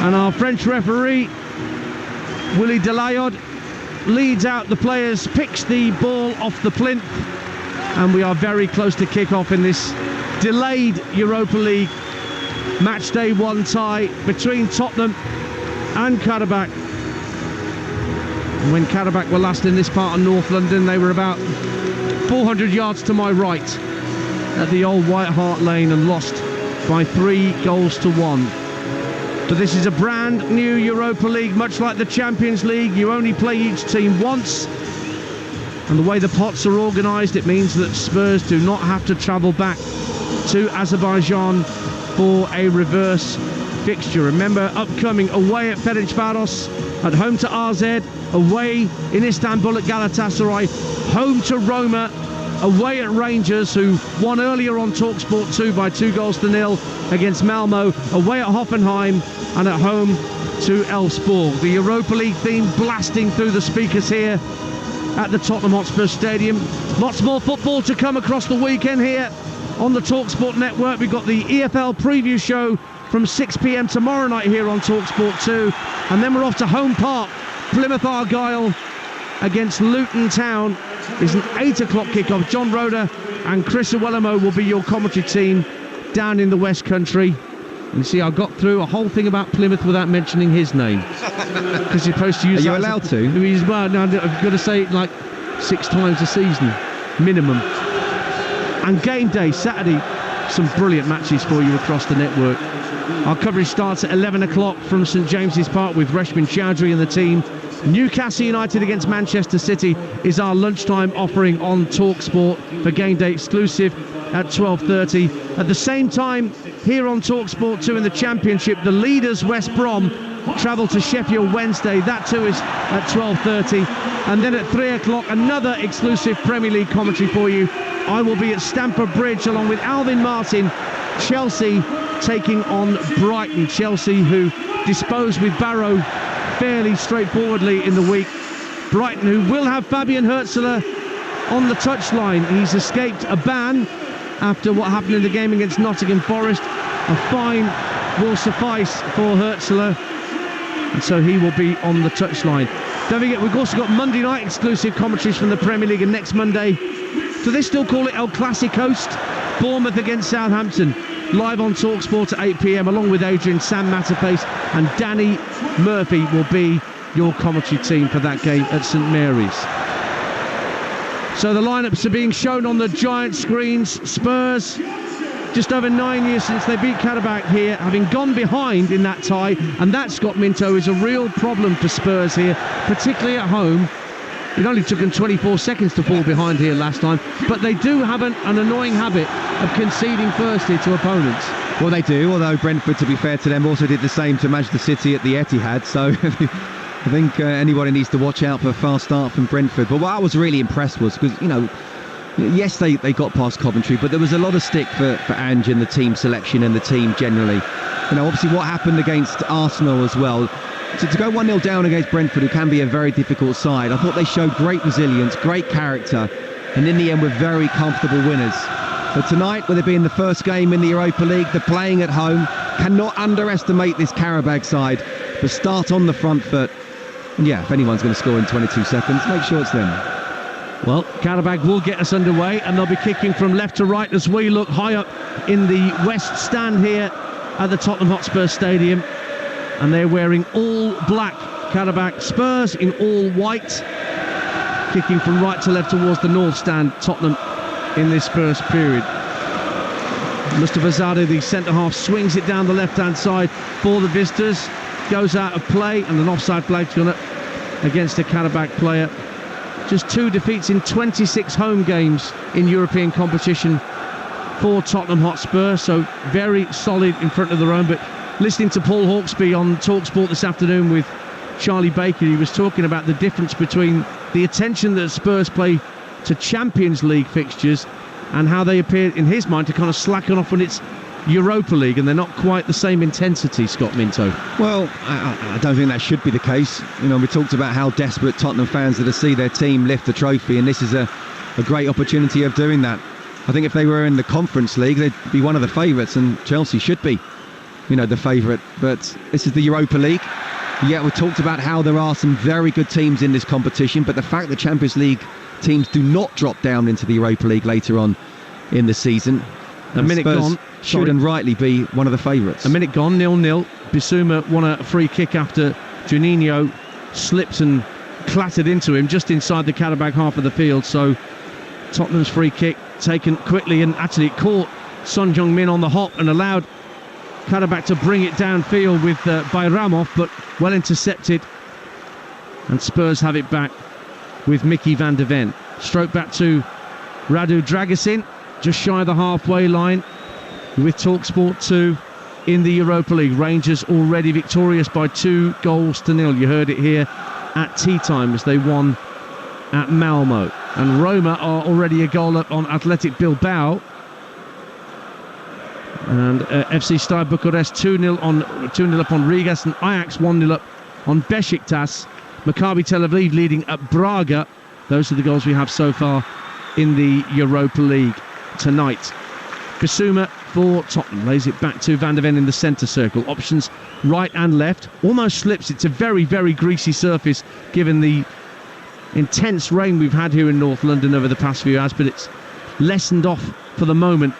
And our French referee, Willy Delayod, leads out the players, picks the ball off the plinth, and we are very close to kick-off in this delayed Europa League match day 1 tie between Tottenham and Qarabağ. When Qarabağ were last in this part of North London, they were about 400 yards to my right at the old White Hart Lane and lost by 3-1. But this is a brand new Europa League, much like the Champions League. You only play each team once. And the way the pots are organised, it means that Spurs do not have to travel back to Azerbaijan for a reverse fixture. Remember, upcoming away at Ferencvaros, at home to RZ, away in Istanbul at Galatasaray, home to Roma, away at Rangers, who won earlier on Talksport 2 by 2-0 against Malmo, away at Hoffenheim, and at home to Elfsborg. The Europa League theme blasting through the speakers here at the Tottenham Hotspur Stadium. Lots more football to come across the weekend here on the Talksport network. We've got the EFL preview show from 6 p.m. tomorrow night here on Talksport 2, and then we're off to Home Park. Plymouth Argyle against Luton Town is an 8 o'clock kickoff. John Roeder and Chris Awelimo will be your commentary team down in the West Country. You see, I got through a whole thing about Plymouth without mentioning his name, because you're supposed to use. Are you allowed to? Well, no, I've got to say it like 6 times a season minimum. And game day Saturday, some brilliant matches for you across the network. Our coverage starts at 11 o'clock from St James's Park with Reshmin Chowdhury and the team. Newcastle United against Manchester City is our lunchtime offering on Talksport for game day exclusive at 12:30. At the same time, here on Talksport 2 in the Championship, the leaders West Brom travel to Sheffield Wednesday. That too is at 12:30. And then at 3 o'clock, another exclusive Premier League commentary for you. I will be at Stamford Bridge along with Alvin Martin. Chelsea taking on Brighton. Chelsea, who disposed with Barrow fairly straightforwardly in the week. Brighton, who will have Fabian Hürzeler on the touchline. He's escaped a ban after what happened in the game against Nottingham Forest. A fine will suffice for Hürzeler, and so he will be on the touchline. Don't forget, we've also got Monday night exclusive commentaries from the Premier League, and next Monday, do they still call it El Clasico? Bournemouth against Southampton, live on Talksport at 8 p.m, along with Adrian, Sam Matterface and Danny Murphy will be your commentary team for that game at St Mary's. So the lineups are being shown on the giant screens. Spurs, just over 9 years since they beat Qarabağ here, having gone behind in that tie, and that, Scott Minto, is a real problem for Spurs here, particularly at home. It only took them 24 seconds to fall behind here last time, but they do have an annoying habit of conceding first here to opponents. Well, they do, although Brentford, to be fair to them, also did the same to Manchester City at the Etihad, so I think anybody needs to watch out for a fast start from Brentford. But what I was really impressed was, because, you know, yes, they got past Coventry, but there was a lot of stick for Ange and the team selection and the team generally. You know, obviously what happened against Arsenal as well, to go 1-0 down against Brentford, who can be a very difficult side, I thought they showed great resilience, great character, and in the end were very comfortable winners. But tonight, with it being the first game in the Europa League, they're playing at home, cannot underestimate this Qarabağ side, but start on the front foot. And yeah, if anyone's going to score in 22 seconds, make sure it's them. Well, Qarabağ will get us underway, and they'll be kicking from left to right as we look high up in the West Stand here at the Tottenham Hotspur Stadium. And they're wearing all black. Qarabağ, Spurs in all white, kicking from right to left towards the North Stand. Tottenham in this first period. Mustafa Zadeh, the centre-half, swings it down the left-hand side for the visitors. Goes out of play, and an offside flag's gone up against a Qarabağ player. Just 2 defeats in 26 home games in European competition for Tottenham Hotspur, so very solid in front of their own. But listening to Paul Hawksby on Talksport this afternoon with Charlie Baker, he was talking about the difference between the attention that Spurs play to Champions League fixtures and how they appear, in his mind, to kind of slacken off when it's Europa League, and they're not quite the same intensity, Scott Minto. Well, I don't think that should be the case. You know, we talked about how desperate Tottenham fans are to see their team lift the trophy, and this is a great opportunity of doing that. I think if they were in the Conference League, they'd be one of the favourites, and Chelsea should be. the favourite. But this is the Europa League. Yeah, we talked about how there are some very good teams in this competition, but the fact that Champions League teams do not drop down into the Europa League later on in the season, a minute Spurs gone, should and rightly be one of the favourites. A minute gone, 0-0. Bissouma won a free kick after Juninho slipped and clattered into him just inside the Qarabağ half of the field. So Tottenham's free kick taken quickly, and actually it caught Son Heung-min on the hop and allowed Qarabağ to bring it downfield with Bayramov, but well intercepted, and Spurs have it back with Mickey van de Ven. Stroke back to Radu Dragusin, just shy of the halfway line, with Talksport 2 in the Europa League. Rangers already victorious by 2-0. You heard it here at tea time as they won at Malmo, and Roma are already a goal up on Athletic Bilbao, and FC Steaua Bucharest 2-0 up on Rigas, and Ajax 1-0 up on Besiktas. Maccabi Tel Aviv leading at Braga. Those are the goals we have so far in the Europa League tonight. Bissouma for Tottenham lays it back to Van de Ven in the centre circle. Options right and left. Almost slips. It's a very, very greasy surface given the intense rain we've had here in North London over the past few hours, but it's lessened off for the moment,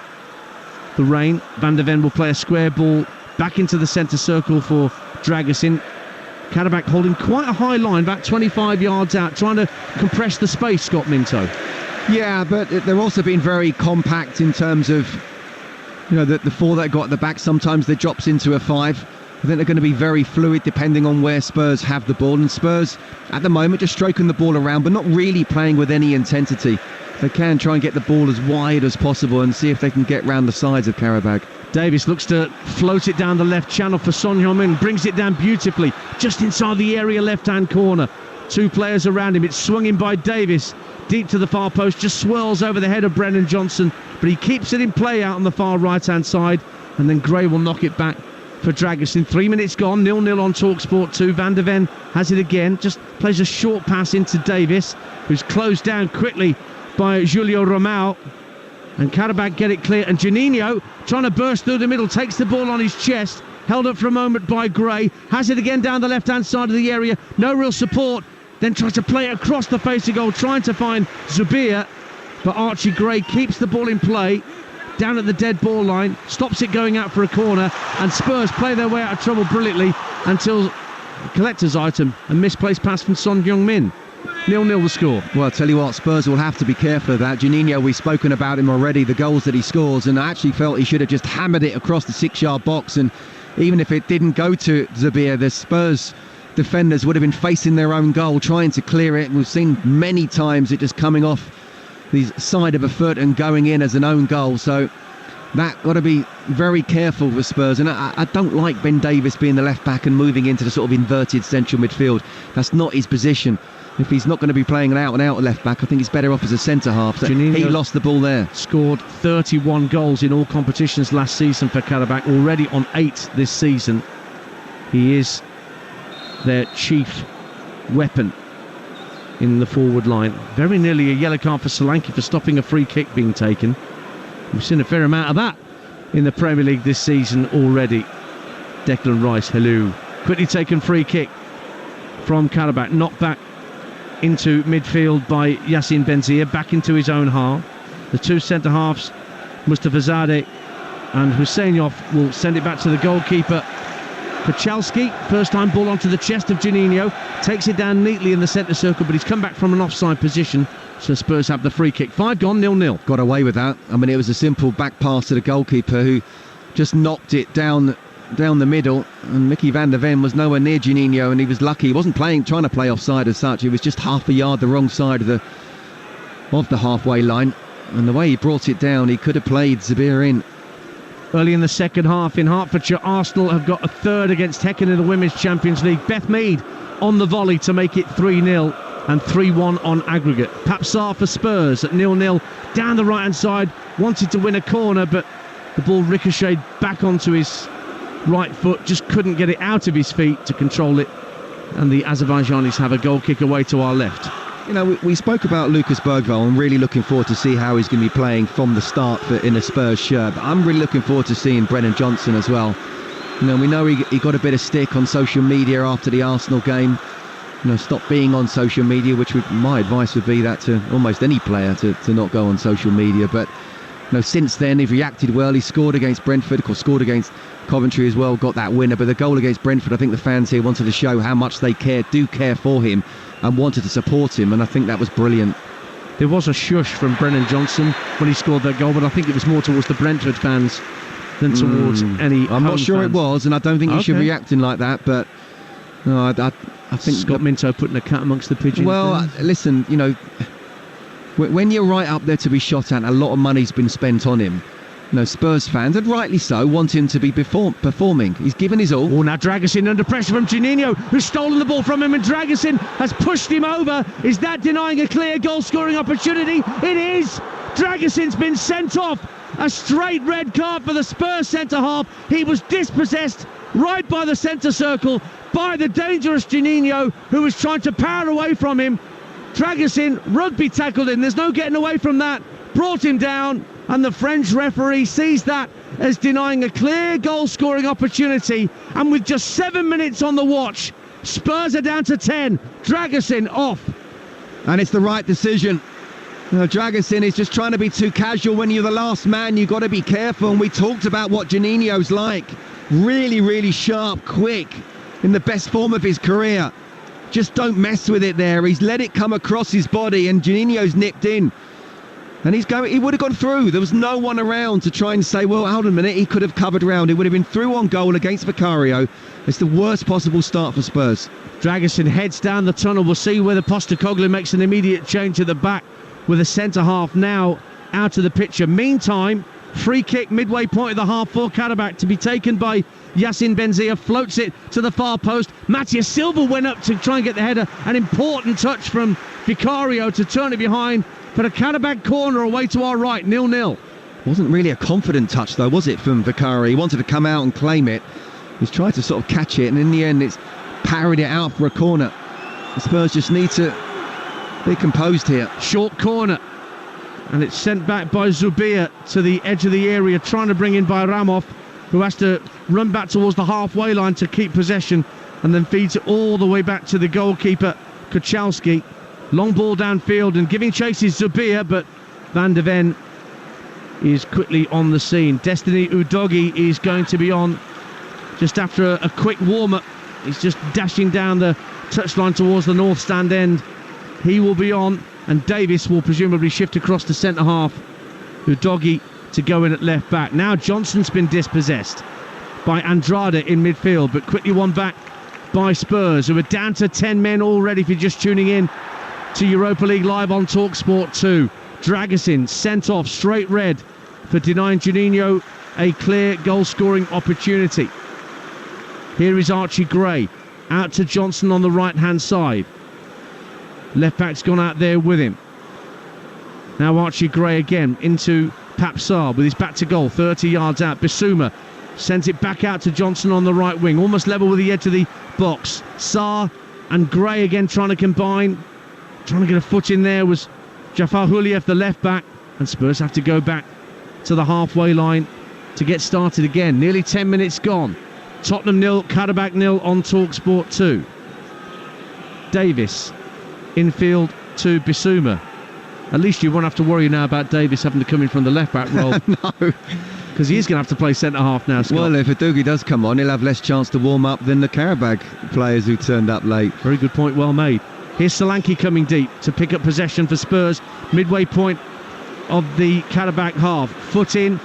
the rain. Van de Ven will play a square ball back into the centre circle for Dragusin. Qarabağ holding quite a high line, about 25 yards out, trying to compress the space, Scott Minto. Yeah, but they're also being very compact in terms of, the four that got at the back. Sometimes they drops into a 5. I think they're going to be very fluid depending on where Spurs have the ball. And Spurs, at the moment, just stroking the ball around, but not really playing with any intensity. They can try and get the ball as wide as possible and see if they can get round the sides of Qarabağ. Davis looks to float it down the left channel for Son Heung-min, brings it down beautifully, just inside the area left-hand corner. 2 players around him. It's swung in by Davis, deep to the far post, just swirls over the head of Brennan Johnson, but he keeps it in play out on the far right-hand side, and then Gray will knock it back for Dragusin. 3 minutes gone, 0-0 on Talksport 2. Van de Ven has it again, just plays a short pass into Davis, who's closed down quickly by Julio Romão, and Qarabağ get it clear, and Juninho trying to burst through the middle, takes the ball on his chest, held up for a moment by Gray, has it again down the left-hand side of the area, no real support, then tries to play it across the face of goal, trying to find Zubir, but Archie Gray keeps the ball in play down at the dead ball line, stops it going out for a corner, and Spurs play their way out of trouble brilliantly until collector's item, a misplaced pass from Son Heung-min. 0-0 the score. Well, I'll tell you what, Spurs will have to be careful of that. Juninho, we've spoken about him already, the goals that he scores, and I actually felt he should have just hammered it across the 6-yard box, and even if it didn't go to Zubir, the Spurs defenders would have been facing their own goal, trying to clear it. We've seen many times it just coming off the side of a foot and going in as an own goal, so that got to be very careful for Spurs. And I don't like Ben Davis being the left back and moving into the sort of inverted central midfield. That's not his position. If he's not going to be playing an out-and-out left back, I think he's better off as a centre half. So he lost the ball there. Scored 31 goals in all competitions last season for Qarabağ, already on 8 this season. He is their chief weapon in the forward line. Very nearly a yellow card for Solanke for stopping a free kick being taken. We've seen a fair amount of that in the Premier League this season already. Declan Rice, hello. Quickly taken free kick from Qarabağ, knocked back into midfield by Yasin Benzia, back into his own half. The 2 centre-halves, Mustafa Zadeh and Huseynov, will send it back to the goalkeeper Kochalski. First time ball onto the chest of Juninho, takes it down neatly in the centre circle, but he's come back from an offside position, so Spurs have the free kick. 5 gone, 0-0. Got away with that. I mean, it was a simple back pass to the goalkeeper who just knocked it down the middle, and Mickey van de Ven was nowhere near Juninho, and he was lucky. He wasn't trying to play offside as such. He was just half a yard the wrong side of the halfway line, and the way he brought it down, he could have played Zubir in. Early in the second half in Hertfordshire, Arsenal have got a third against Häcken in the Women's Champions League. Beth Mead on the volley to make it 3-0 and 3-1 on aggregate. Papsar for Spurs at 0-0 down the right hand side, wanted to win a corner, but the ball ricocheted back onto his right foot, just couldn't get it out of his feet to control it, and the Azerbaijanis have a goal kick away to our left. We spoke about Lucas Bergvall. I'm really looking forward to see how he's going to be playing from the start in a Spurs shirt, but I'm really looking forward to seeing Brennan Johnson as well. You know, we know he got a bit of stick on social media after the Arsenal game. You know, stop being on social media, which my advice would be that to almost any player to not go on social media. But you know, since then he's reacted well. He scored against Brentford, or scored against Coventry as well, got that winner. But the goal against Brentford, I think the fans here wanted to show how much they do care for him and wanted to support him, and I think that was brilliant. There was a shush from Brennan Johnson when he scored that goal, but I think it was more towards the Brentford fans than towards any I'm not sure fans. It was, and I don't think he should be reacting like that, but no, I think Scott Minto putting a cat amongst the pigeons. Well, listen, you know, when you're right up there to be shot at, a lot of money's been spent on him. You know, Spurs fans, and rightly so, want him to be performing. He's given his all. Oh, now Dragusin under pressure from Juninho, who's stolen the ball from him, and Dragusin has pushed him over. Is that denying a clear goal-scoring opportunity? It is! Dragusin's been sent off. A straight red card for the Spurs centre-half. He was dispossessed right by the centre circle by the dangerous Juninho, who was trying to power away from him. Dragusin rugby tackled him. There's no getting away from that. Brought him down, and the French referee sees that as denying a clear goal-scoring opportunity. And with just 7 minutes on the watch, Spurs are down to 10. Dragusin off. And it's the right decision. You know, Dragusin is just trying to be too casual. When you're the last man, you've got to be careful. And we talked about what Juninho's like. Really, really sharp, quick, in the best form of his career. Just don't mess with it there. He's let it come across his body, and Juninho's nipped in. And he would have gone through. There was no one around to try and say, well, hold on a minute, he could have covered round. He would have been through on goal against Vicario. It's the worst possible start for Spurs. Dragusin heads down the tunnel. We'll see whether Postecoglou makes an immediate change at the back, with a centre-half now out of the picture. Meantime, free kick midway point of the half for Qarabağ to be taken by Yacine Benzia, floats it to the far post. Matthias Silva went up to try and get the header. An important touch from Vicario to turn it behind for a Qarabağ corner away to our right, 0-0. Wasn't really a confident touch though, was it, from Vicario? He wanted to come out and claim it. He's tried to sort of catch it, and in the end it's parried it out for a corner. The Spurs just need to be composed here. Short corner, and it's sent back by Zubir to the edge of the area, trying to bring in Bayramov, who has to run back towards the halfway line to keep possession, and then feeds it all the way back to the goalkeeper, Kuchalski. Long ball downfield, and giving chase is Zubir, but Van de Ven is quickly on the scene. Destiny Udogie is going to be on just after a quick warm-up. He's just dashing down the touchline towards the north stand end. He will be on, and Davis will presumably shift across to centre-half. Udogie to go in at left-back. Now Johnson's been dispossessed by Andrade in midfield, but quickly won back by Spurs, who are down to 10 men already. If you're just tuning in to Europa League Live on Talksport 2. Dragusin sent off, straight red, for denying Juninho a clear goal-scoring opportunity. Here is Archie Gray, out to Johnson on the right-hand side. Left-back's gone out there with him. Now Archie Gray again into Pap Sarr with his back to goal, 30 yards out. Bissouma sends it back out to Johnson on the right wing, almost level with the edge of the box. Sarr and Gray again trying to combine. Trying to get a foot in there was Jafar Huliev, the left back, and Spurs have to go back to the halfway line to get started again. Nearly 10 minutes gone. Tottenham 0, Qarabağ 0 on Talksport 2. Davis infield to Bissouma. At least you won't have to worry now about Davis having to come in from the left back role. No, because he is going to have to play centre half now, Scott. Well, if Udogie does come on, he'll have less chance to warm up than the Qarabağ players who turned up late. Very good point, well made. Here's Solanke coming deep to pick up possession for Spurs. Midway point of the Qarabağ half. Foot in.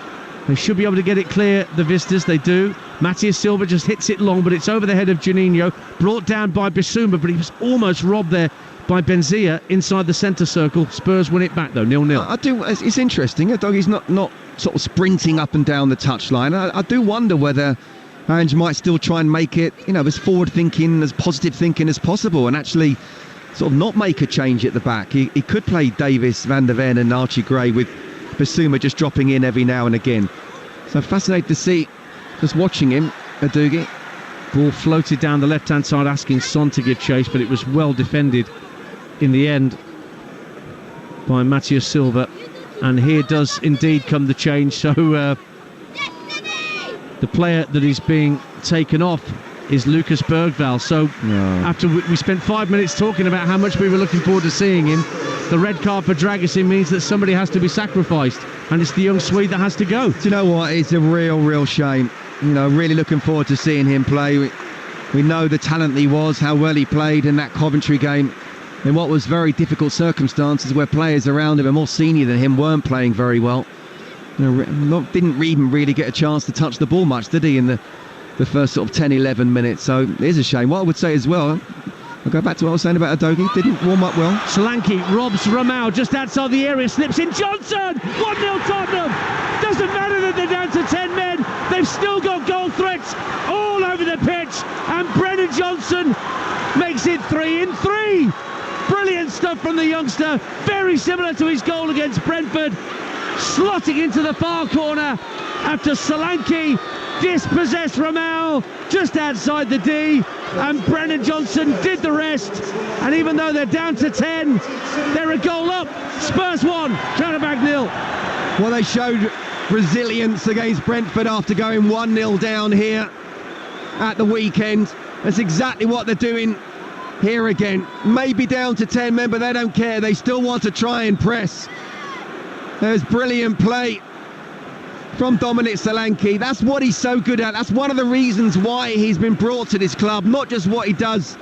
They should be able to get it clear, the visitors. They do. Matthias Silva just hits it long, but it's over the head of Juninho. Brought down by Bissouma, but he was almost robbed there by Benzia inside the centre circle. Spurs win it back though, 0-0. It's interesting. Udogie's not sort of sprinting up and down the touchline. I do wonder whether Ange might still try and make it, as forward thinking, as positive thinking as possible, and actually sort of not make a change at the back. He could play Davis, Van de Ven and Archie Gray, with Bissouma just dropping in every now and again. So fascinated to see, just watching him, Udogie. Ball floated down the left-hand side, asking Son to give chase, but it was well defended in the end by Matthias Silva. And here does indeed come the change. So the player that is being taken off is Lucas Bergvall. So after we spent 5 minutes talking about how much we were looking forward to seeing him, the red card for Dragusin means that somebody has to be sacrificed, and it's the young Swede that has to go. Do you know what? It's a real shame. Really looking forward to seeing him play. We know the talent he was, how well he played in that Coventry game, in what was very difficult circumstances where players around him, more senior than him, weren't playing very well. Didn't even really get a chance to touch the ball much, did he, in the first sort of 10-11 minutes. So it is a shame. What I would say as well, I'll go back to what I was saying about Udogie. Didn't warm up well. Solanke robs Ramau just outside the area, slips in Johnson. 1-0 Tottenham. Doesn't matter that they're down to 10 men. They've still got goal threats all over the pitch. And Brennan Johnson makes it 3-3. Brilliant stuff from the youngster. Very similar to his goal against Brentford. Slotting into the far corner after Solanke dispossessed Ramau just outside the D, and Brennan Johnson did the rest. And even though they're down to 10, they're a goal up. Spurs 1, Qarabağ 0. Well, they showed resilience against Brentford after going 1-0 down here at the weekend. That's exactly what they're doing here again. Maybe down to 10 men, but they don't care. They still want to try and press. There's brilliant play from Dominic Solanke. That's what he's so good at. That's one of the reasons why he's been brought to this club. Not just what he does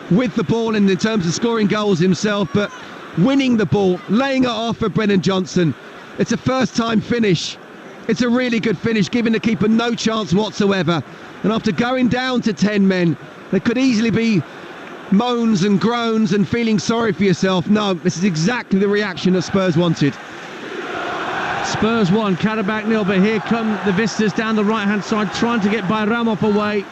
with the ball in terms of scoring goals himself, but winning the ball, laying it off for Brennan Johnson. It's a first-time finish. It's a really good finish, giving the keeper no chance whatsoever. And after going down to 10 men, there could easily be moans and groans and feeling sorry for yourself. No, this is exactly the reaction that Spurs wanted. Spurs 1, Qarabağ 0, but here come the visitors down the right-hand side, trying to get Bayramov away,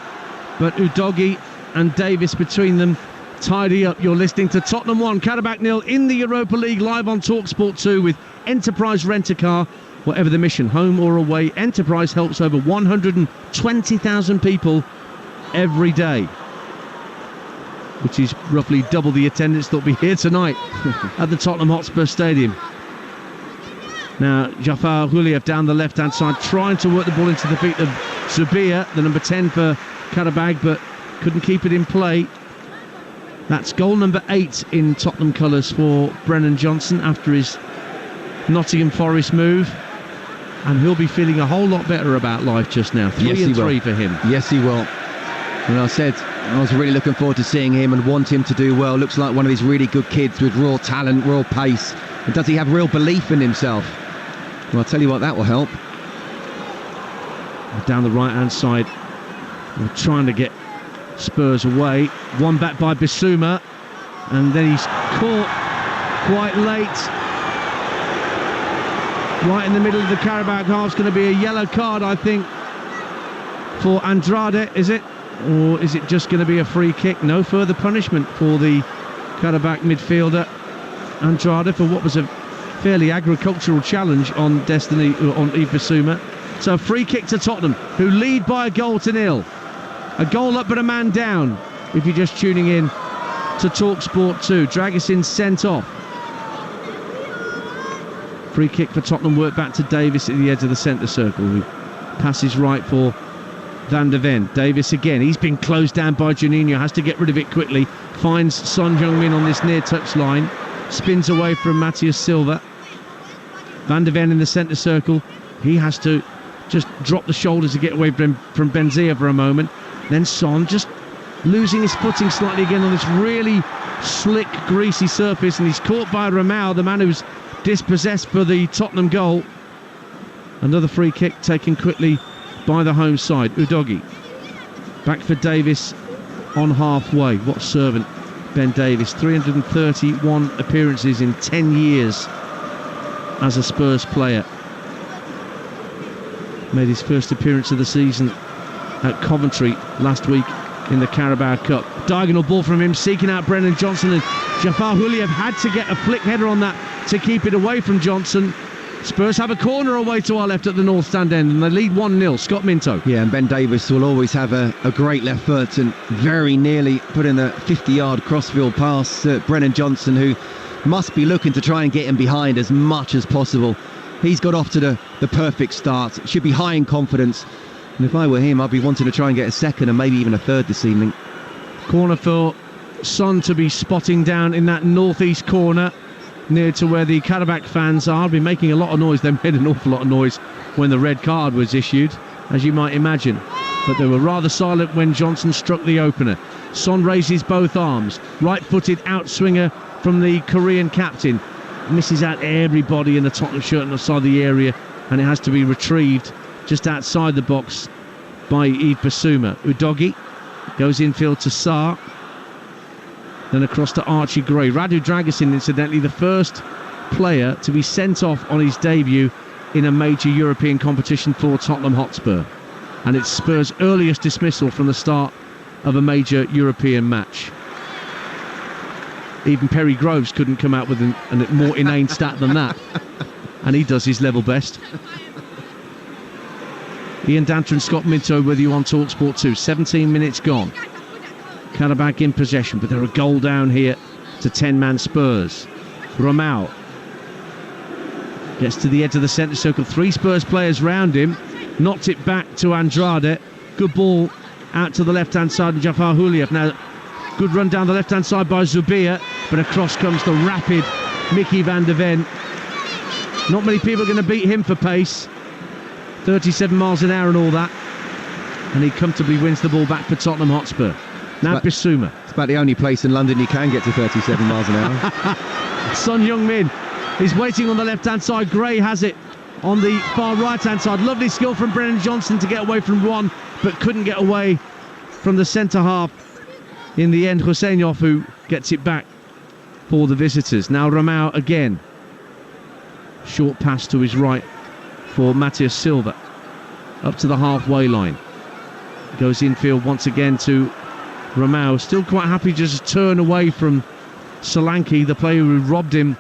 but Udogie and Davis between them tidy up. You're listening to Tottenham 1, Qarabağ 0 in the Europa League, live on Talksport 2 with Enterprise Rent-A-Car. Whatever the mission, home or away, Enterprise helps over 120,000 people every day, which is roughly double the attendance that'll be here tonight at the Tottenham Hotspur Stadium. Now, Jafar Huliev down the left-hand side, trying to work the ball into the feet of Zubir, the number 10 for Qarabağ, but couldn't keep it in play. That's goal number 8 in Tottenham colours for Brennan Johnson after his Nottingham Forest move. And he'll be feeling a whole lot better about life just now. 3-3 for him. Yes, he will. And I said, I was really looking forward to seeing him and want him to do well. Looks like one of these really good kids with raw talent, raw pace. And does he have real belief in himself? Well, I'll tell you what, that will help. Down the right-hand side, we're trying to get Spurs away. One back by Bissouma, and then he's caught quite late. Right in the middle of the Qarabağ half. It's going to be a yellow card, I think, for Andrade, is it? Or is it just going to be a free kick? No further punishment for the Qarabağ midfielder Andrade for what was a fairly agricultural challenge on Destiny, on Yves Bissouma. So a free kick to Tottenham, who lead by a goal to nil. A goal up but a man down, if you're just tuning in to Talksport 2. Dragusin sent off. Free kick for Tottenham, work back to Davis at the edge of the centre circle, who passes right for Van de Ven. Davis again, he's been closed down by Juninho, has to get rid of it quickly. Finds Son Heung-min on this near touch line. Spins away from Matthias Silva. Van de Ven in the centre circle. He has to just drop the shoulders to get away from Benzia for a moment. Then Son just losing his footing slightly again on this really slick, greasy surface, and he's caught by Ramau, the man who's dispossessed for the Tottenham goal. Another free kick taken quickly by the home side. Udogie back for Davis on halfway. What servant Ben Davis. 331 appearances in 10 years as a Spurs player. Made his first appearance of the season at Coventry last week in the Carabao Cup. Diagonal ball from him, seeking out Brennan Johnson, and Jafar Huliev had to get a flick header on that to keep it away from Johnson. Spurs have a corner away to our left at the north stand end, and they lead 1-0. Scott Minto. Yeah, and Ben Davis will always have a great left foot, and very nearly put in a 50-yard crossfield pass to Brennan Johnson, who must be looking to try and get him behind as much as possible. He's got off to the perfect start. Should be high in confidence. And if I were him, I'd be wanting to try and get a second and maybe even a third this evening. Corner for Son to be spotting down in that northeast corner, near to where the Qarabağ fans are. Been making a lot of noise. They made an awful lot of noise when the red card was issued, as you might imagine. But they were rather silent when Johnson struck the opener. Son raises both arms. Right-footed outswinger from the Korean captain. Misses out everybody in the Tottenham shirt on the side of the area, and it has to be retrieved just outside the box by Yves Bissouma. Udogie goes infield to Sarr, then across to Archie Gray. Radu Dragusin, incidentally, the first player to be sent off on his debut in a major European competition for Tottenham Hotspur, and it's Spurs' earliest dismissal from the start of a major European match. Even Perry Groves couldn't come out with a more inane stat than that, and he does his level best. Ian Danter and Scott Minto with you on Talksport 2. 17 minutes gone. Qarabağ in possession, but they're a goal down here to 10-man Spurs. Romao gets to the edge of the centre circle. 3 Spurs players round him. Knocked it back to Andrade. Good ball out to the left-hand side of Jafar Huliev. Now, good run down the left-hand side by Zubir, but across comes the rapid Mickey van der Ven. Not many people are going to beat him for pace. 37 miles an hour and all that. And he comfortably wins the ball back for Tottenham Hotspur. Now Bissouma. It's about the only place in London you can get to 37 miles an hour. Son Heung-min is waiting on the left-hand side. Gray has it on the far right-hand side. Lovely skill from Brennan Johnson to get away from one, but couldn't get away from the centre-half. In the end, Huseynov, who gets it back for the visitors. Now Romao again. Short pass to his right for Matías Silva. Up to the halfway line. Goes infield once again to Romao. Still quite happy just to turn away from Solanke, the player who robbed him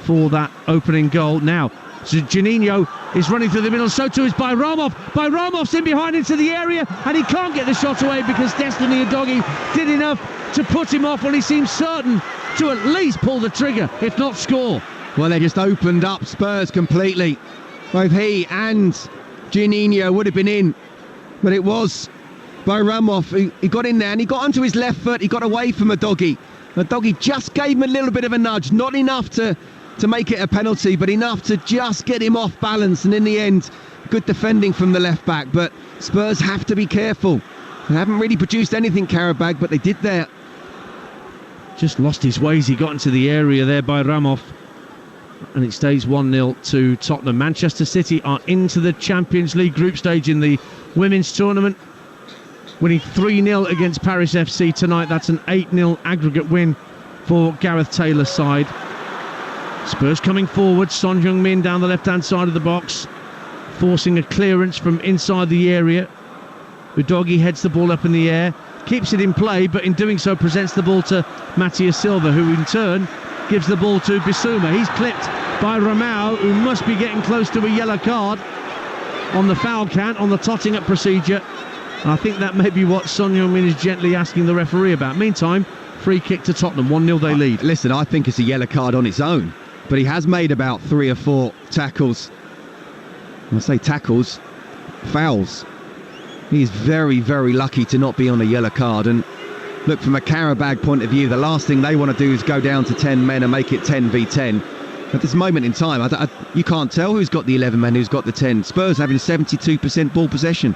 for that opening goal. Now, Juninho is running through the middle, so too is Bayramov. Bayramov's in behind into the area, and he can't get the shot away because Destiny Udogie did enough to put him off when he seemed certain to at least pull the trigger, if not score. Well, they just opened up Spurs completely. Both he and Juninho would have been in, but it was Bayramov. He got in there and he got onto his left foot. He got away from Udogie. Udogie just gave him a little bit of a nudge, not enough to make it a penalty, but enough to just get him off balance. And in the end, good defending from the left back. But Spurs have to be careful. They haven't really produced anything, Qarabağ, but they did there. Just lost his ways. He got into the area there by Ramov, and it stays 1-0 to Tottenham. Manchester City are into the Champions League group stage in the women's tournament, winning 3-0 against Paris FC tonight. That's an 8-0 aggregate win for Gareth Taylor's side. Spurs coming forward. Son Heung-min down the left-hand side of the box, forcing a clearance from inside the area. Udogie heads the ball up in the air, keeps it in play, but in doing so presents the ball to Matías Silva, who in turn gives the ball to Bissouma. He's clipped by Romao, who must be getting close to a yellow card on the foul count, on the totting up procedure. And I think that may be what Son Heung-min is gently asking the referee about. Meantime, free kick to Tottenham, 1-0 they lead. Listen, I think it's a yellow card on its own, but he has made about 3 or 4 tackles. When I say tackles, fouls. He is very, very lucky to not be on a yellow card. And look, from a Qarabağ point of view, the last thing they want to do is go down to 10 men and make it 10 v 10. At this moment in time, you can't tell who's got the 11 men, who's got the 10. Spurs having 72% ball possession.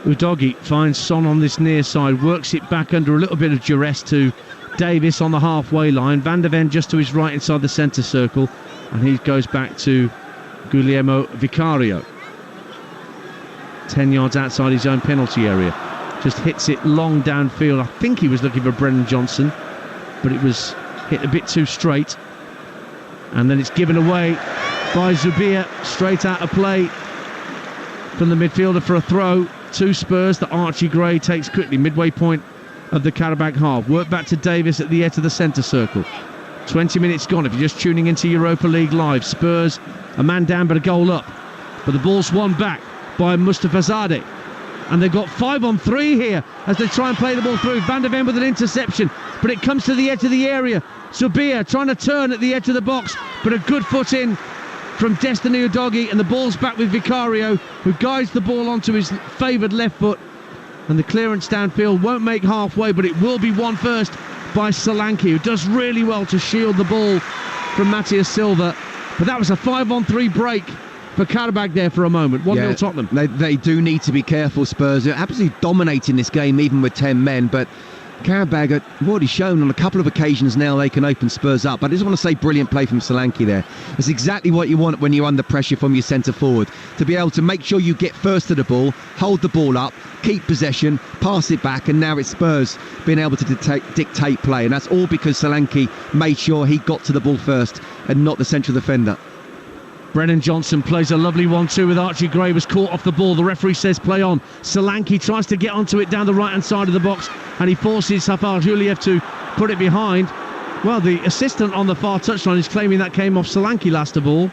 Udogie finds Son on this near side, works it back under a little bit of duress to Davis on the halfway line. Van der Ven just to his right inside the centre circle, and he goes back to Guillermo Vicario. 10 yards outside his own penalty area. Just hits it long downfield. I think he was looking for Brennan Johnson, but it was hit a bit too straight. And then it's given away by Zubir, straight out of play from the midfielder for a throw to Spurs that Archie Gray takes quickly. Midway point of the Qarabağ half. Work back to Davis at the edge of the centre circle. 20 minutes gone if you're just tuning into Europa League Live. Spurs a man down but a goal up. But the ball's won back by Mustafa Zadeh. And they've got 5-on-3 here as they try and play the ball through. Van der Ven with an interception, but it comes to the edge of the area. Zubir trying to turn at the edge of the box, but a good foot in from Destiny Udogie, and the ball's back with Vicario, who guides the ball onto his favoured left foot, and the clearance downfield won't make halfway, but it will be won first by Solanke, who does really well to shield the ball from Matthias Silva. But that was a 5-on-3 break for Qarabağ there for a moment. 1-0 Tottenham. They do need to be careful, Spurs. They're absolutely dominating this game, even with 10 men, but Qarabağ have already shown on a couple of occasions now they can open Spurs up. But I just want to say brilliant play from Solanke there. It's exactly what you want when you're under pressure from your centre forward, to be able to make sure you get first to the ball, hold the ball up, keep possession, pass it back, and now it's Spurs being able to dictate play, and that's all because Solanke made sure he got to the ball first and not the central defender. Brennan Johnson plays a lovely 1-2 with Archie Gray, was caught off the ball. The referee says play on. Solanke tries to get onto it down the right hand side of the box, and he forces Hafar Juliev to put it behind. Well, the assistant on the far touchline is claiming that came off Solanke last of all,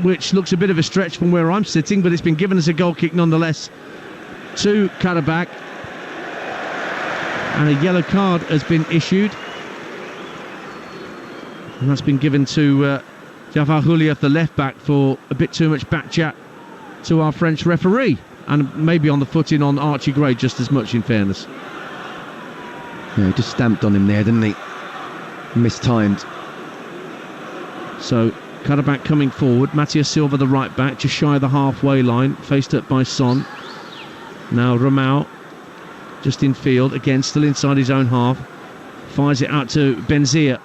which looks a bit of a stretch from where I'm sitting, but it's been given as a goal kick nonetheless to Qarabağ, and a yellow card has been issued, and that's been given to Jafar Huliev, the left back, for a bit too much back chat to our French referee, and maybe on the footing on Archie Gray just as much, in fairness. Yeah, he just stamped on him there, didn't he? Mistimed. So Qarabağ coming forward. Matthias Silva, the right back, just shy of the halfway line, faced up by Son. Now Ramau, just in field, again still inside his own half, fires it out to Benzia.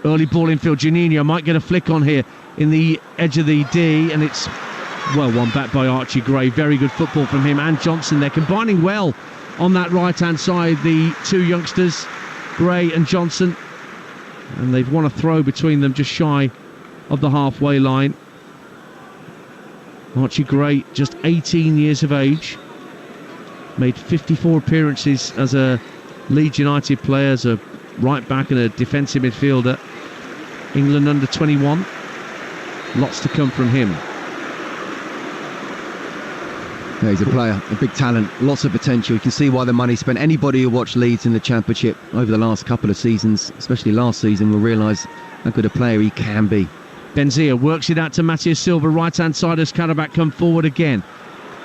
Early ball in field. Juninho might get a flick on here in the edge of the D, and it's well won back by Archie Gray. Very good football from him and Johnson. They're combining well on that right hand side, the two youngsters, Gray and Johnson, and they've won a throw between them just shy of the halfway line. Archie Gray, just 18 years of age, made 54 appearances as a Leeds United player, as a right back and a defensive midfielder. England under 21, lots to come from him. Yeah, he's a player, a big talent, lots of potential. You can see why the money spent. Anybody who watched Leeds in the Championship over the last couple of seasons, especially last season, will realise how good a player he can be. Benzia works it out to Matthias Silva, right hand side, as Qarabağ come forward again.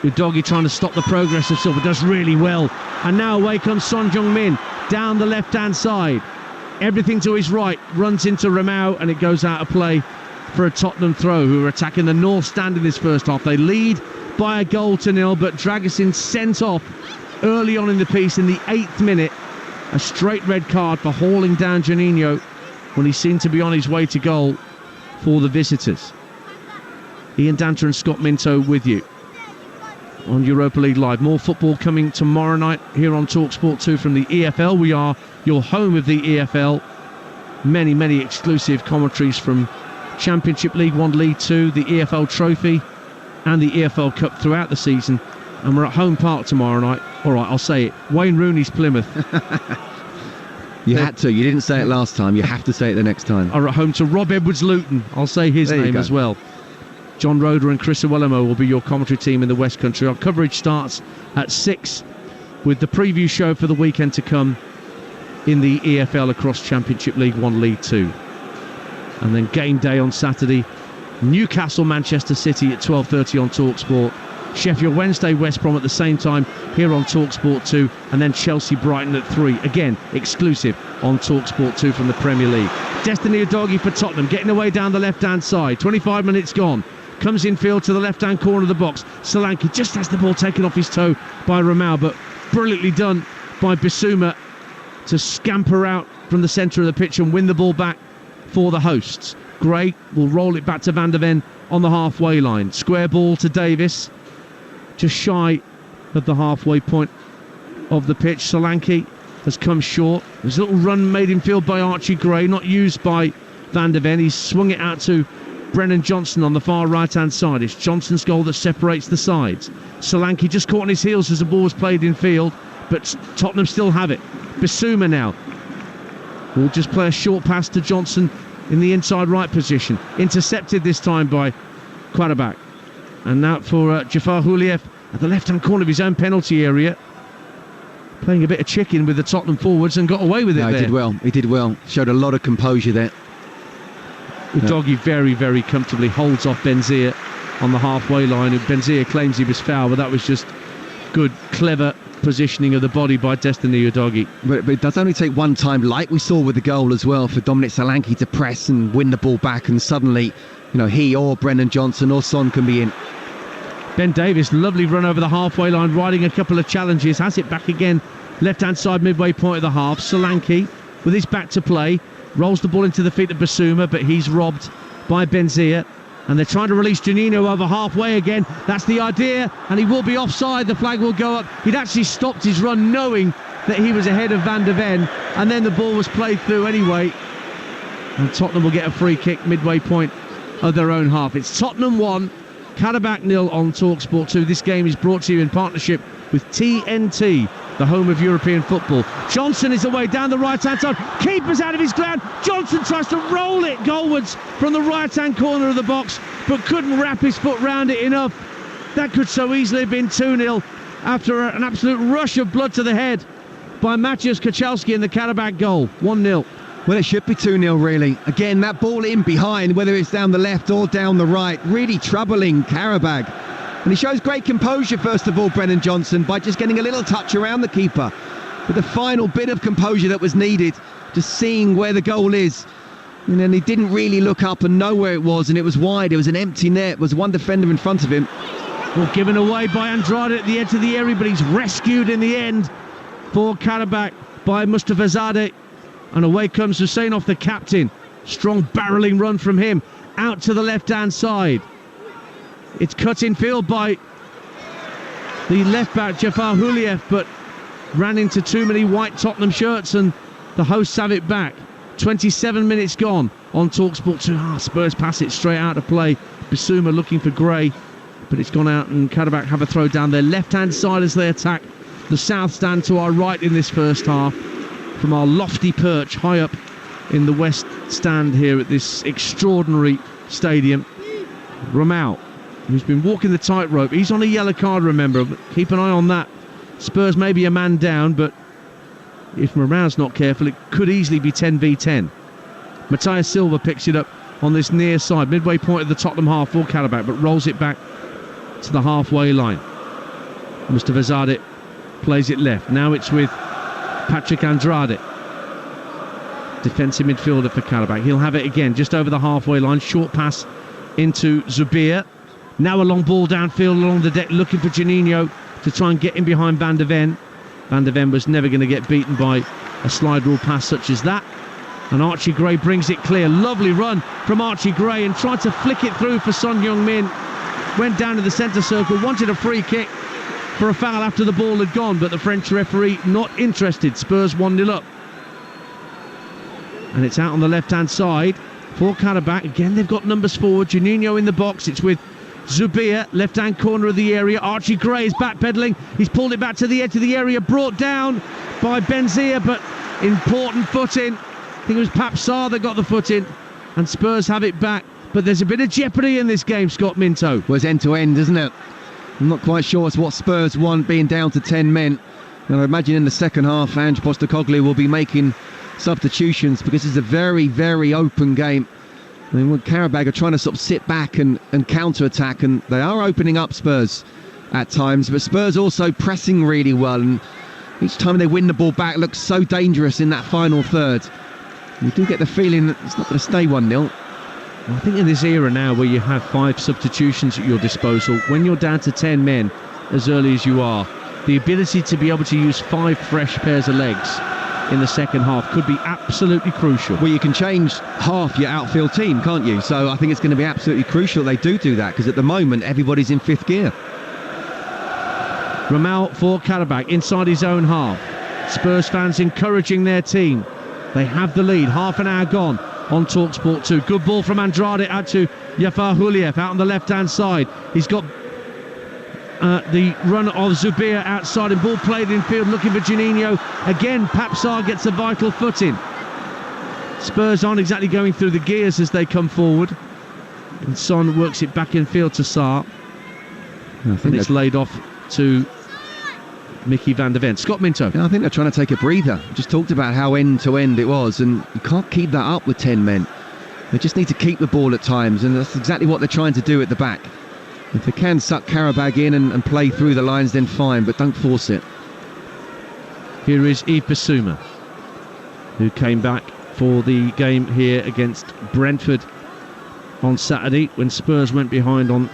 Udogie trying to stop the progress of Silva, does really well, and now away comes Son Heung-min down the left hand side, everything to his right, runs into Ramau, and it goes out of play for a Tottenham throw, who are attacking the north stand in this first half. They lead by a goal to nil, but Dragusin sent off early on in the piece in the 8th minute, a straight red card for hauling down Juninho when he seemed to be on his way to goal for the visitors. Ian Danter and Scott Minto with you on Europa League Live. More football coming tomorrow night here on Talksport 2 from the EFL. We are your home of the EFL. Many exclusive commentaries from Championship League 1, League 2, the EFL Trophy and the EFL Cup throughout the season. And we're at Home Park tomorrow night. All right, I'll say it. Wayne Rooney's Plymouth. You had to. You didn't say it last time. You have to say it the next time. Are at home to Rob Edwards Luton. I'll say his name as well. John Roeder and Chris Owellamo will be your commentary team in the West Country. Our coverage starts at 6 with the preview show for the weekend to come in the EFL across Championship League 1, League 2. And then game day on Saturday, Newcastle, Manchester City at 12:30 on TalkSport. Sheffield Wednesday, West Brom at the same time here on TalkSport 2, and then Chelsea Brighton at 3, again exclusive on TalkSport 2 from the Premier League. Destiny Udogie for Tottenham, getting away down the left hand side, 25 minutes gone, comes in field to the left hand corner of the box. Solanke just has the ball taken off his toe by Ramau, but brilliantly done by Bissouma to scamper out from the centre of the pitch and win the ball back for the hosts. Gray will roll it back to Van der Ven on the halfway line. Square ball to Davis, just shy of the halfway point of the pitch. Solanke has come short. There's a little run made in field by Archie Gray, not used by Van der Ven. He's swung it out to Brennan Johnson on the far right hand side. It's Johnson's goal that separates the sides. Solanke just caught on his heels as the ball was played in field, but Tottenham still have it. Bissouma now will just play a short pass to Johnson in the inside right position, intercepted this time by Qarabağ. And now for Jafar Huliev at the left hand corner of his own penalty area, playing a bit of chicken with the Tottenham forwards, and got away with it. No, there. He did well. Showed a lot of composure there. Udogie very, very comfortably holds off Benzia on the halfway line. And Benzia claims he was fouled, but that was just good, clever positioning of the body by Destiny Udogie. But it does only take one time, like we saw with the goal as well, for Dominic Solanke to press and win the ball back, and suddenly, he or Brennan Johnson or Son can be in. Ben Davies, lovely run over the halfway line, riding a couple of challenges, has it back again, left-hand side midway point of the half. Solanke, with his back to play, rolls the ball into the feet of Basuma, but he's robbed by Benzia. And they're trying to release Juninho over halfway again. That's the idea, and he will be offside. The flag will go up. He'd actually stopped his run knowing that he was ahead of Van de Ven, and then the ball was played through anyway. And Tottenham will get a free kick midway point of their own half. It's Tottenham 1, Qarabağ 0 on Talksport 2. This game is brought to you in partnership with TNT, the home of European football. Johnson is away down the right-hand side. Keeper's out of his ground. Johnson tries to roll it goalwards from the right-hand corner of the box, but couldn't wrap his foot round it enough. That could so easily have been 2-0 after an absolute rush of blood to the head by Maciej Kochalski in the Qarabağ goal. 1-0. Well, it should be 2-0 really. Again, that ball in behind, whether it's down the left or down the right, really troubling Qarabağ. And he shows great composure, first of all, Brennan Johnson, by just getting a little touch around the keeper. But the final bit of composure that was needed, just seeing where the goal is. And then he didn't really look up and know where it was, and it was wide. It was an empty net. There was one defender in front of him. Well, given away by Andrade at the edge of the area, but he's rescued in the end for Qarabağ by Mustafa Zadeh. And away comes Husseinov, the captain. Strong barrelling run from him out to the left-hand side. It's cut in field by the left-back Jafar Huliev, but ran into too many white Tottenham shirts, and the hosts have it back. 27 minutes gone on Talksport 2. Spurs pass it straight out of play. Basuma looking for Gray, but it's gone out, and Qarabağ have a throw down their left-hand side as they attack the south stand to our right in this first half. From our lofty perch high up in the west stand here at this extraordinary stadium, Ramau, who's been walking the tightrope. He's on a yellow card, remember. Keep an eye on that. Spurs may be a man down, but if Moran's not careful, it could easily be 10v10. Matthias Silva picks it up on this near side, midway point of the Tottenham half for Qarabağ, but rolls it back to the halfway line. Mustafa Zadeh plays it left. Now it's with Patrick Andrade, defensive midfielder for Qarabağ. He'll have it again just over the halfway line. Short pass into Zubir. Now a long ball downfield along the deck, looking for Juninho to try and get in behind Van de Ven. Van de Ven was never going to get beaten by a slide rule pass such as that. And Archie Gray brings it clear. Lovely run from Archie Gray, and tried to flick it through for Son Heung-min. Went down to the centre circle, wanted a free kick for a foul after the ball had gone, but the French referee not interested. Spurs 1-0 up. And it's out on the left-hand side for Qarabağ. Again, they've got numbers forward. Juninho in the box. It's with Zubir, left-hand corner of the area. Archie Gray is backpedaling. He's pulled it back to the edge of the area, brought down by Benzia, but important foot in. I think it was Papsar that got the foot in, and Spurs have it back. But there's a bit of jeopardy in this game, Scott Minto. Well, it's end-to-end, isn't it? I'm not quite sure it's what Spurs want, being down to 10 men. And I imagine in the second half, Ange Postecoglou will be making substitutions, because it's a very, very open game. I mean, Qarabağ are trying to sort of sit back and counter-attack, and they are opening up Spurs at times, but Spurs also pressing really well, and each time they win the ball back, looks so dangerous in that final third. You do get the feeling that it's not going to stay 1-0. I think in this era now where you have 5 substitutions at your disposal, when you're down to 10 men as early as you are, the ability to be able to use 5 fresh pairs of legs in the second half could be absolutely crucial. Well, you can change half your outfield team, can't you? So I think it's going to be absolutely crucial they do that, because at the moment everybody's in 5th gear. Ramau for Qarabağ inside his own half. Spurs fans encouraging their team. They have the lead. Half an hour gone on Talksport 2. Good ball from Andrade out to Jafar Huliev out on the left-hand side. He's got the run of Zubir outside, and ball played in field looking for Juninho. Again, Papsar gets a vital foot in. Spurs aren't exactly going through the gears as they come forward. And Son works it back in field to Sarr. And it's laid off to Mickey van der Ven. Scott Minto. Yeah, I think they're trying to take a breather. Just talked about how end-to-end it was, and you can't keep that up with 10 men. They just need to keep the ball at times, and that's exactly what they're trying to do at the back. If they can suck Qarabağ in and play through the lines, then fine, but don't force it. Here is Yves Bissouma, who came back for the game here against Brentford on Saturday when Spurs went behind on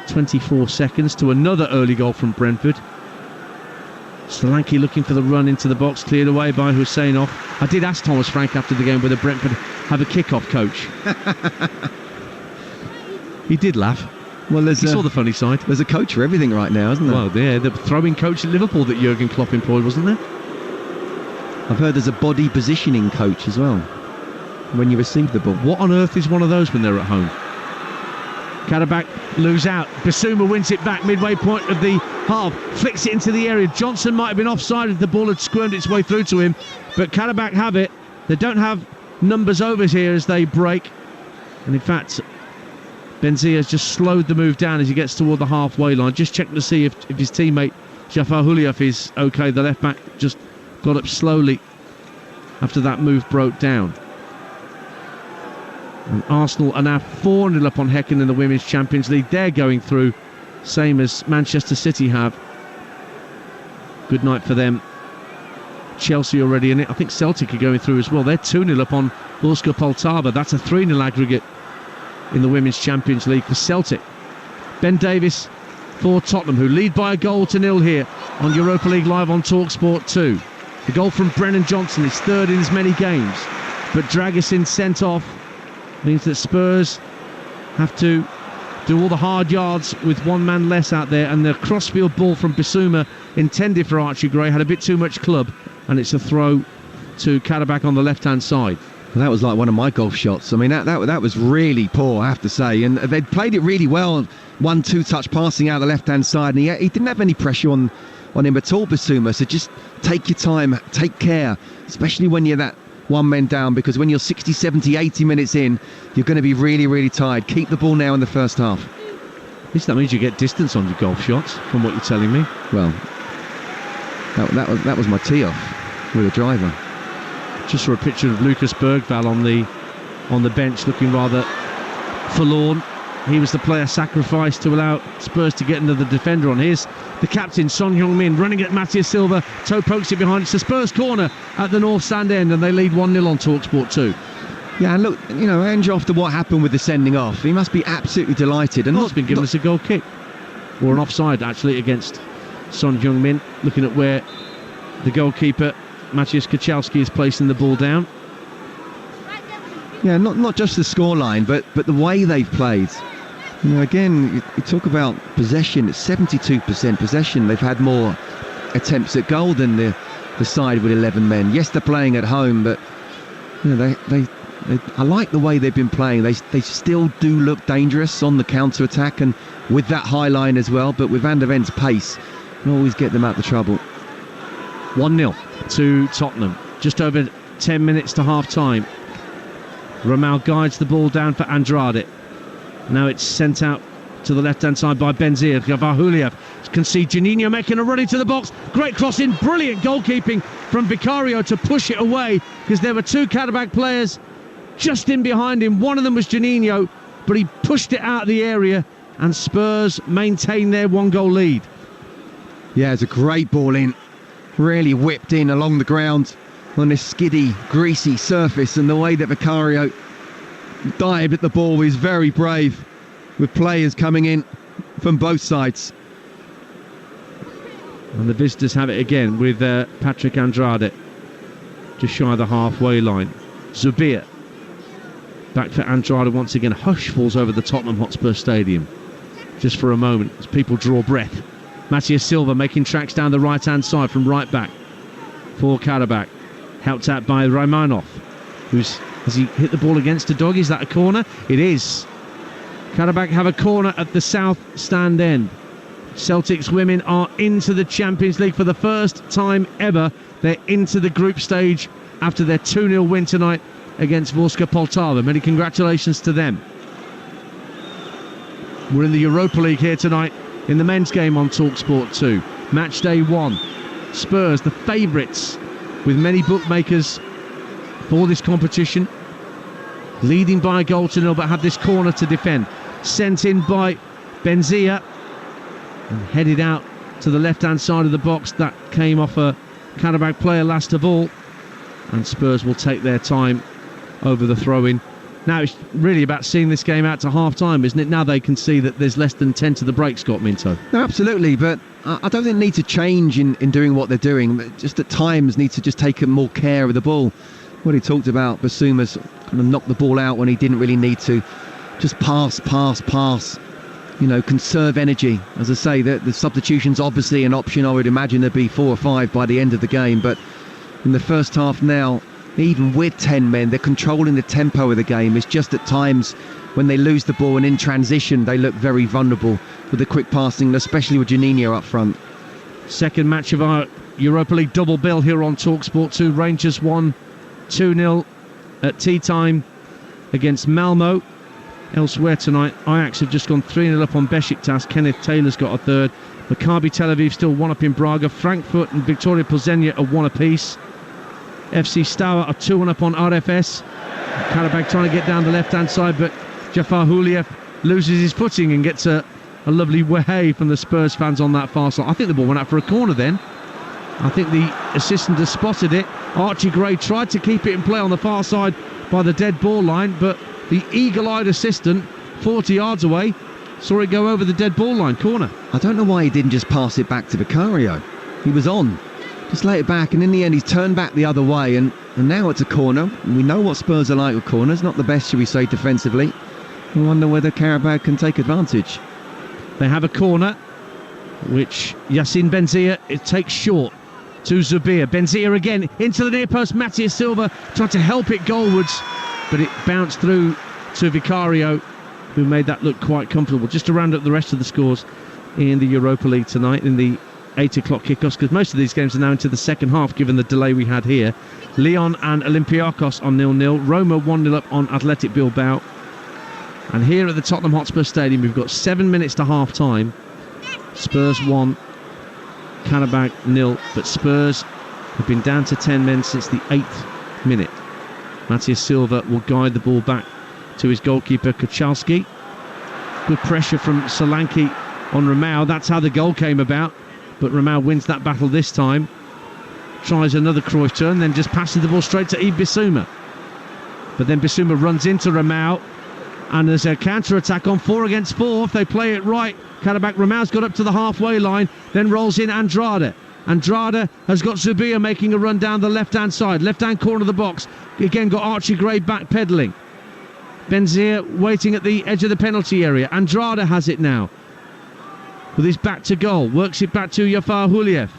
24 seconds to another early goal from Brentford. Solanke looking for the run into the box, cleared away by Husseinov. I did ask Thomas Frank after the game whether Brentford have a kick-off coach. He did laugh. Well, he saw the funny side. There's a coach for everything right now, isn't there? Well, yeah, the throwing coach at Liverpool that Jurgen Klopp employed, wasn't there? I've heard there's a body positioning coach as well when you receive the ball. What on earth is one of those when they're at home? Qarabağ lose out. Bissouma wins it back midway point of the half, flicks it into the area. Johnson might have been offside if the ball had squirmed its way through to him, but Qarabağ have it. They don't have numbers overs here as they break, and in fact Benzia has just slowed the move down as he gets toward the halfway line. Just checking to see if his teammate Jafar Huliev is okay. The left back just got up slowly after that move broke down. And Arsenal are now 4-0 up on Häcken in the Women's Champions League. They're going through, same as Manchester City have. Good night for them. Chelsea already in it. I think Celtic are going through as well. They're 2-0 up on Borussia Poltava. That's a 3-0 aggregate in the Women's Champions League for Celtic. Ben Davies for Tottenham, who lead by a goal to 0 here on Europa League Live on Talksport 2. The goal from Brennan Johnson is third in as many games, but Dragusin sent off means that Spurs have to do all the hard yards with one man less out there, and the crossfield ball from Bissouma intended for Archie Gray had a bit too much club, and it's a throw to Qarabağ on the left-hand side. Well, that was like one of my golf shots. I mean, that was really poor, I have to say, and they'd played it really well. 1-2 touch passing out the left-hand side, and he didn't have any pressure on him at all, Bissouma, so just take your time, take care, especially when you're that one man down, because when you're 60, 70, 80 minutes in, you're going to be really, really tired. Keep the ball now in the first half. At least that means you get distance on your golf shots, from what you're telling me. Well, that was my tee-off with a driver. Just saw a picture of Lucas Bergvall on the bench looking rather forlorn. He was the player sacrificed to allow Spurs to get another defender on. Here's the captain, Son Heung-min, running at Matthias Silva. Toe pokes it behind. It's a Spurs corner at the north stand end, and they lead 1-0 on Talksport 2. Yeah, and look, Ange, after what happened with the sending off, he must be absolutely delighted. And he's been given us a goal kick, or an offside actually, against Son Heung-min. Looking at where the goalkeeper Maciej Kaczalski is placing the ball down. Yeah, not just the scoreline, but the way they've played. Again, you talk about possession. It's 72% possession. They've had more attempts at goal than the side with 11 men. Yes, they're playing at home, but I like the way they've been playing. They still do look dangerous on the counter attack, and with that high line as well. But with Van der Ven's pace, can always get them out of trouble. 1-0 to Tottenham. Just over 10 minutes to half time. Ramal guides the ball down for Andrade. Now it's sent out to the left-hand side by Benzia. Huliev can see Juninho making a run into the box. Great crossing, brilliant goalkeeping from Vicario to push it away, because there were two Qarabağ players just in behind him. One of them was Juninho, but he pushed it out of the area, and Spurs maintain their one-goal lead. Yeah, it's a great ball in. Really whipped in along the ground on this skiddy, greasy surface, and the way that Vicario dived at the ball was very brave, with players coming in from both sides. And the visitors have it again with Patrick Andrade just shy of the halfway line. Zubir back for Andrade once again. Hush falls over the Tottenham Hotspur Stadium just for a moment as people draw breath. Matthias Silva making tracks down the right-hand side from right back for Qarabağ. Helped out by Raimanov. Has he hit the ball against a dog? Is that a corner? It is. Qarabağ have a corner at the south stand end. Celtic's women are into the Champions League for the first time ever. They're into the group stage after their 2-0 win tonight against Borussia Poltava. Many congratulations to them. We're in the Europa League here tonight in the men's game on Talksport 2. Match day 1. Spurs, the favourites with many bookmakers for this competition. leading by a goal to nil, but had this corner to defend. Sent in by Benzia and headed out to the left-hand side of the box. That came off a Qarabağ player last of all, and Spurs will take their time over the throw-in. Now it's really about seeing this game out to half-time, isn't it? Now they can see that there's less than 10 to the break, Scott Minto. No, absolutely, but I don't think they need to change in doing what they're doing. Just at times need to just take more care of the ball. What he talked about, Bissouma's kind of knocked the ball out when he didn't really need to. Just pass. Conserve energy. As I say, the substitution's obviously an option. I would imagine there'd be 4 or 5 by the end of the game, but in the first half now, even with 10 men, they're controlling the tempo of the game. It's just at times when they lose the ball and in transition they look very vulnerable with the quick passing, especially with Juninho up front. Second match of our Europa League double bill here on Talksport 2. Rangers won 2-0 at tea time against Malmo. Elsewhere tonight, Ajax have just gone 3-0 up on Besiktas. Kenneth Taylor's got a third. Maccabi Tel Aviv still 1 up in Braga. Frankfurt and Victoria Plzeň are 1 apiece. FC Steaua are 2-1 up on RFS. Qarabağ trying to get down the left-hand side, but Jafar Huliev loses his footing and gets a lovely way from the Spurs fans on that far side. I think the ball went out for a corner then. I think the assistant has spotted it. Archie Gray tried to keep it in play on the far side by the dead ball line, but the eagle-eyed assistant, 40 yards away, saw it go over the dead ball line, corner. I don't know why he didn't just pass it back to Vicario. He was on. Just lay it back, and in the end he's turned back the other way, and now it's a corner. And we know what Spurs are like with corners, not the best, shall we say, defensively. I wonder whether Qarabağ can take advantage. They have a corner, which Yacine Benzia, it takes short to Zubir. Benzia again into the near post. Matthias Silva tried to help it goalwards, but it bounced through to Vicario, who made that look quite comfortable. Just to round up the rest of the scores in the Europa League tonight, in the 8 o'clock kickoffs, because most of these games are now into the second half given the delay we had here. Lyon and Olympiacos on 0-0. Roma 1-0 up on Athletic Bilbao. And here at the Tottenham Hotspur Stadium, we've got 7 minutes to half time. Spurs 1, Qarabağ 0, but Spurs have been down to 10 men since the 8th minute. Matthias Silva will guide the ball back to his goalkeeper Kachalski. Good pressure from Solanke on Ramau. That's how the goal came about, but Ramau wins that battle this time. Tries another Cruyff turn, then just passes the ball straight to Yves Bissouma. But then Bissouma runs into Ramau, and there's a counter-attack on 4 against 4 if they play it right. Qarabağ, Ramau's got up to the halfway line, then rolls in Andrade. Andrade has got Zubir making a run down the left-hand side, left-hand corner of the box. Again got Archie Gray back-pedalling. Benzia waiting at the edge of the penalty area. Andrade has it now with his back to goal, works it back to Jafar Huliev.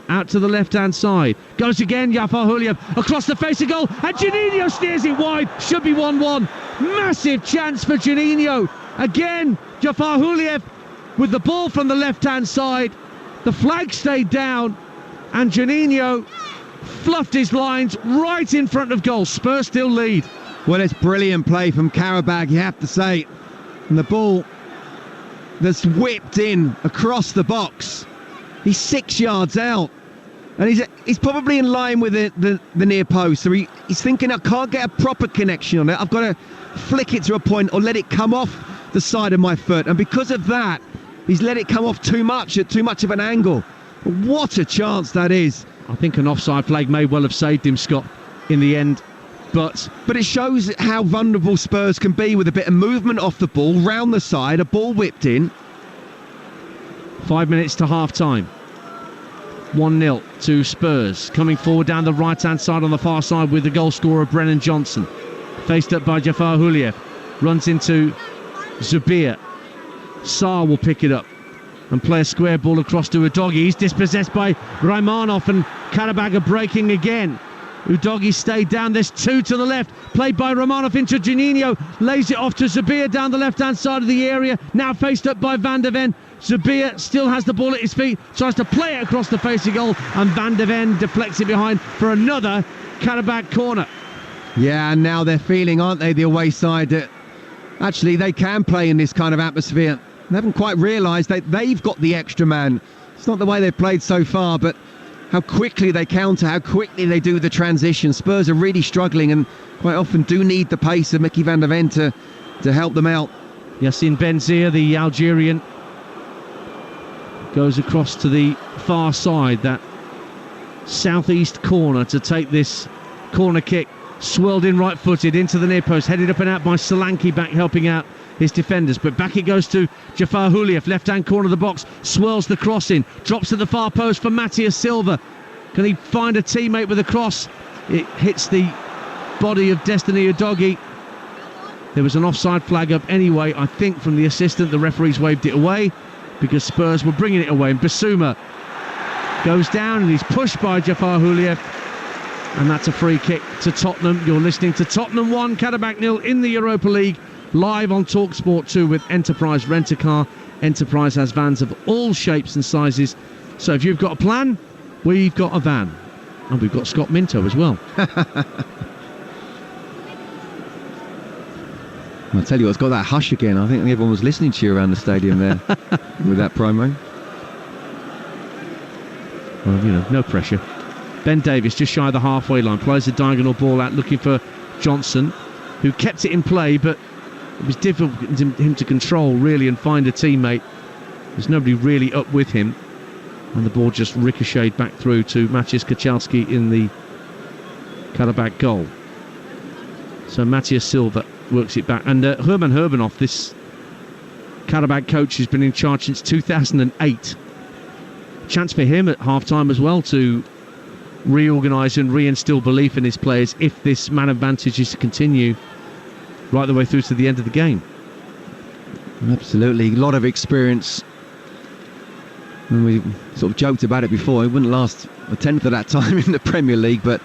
Out to the left-hand side. Goes again, Jafar Huliev. Across the face of goal. And Juninho steers it wide. Should be 1-1. Massive chance for Juninho. Again, Jafar Huliev with the ball from the left-hand side. The flag stayed down. And Juninho fluffed his lines right in front of goal. Spurs still lead. Well, it's brilliant play from Qarabağ, you have to say. And the ball that's whipped in across the box. He's 6 yards out. And he's probably in line with the near post. So he's thinking, I can't get a proper connection on it. I've got to flick it to a point or let it come off the side of my foot. And because of that, he's let it come off too much at too much of an angle. What a chance that is. I think an offside flag may well have saved him, Scott, in the end. But it shows how vulnerable Spurs can be with a bit of movement off the ball, round the side, a ball whipped in. 5 minutes to half-time. 1-0 to Spurs. Coming forward down the right-hand side on the far side with the goal scorer Brennan Johnson. Faced up by Jafar Huliev. Runs into Zubir. Sarr will pick it up and play a square ball across to Udogie. He's dispossessed by Raimanov, and Qarabağ are breaking again. Udogie stayed down. There's 2 to the left. Played by Romanov into Juninho. Lays it off to Zubir down the left-hand side of the area. Now faced up by Van de Ven. Zubir still has the ball at his feet. Tries to play it across the face of goal. And Van de Ven deflects it behind for another Qarabağ corner. Yeah, and now they're feeling, aren't they, the away side, that actually they can play in this kind of atmosphere. They haven't quite realised that they've got the extra man. It's not the way they've played so far, but how quickly they counter, how quickly they do the transition. Spurs are really struggling and quite often do need the pace of Mickey van der Ven to help them out. Yassine Benzia, the Algerian, goes across to the far side, that southeast corner, to take this corner kick. Swirled in right-footed into the near post, headed up and out by Solanke, back helping out his defenders, but back it goes to Jafar Huliev, left-hand corner of the box, swirls the cross in, drops to the far post for Matthias Silva. Can he find a teammate with a cross? It hits the body of Destiny Udogie. There was an offside flag up anyway, I think, from the assistant. The referees waved it away because Spurs were bringing it away, and Bissouma goes down and he's pushed by Jafar Huliev. And that's a free kick to Tottenham. You're listening to Tottenham 1, Qarabağ 0 in the Europa League, live on Talksport 2 with Enterprise Rent-A-Car. Enterprise has vans of all shapes and sizes. So if you've got a plan, we've got a van. And we've got Scott Minto as well. I'll tell you, it's got that hush again. I think everyone was listening to you around the stadium there with that promo. Well, you know, no pressure. Ben Davies just shy of the halfway line, plays the diagonal ball out looking for Johnson, who kept it in play, but it was difficult for him to control really and find a teammate. There's nobody really up with him, and the ball just ricocheted back through to Maciej Kachalski in the Qarabağ goal. So Matthias Silva works it back, and Herman Herbanoff, this Qarabağ coach, has been in charge since 2008. Chance for him at half-time as well to reorganise and reinstill belief in his players if this man advantage is to continue right the way through to the end of the game. Absolutely, a lot of experience. And we sort of joked about it before, it wouldn't last a tenth of that time in the Premier League, but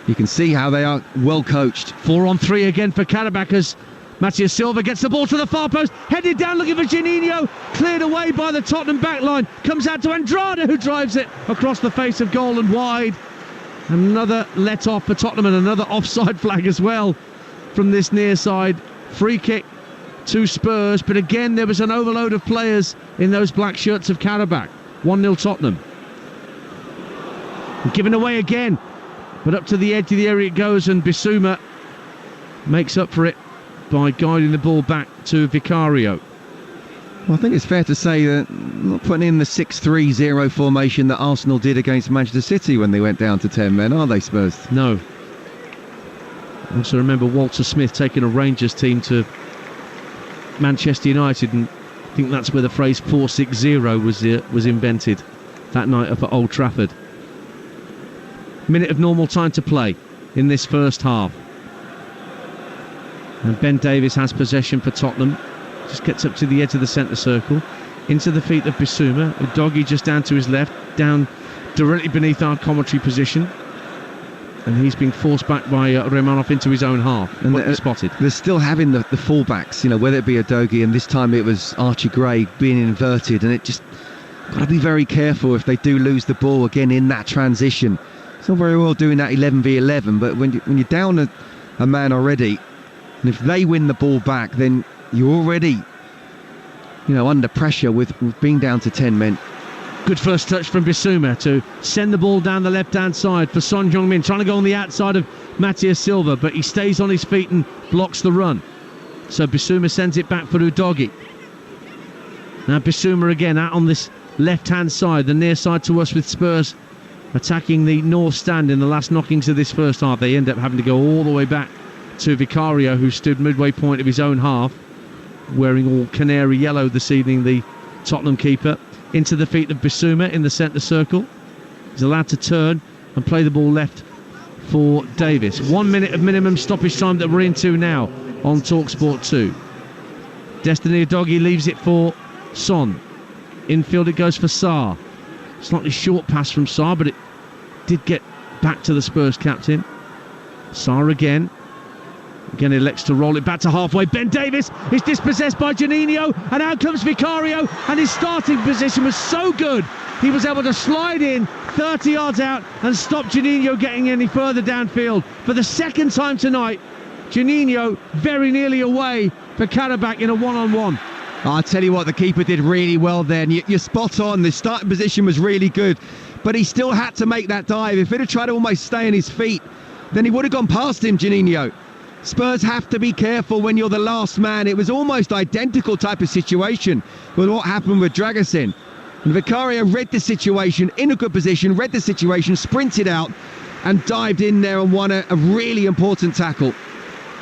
you can see how they are well coached. 4-on-3 again for Qarabağ as Matthias Silva gets the ball to the far post, headed down looking for Juninho, cleared away by the Tottenham backline, comes out to Andrade, who drives it across the face of goal and wide. Another let off for Tottenham, and another offside flag as well from this near side. Free kick to Spurs, but again there was an overload of players in those black shirts of Qarabağ. 1-0 Tottenham. And given away again, but up to the edge of the area it goes, and Bissouma makes up for it by guiding the ball back to Vicario. Well, I think it's fair to say that not putting in the 6-3-0 formation that Arsenal did against Manchester City when they went down to 10 men, are they, Spurs? No. I also remember Walter Smith taking a Rangers team to Manchester United, and I think that's where the phrase 4-6-0 was invented that night up at Old Trafford. Minute of normal time to play in this first half. And Ben Davies has possession for Tottenham. Just gets up to the edge of the centre circle, into the feet of Bissouma. Udogie just down to his left, down directly beneath our commentary position, and he's being forced back by Romanov into his own half. And spotted. They're still having the fullbacks, you know, whether it be Udogie, and this time it was Archie Gray being inverted, and it just got to be very careful if they do lose the ball again in that transition. It's not very well doing that 11v11, but when you're down a man already, and if they win the ball back, then you're already, you know, under pressure with being down to 10 men. Good first touch from Bissouma to send the ball down the left-hand side for Son Heung-min, trying to go on the outside of Matthias Silva, but he stays on his feet and blocks the run. So Bissouma sends it back for Udogie. Now Bissouma again out on this left-hand side, the near side to us, with Spurs attacking the north stand in the last knockings of this first half. They end up having to go all the way back to Vicario, who stood midway point of his own half, wearing all canary yellow this evening, the Tottenham keeper. Into the feet of Bissouma in the centre circle. He's allowed to turn and play the ball left for Davis. 1 minute of minimum stoppage time that we're into now on Talksport 2. Destiny Udogie leaves it for Son. Infield it goes for Sarr. Slightly short pass from Sarr, but it did get back to the Spurs captain. Sarr again he elects to roll it back to halfway. Ben Davies is dispossessed by Juninho, and out comes Vicario, and his starting position was so good he was able to slide in 30 yards out and stop Juninho getting any further downfield. For the second time tonight, Juninho very nearly away for Qarabağ in a one-on-one. I'll tell you what, the keeper did really well there, and you're spot on. The starting position was really good, but he still had to make that dive. If he'd have tried to almost stay on his feet, then he would have gone past him, Juninho. Spurs have to be careful when you're the last man. It was almost identical type of situation with what happened with Dragusin. And Vicario read the situation, in a good position, read the situation, sprinted out and dived in there and won a really important tackle.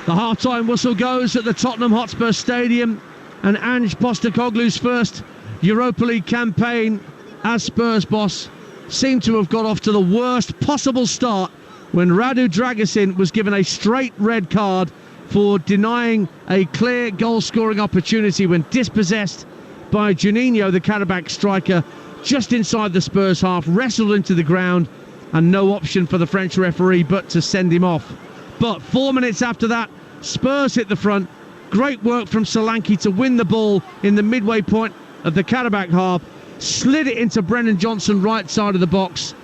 The half-time whistle goes at the Tottenham Hotspur Stadium, and Ange Postecoglou's first Europa League campaign as Spurs boss seemed to have got off to the worst possible start when Radu Dragusin was given a straight red card for denying a clear goal-scoring opportunity when dispossessed by Juninho, the Qarabağ striker, just inside the Spurs half, wrestled into the ground, and no option for the French referee but to send him off. But 4 minutes after that, Spurs hit the front. Great work from Solanke to win the ball in the midway point of the Qarabağ half, slid it into Brennan Johnson right side of the box,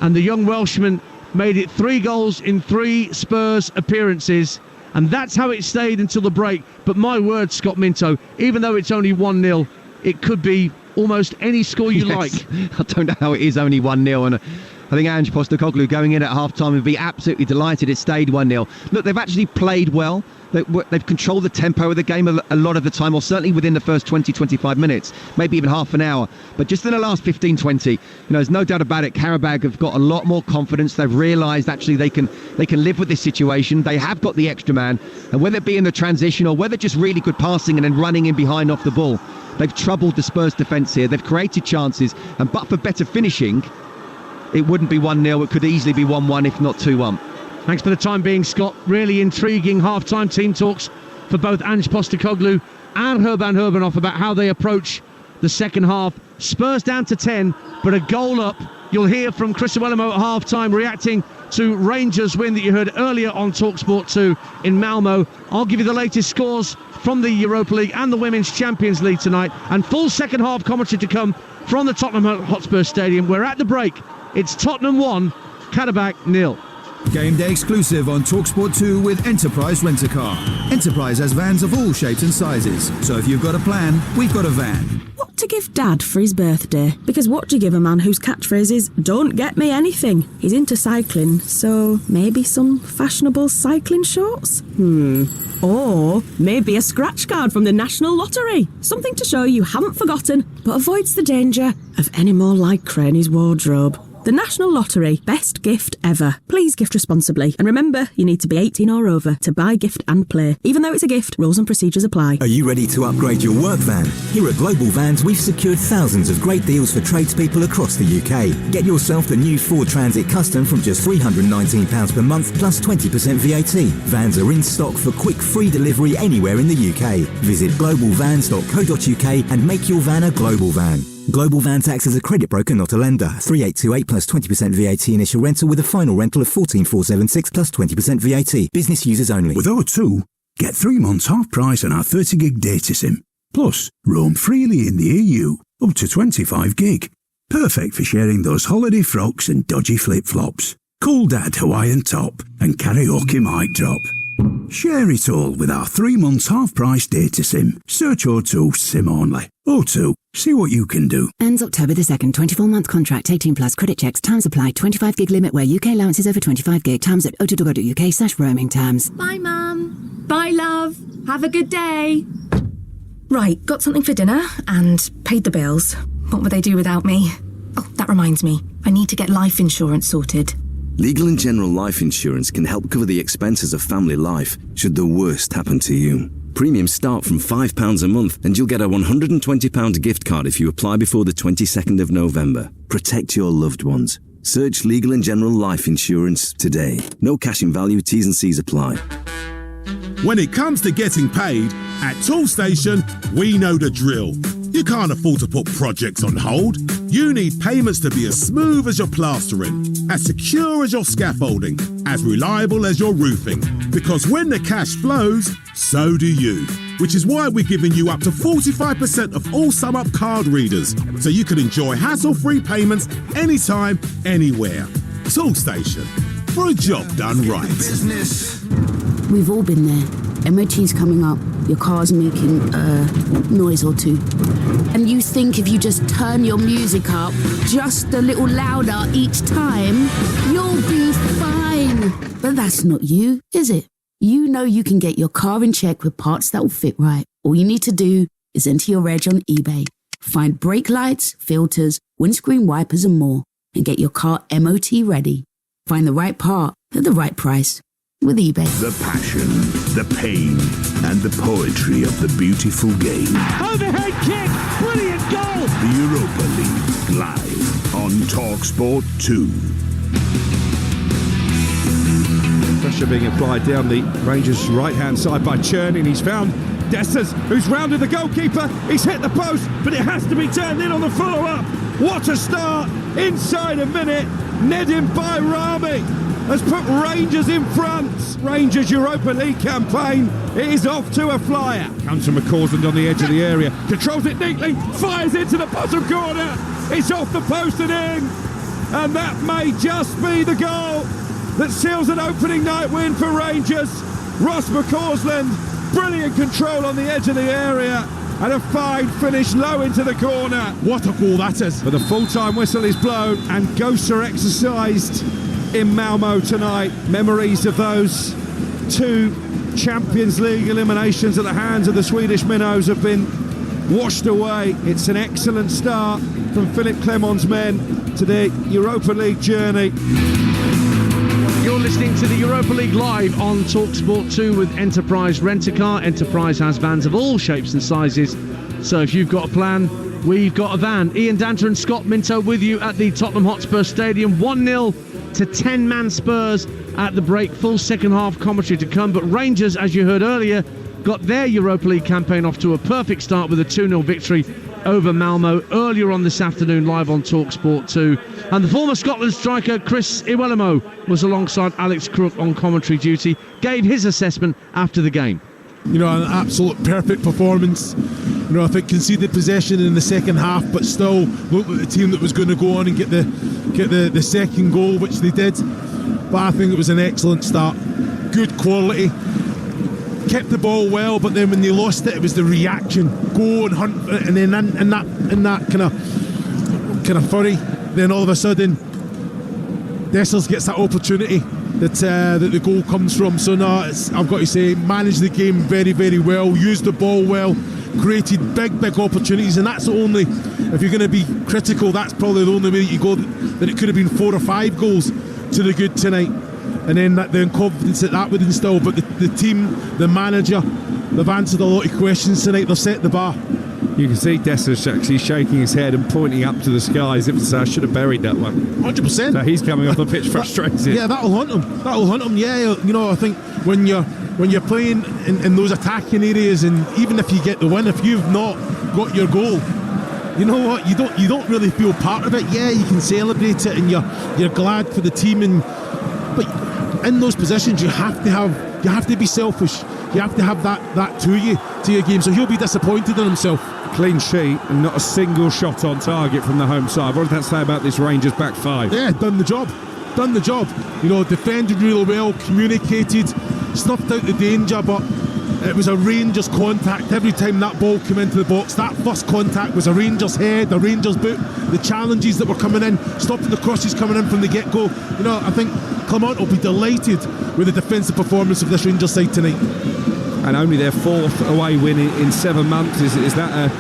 and the young Welshman made it 3 goals in 3 Spurs appearances, and that's how it stayed until the break. But my word, Scott Minto, even though it's only 1-0, it could be almost any score you like. I don't know how it is only 1-0, and I think Ange Postecoglou going in at half-time would be absolutely delighted it stayed 1-0. Look, they've actually played well. They've controlled the tempo of the game a lot of the time, or certainly within the first 20-25 minutes, maybe even half an hour. But just in the last 15-20, there's no doubt about it, Qarabağ have got a lot more confidence. They've realised actually they can live with this situation. They have got the extra man, and whether it be in the transition or whether just really good passing and then running in behind off the ball, they've troubled the Spurs defence here. They've created chances, and but for better finishing, it wouldn't be 1-0. It could easily be 1-1, if not 2-1. Thanks for the time being, Scott. Really intriguing half-time team talks for both Ange Postecoglou and Herban Herbanov about how they approach the second half. Spurs down to 10, but a goal up. You'll hear from Chris Uelemo at half-time reacting to Rangers' win that you heard earlier on Talksport 2 in Malmo. I'll give you the latest scores from the Europa League and the Women's Champions League tonight, and full second half commentary to come from the Tottenham Hotspur Stadium. We're at the break. It's Tottenham 1, Qarabağ 0. Game day exclusive on Talksport 2 with Enterprise Rent-A-Car. Enterprise has vans of all shapes and sizes, so if you've got a plan, we've got a van. What to give Dad for his birthday? Because what do you give a man whose catchphrase is, don't get me anything? He's into cycling, so maybe some fashionable cycling shorts? Or maybe a scratch card from the National Lottery. Something to show you haven't forgotten, but avoids the danger of any more lycra in his wardrobe. The National Lottery, best gift ever. Please gift responsibly. And remember, you need to be 18 or over to buy, gift and play. Even though it's a gift, rules and procedures apply. Are you ready to upgrade your work van? Here at Global Vans, we've secured thousands of great deals for tradespeople across the UK. Get yourself the new Ford Transit Custom from just £319 per month plus 20% VAT. Vans are in stock for quick free delivery anywhere in the UK. Visit globalvans.co.uk and make your van a global van. Global Vans acts as a credit broker, not a lender. 3828 plus 20% VAT initial rental with a final rental of 14476 plus 20% VAT. Business users only. With O2, get 3 months half price on our 30 gig data SIM. Plus, roam freely in the EU, up to 25 gig. Perfect for sharing those holiday frocks and dodgy flip-flops. Cool Dad Hawaiian top and karaoke mic drop. Share it all with our 3 months half price data SIM. Search O2 SIM only. O2, see what you can do. Ends October the 2nd, 24-month contract, 18 plus credit checks, terms apply, 25 gig limit where UK allowances over 25 gig, terms at o2.co.uk/roaming terms. Bye, Mum. Bye, love. Have a good day. Right, got something for dinner and paid the bills. What would they do without me? Oh, that reminds me. I need to get life insurance sorted. Legal and General Life Insurance can help cover the expenses of family life should the worst happen to you. Premiums start from £5 a month and you'll get a £120 gift card if you apply before the 22nd of November. Protect your loved ones. Search Legal and General Life Insurance today. No cash in value, T's and C's apply. When it comes to getting paid, at Toolstation, we know the drill. You can't afford to put projects on hold. You need payments to be as smooth as your plastering, as secure as your scaffolding, as reliable as your roofing. Because when the cash flows, so do you. Which is why we're giving you up to 45% of all SumUp card readers, so you can enjoy hassle-free payments anytime, anywhere. Toolstation, for a job done right. We've all been there. MOT's coming up. your car's making a noise or two. And you think if you just turn your music up just a little louder each time, you'll be fine. But that's not you, is it? You know you can get your car in check with parts that will fit right. All you need to do is enter your reg on eBay. Find brake lights, filters, windscreen wipers and more, and get your car MOT ready. Find the right part at the right price with eBay. The passion, the pain, and the poetry of the beautiful game. Overhead kick, brilliant goal! The Europa League, live on Talksport 2. Pressure being applied down the Rangers' right-hand side by Churning. He's found Dessers, who's rounded the goalkeeper. He's hit the post, but it has to be turned in on the follow-up. What a start! Inside a minute, Nedim Bayrami has put Rangers in front. Rangers' Europa League campaign, it is off to a flyer. Comes from McCausland on the edge of the area, controls it neatly, fires into the bottom corner. It's off the post and in, and that may just be the goal that seals an opening night win for Rangers. Ross McCausland, brilliant control on the edge of the area, and a fine finish low into the corner. What a goal that is. But the full-time whistle is blown and ghosts are exercised in Malmo tonight. Memories of those two Champions League eliminations at the hands of the Swedish Minnows have been washed away. It's an excellent start from Philip Clement's men to their Europa League journey. You're listening to the Europa League live on Talksport 2 with Enterprise Rent-A-Car. Enterprise has vans of all shapes and sizes, so if you've got a plan, we've got a van. Ian Danter and Scott Minto with you at the Tottenham Hotspur Stadium. 1-0 to 10-man Spurs at the break. Full second half commentary to come, but Rangers, as you heard earlier, got their Europa League campaign off to a perfect start with a 2-0 victory over Malmo earlier on this afternoon, live on Talksport 2. And the former Scotland striker Chris Iwelumo was alongside Alex Crook on commentary duty, gave his assessment after the game. You know, an absolute perfect performance. You know, I think conceded possession in the second half, but still looked like the team that was going to go on and get the second goal, which they did. But I think it was an excellent start. Good quality. Kept the ball well, but then when they lost it, it was the reaction. Go and hunt, and then in that kind of furry, then all of a sudden, Dessers gets that opportunity that the goal comes from. So no, I've got to say, managed the game very, very well, used the ball well, created big opportunities, and that's the only, if you're going to be critical, that's probably the only way that you go, that it could have been 4 or 5 goals to the good tonight. And then the confidence that would instill. But the team, the manager, they've answered a lot of questions tonight. They've set the bar. You can see Dessers actually shaking his head and pointing up to the sky as if to say, I should have buried that one. 100%. So he's coming off the pitch frustrated. Yeah, that'll hunt him. Yeah, you know, I think when you're playing in those attacking areas, and even if you get the win, if you've not got your goal, you know what, you don't really feel part of it. Yeah, you can celebrate it and you're glad for the team, but in those positions you have to be selfish. You have to have that to your game. So he'll be disappointed in himself. Clean sheet and not a single shot on target from the home side. What does that say about this Rangers back five? Yeah, done the job. You know, defended really well, communicated, snuffed out the danger, but it was a Rangers contact every time that ball came into the box. That first contact was a Rangers head, a Rangers boot. The challenges that were coming in, stopping the crosses coming in from the get-go. You know, I think Clement will be delighted with the defensive performance of this Rangers side tonight. And only their 4th away win in 7 months. Is that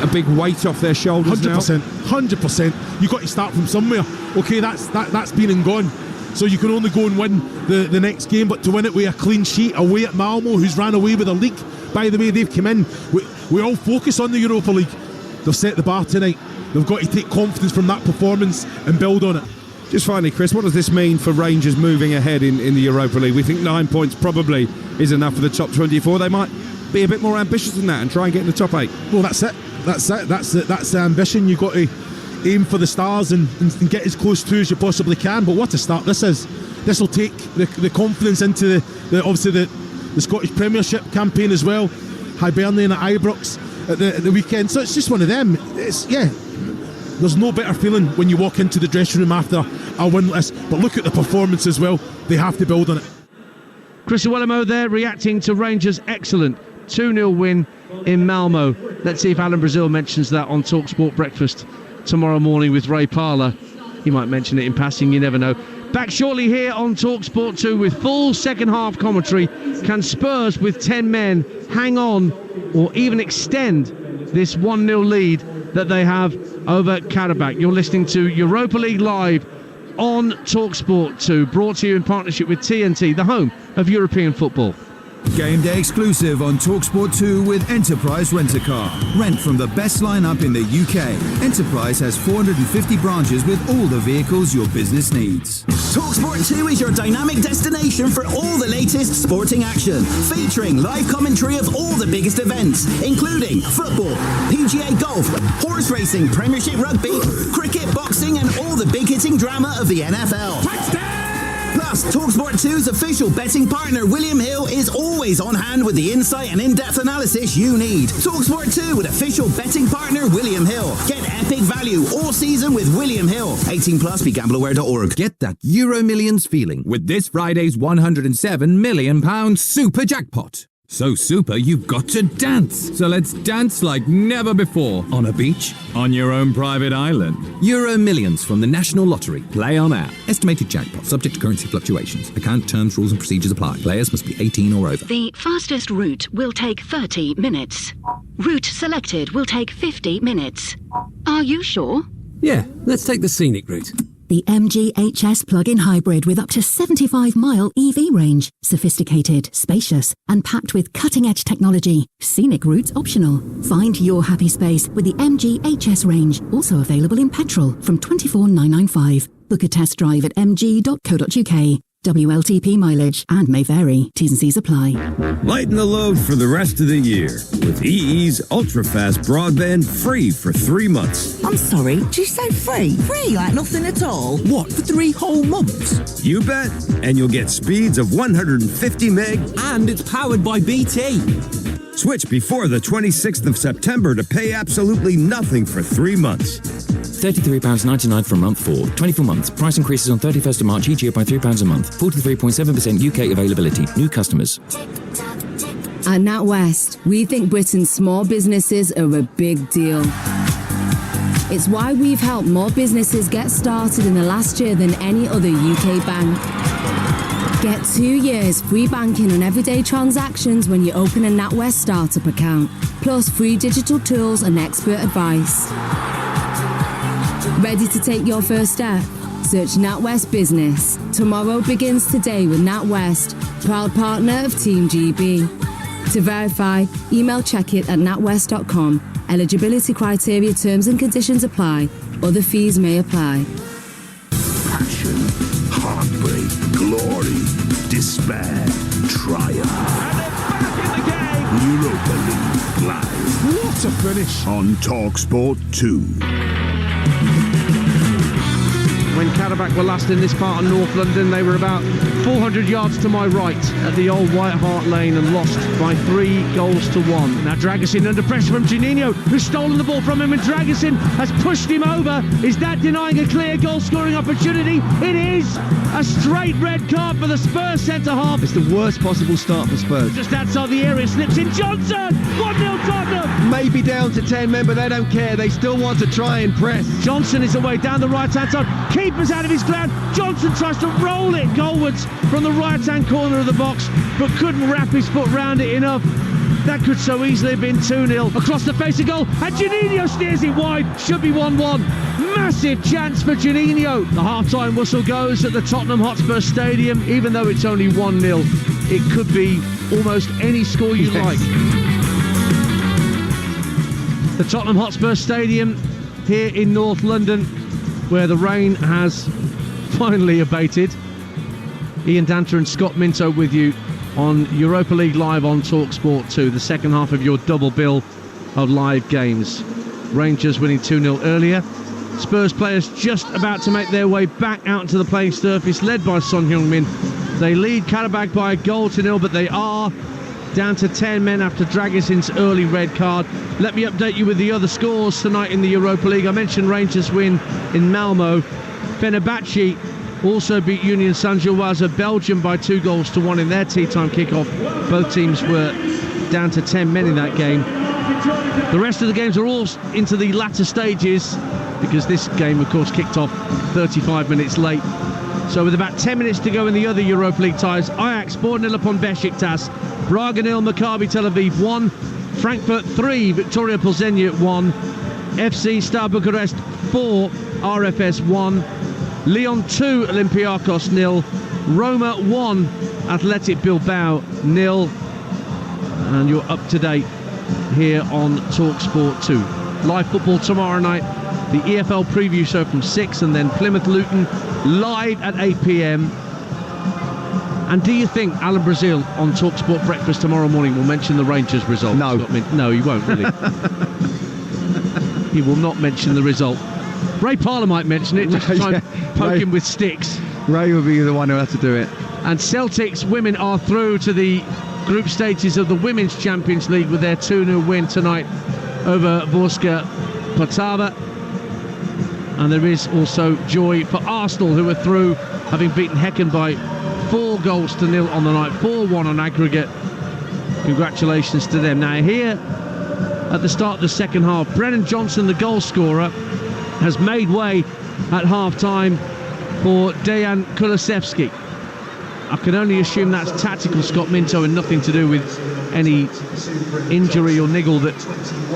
a big weight off their shoulders 100%, now? 100%. You've got to start from somewhere. Okay, that's been and gone. So you can only go and win the next game, but to win it with a clean sheet away at Malmo, who's ran away with the league. By the way, they've come in. We all focus on the Europa League. They've set the bar tonight. They've got to take confidence from that performance and build on it. Just finally, Chris, what does this mean for Rangers moving ahead in the Europa League? We think 9 points probably is enough for the top 24. They might be a bit more ambitious than that and try and get in the top 8. Well, that's it. That's the ambition. You've got to aim for the stars and get as close to as you possibly can. But what a start this is. This will take the confidence into obviously the Scottish Premiership campaign as well. Hibernian at Ibrox at the weekend. So it's just one of them. There's no better feeling when you walk into the dressing room after a win like this. But look at the performance as well. They have to build on it. Chris Iwelumo there reacting to Rangers' excellent 2-0 win in Malmo. Let's see if Alan Brazil mentions that on Talksport Breakfast tomorrow morning with Ray Parlour. He might mention it in passing, you never know. Back shortly here on Talksport 2 with full second half commentary. Can Spurs with 10 men hang on or even extend this 1-0 lead that they have over Qarabağ? You're listening to Europa League Live on Talksport 2, brought to you in partnership with TNT, the home of European football. Game day exclusive on Talksport 2 with Enterprise Rent-A-Car. Rent from the best lineup in the UK. Enterprise has 450 branches with all the vehicles your business needs. Talksport 2 is your dynamic destination for all the latest sporting action, featuring live commentary of all the biggest events, including football, PGA golf, horse racing, Premiership rugby, cricket, boxing, and all the big-hitting drama of the NFL. Plus, Talksport 2's official betting partner, William Hill, is always on hand with the insight and in-depth analysis you need. Talksport 2 with official betting partner, William Hill. Get epic value all season with William Hill. 18 plus, begambleaware.org. Get that Euro Millions feeling with this Friday's £107 million super jackpot. So super, you've got to dance. So let's dance like never before. On a beach, on your own private island. Euro Millions from the National Lottery. Play on app. Estimated jackpot, subject to currency fluctuations. Account terms, rules and procedures apply. Players must be 18 or over. The fastest route will take 30 minutes. Route selected will take 50 minutes. Are you sure? Yeah, let's take the scenic route. The MG HS plug-in hybrid with up to 75-mile EV range. Sophisticated, spacious, and packed with cutting-edge technology. Scenic routes optional. Find your happy space with the MG HS range, also available in petrol from $24,995. Book a test drive at mg.co.uk. WLTP mileage and may vary. T's and C's apply. Lighten the load for the rest of the year with EE's ultra-fast broadband free for 3 months. I'm sorry, did you say free? Free, like nothing at all? What, for 3 whole months? You bet, and you'll get speeds of 150 meg. And it's powered by BT. Switch before the 26th of September to pay absolutely nothing for 3 months. £33.99 for a month for 24 months. Price increases on 31st of March each year by £3 a month. 43.7% UK availability. New customers. At NatWest, we think Britain's small businesses are a big deal. It's why we've helped more businesses get started in the last year than any other UK bank. Get 2 years free banking on everyday transactions when you open a NatWest startup account, plus free digital tools and expert advice. Ready to take your first step? Search NatWest Business. Tomorrow begins today with NatWest, proud partner of Team GB. To verify, email checkit@natwest.com. Eligibility criteria, terms and conditions apply. Other fees may apply. Passion, heartbreak, glory, despair, triumph. And they're back in the game. Europa League Live. What a finish. On Talksport 2. When Qarabağ were last in this part of North London, they were about 400 yards to my right at the old White Hart Lane and lost by 3-1. Now Dragusin under pressure from Juninho, who's stolen the ball from him, and Dragusin has pushed him over. Is that denying a clear goal-scoring opportunity? It is! A straight red card for the Spurs centre-half. It's the worst possible start for Spurs. Just outside the area, slips in Johnson! 1-0 Tottenham! Maybe down to 10 men, but they don't care. They still want to try and press. Johnson is away down the right-hand side. Keeper's out of his ground. Johnson tries to roll it goalwards from the right-hand corner of the box, but couldn't wrap his foot round it enough. That could so easily have been 2-0. Across the face of goal, and Juninho steers it wide. Should be 1-1. Massive chance for Juninho. The half-time whistle goes at the Tottenham Hotspur Stadium. Even though it's only 1-0, it could be almost any score you like. The Tottenham Hotspur Stadium here in North London, where the rain has finally abated. Ian Danter and Scott Minto with you on Europa League Live on Talksport 2, the second half of your double bill of live games. Rangers winning 2-0 earlier. Spurs players just about to make their way back out to the playing surface, led by Son Heung-min. They lead Qarabağ by a 1-0, but they are down to 10 men after Dragusin's early red card. Let me update you with the other scores tonight in the Europa League. I mentioned Rangers win in Malmo. Fenerbahce also beat Union Saint-Gilloise of Belgium by 2-1 in their tea time kickoff. Both teams were down to 10 men in that game. The rest of the games are all into the latter stages, because this game, of course, kicked off 35 minutes late. So with about 10 minutes to go in the other Europa League ties, Ajax 4-0 upon Besiktas, Braga 0, Maccabi Tel Aviv 1, Frankfurt 3, Victoria Plzeň 1, FC Star Bucharest 4, RFS 1, Lyon 2, Olympiacos 0, Roma 1, Athletic Bilbao 0. And you're up to date here on Talksport 2. Live football tomorrow night, the EFL preview show from 6, and then Plymouth Luton live at 8 p.m. And do you think Alan Brazil on Talksport Breakfast tomorrow morning will mention the Rangers result? No. No, he won't, really. He will not mention the result. Ray Parlour might mention it, just to try and poke him with sticks. Ray will be the one who has to do it. And Celtic's women are through to the group stages of the Women's Champions League with their 2-0 win tonight over Vorska Poltava. And there is also joy for Arsenal, who are through, having beaten Häcken by 4-0 on the night, 4-1 on aggregate. Congratulations to them. Now here, at the start of the second half, Brennan Johnson, the goal scorer, has made way at half-time for Dejan Kulusevski. I can only assume that's tactical, Scott Minto, and nothing to do with any injury or niggle that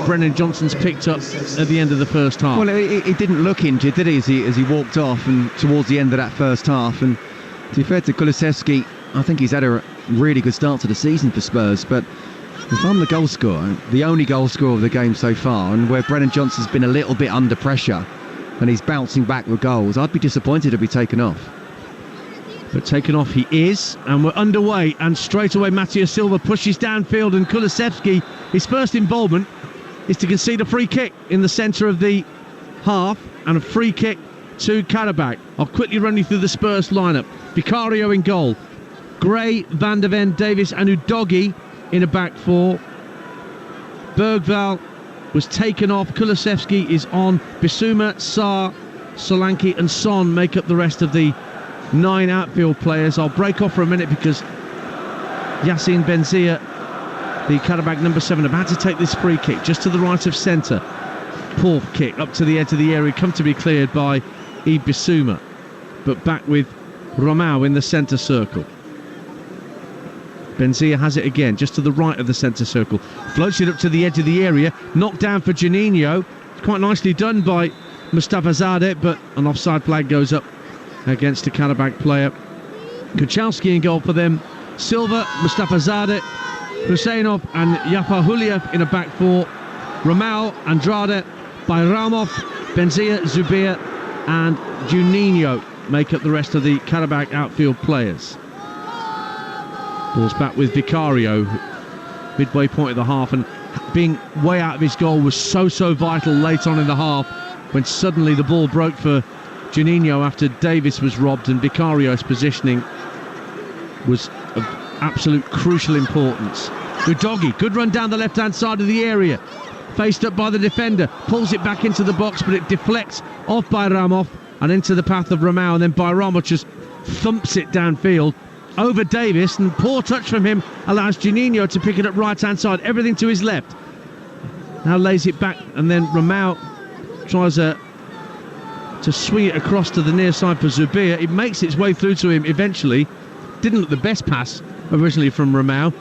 Brennan Johnson's picked up at the end of the first half. Well, he didn't look injured, did he, as he walked off and towards the end of that first half. And to be fair to Kulusevski, I think he's had a really good start to the season for Spurs. But if I'm the goal scorer, the only goal scorer of the game so far, and where Brennan Johnson's been a little bit under pressure and he's bouncing back with goals, I'd be disappointed if he'd taken off. But taken off he is, and we're underway, and straight away Matthias Silva pushes downfield, and Kulusevski, his first involvement is to concede a free kick in the centre of the half, and a free kick to Qarabağ. I'll quickly run you through the Spurs lineup. Vicario in goal, Gray, Van der Ven, Davis and Udogi in a back four. Bergvall was taken off, Kulusevski is on, Bissouma, Sarr, Solanke and Son make up the rest of the 9 outfield players. I'll break off for a minute because Yassine Benzia, the Qarabağ number 7, about to take this free kick just to the right of centre. Poor kick up to the edge of the area, come to be cleared by Yves Bissouma, but back with Romao in the centre circle. Benzia has it again, just to the right of the centre circle, floats it up to the edge of the area, knocked down for Juninho. It's quite nicely done by Mustafa Zadeh, but an offside flag goes up against a Qarabağ player. Kuchalski in goal for them, Silva, Mustafa Zadeh, Husseinov and Yafa Huliev in a back four. Romao, Andrade, Bayramov, Benzia, Zubir and Juninho make up the rest of the Qarabağ outfield players. Ball's back with Vicario, midway point of the half, and being way out of his goal was so vital late on in the half, when suddenly the ball broke for Juninho after Davis was robbed, and Vicario's positioning was of absolute crucial importance. Udogi, good run down the left-hand side of the area, faced up by the defender, pulls it back into the box, but it deflects off Bayramov and into the path of Romao, and then Bayramov just thumps it downfield over Davis, and poor touch from him allows Juninho to pick it up right-hand side, everything to his left. Now lays it back, and then Romao tries to swing it across to the near side for Zubir. It makes its way through to him eventually. Didn't look the best pass originally from Romao.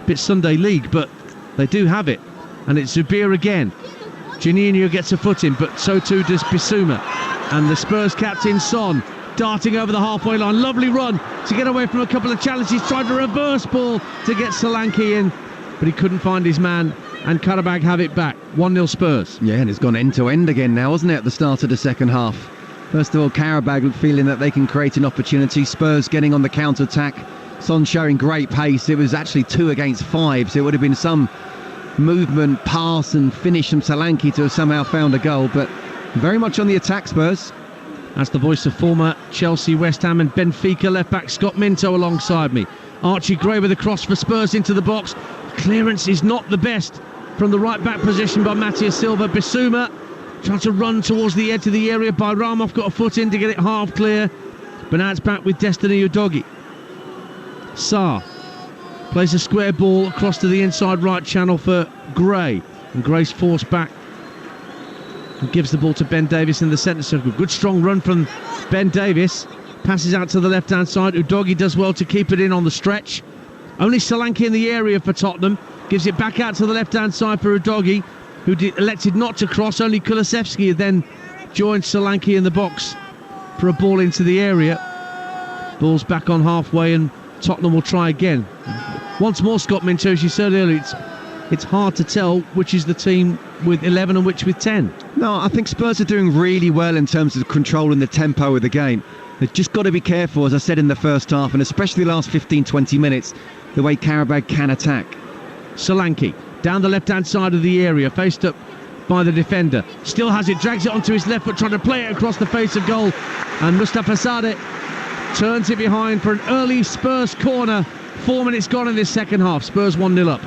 Bit Sunday League, but they do have it. And it's Zubir again. Juninho gets a foot in, but so too does Bissouma. And the Spurs captain Son darting over the halfway line. Lovely run to get away from a couple of challenges. Tried a reverse ball to get Solanke in, but he couldn't find his man. And Qarabağ have it back. 1-0 Spurs. Yeah, and it's gone end to end again now, hasn't it, at the start of the second half? First of all, Qarabağ feeling that they can create an opportunity. Spurs getting on the counter-attack. Son showing great pace. It was actually 2 against 5, so it would have been some movement, pass and finish from Solanke to have somehow found a goal, but very much on the attack, Spurs. That's the voice of former Chelsea, West Ham and Benfica left-back Scott Minto alongside me. Archie Gray with a cross for Spurs into the box. Clearance is not the best from the right-back position by Matthias Silva. Bissouma trying to run towards the edge of the area. Bayramov got a foot in to get it half clear, but now it's back with Destiny Udogi. Sarr Plays a square ball across to the inside right channel for Gray. And Gray's forced back. And gives the ball to Ben Davies in the centre circle. Good strong run from Ben Davies. Passes out to the left-hand side. Udogie does well to keep it in on the stretch. Only Solanke in the area for Tottenham. Gives it back out to the left-hand side for Udogie, who elected not to cross. Only Kulusevski then joined Solanke in the box for a ball into the area. Ball's back on halfway and Tottenham will try again. Once more, Scott Minto, as you said earlier, it's hard to tell which is the team with 11 and which with 10. No, I think Spurs are doing really well in terms of controlling the tempo of the game. They've just got to be careful, as I said in the first half, and especially the last 15-20 minutes, the way Qarabağ can attack. Solanke down the left-hand side of the area, faced up by the defender. Still has it, drags it onto his left foot, trying to play it across the face of goal. And Mustafa Sadeh turns it behind for an early Spurs corner. 4 minutes gone in this second half. Spurs 1-0 up.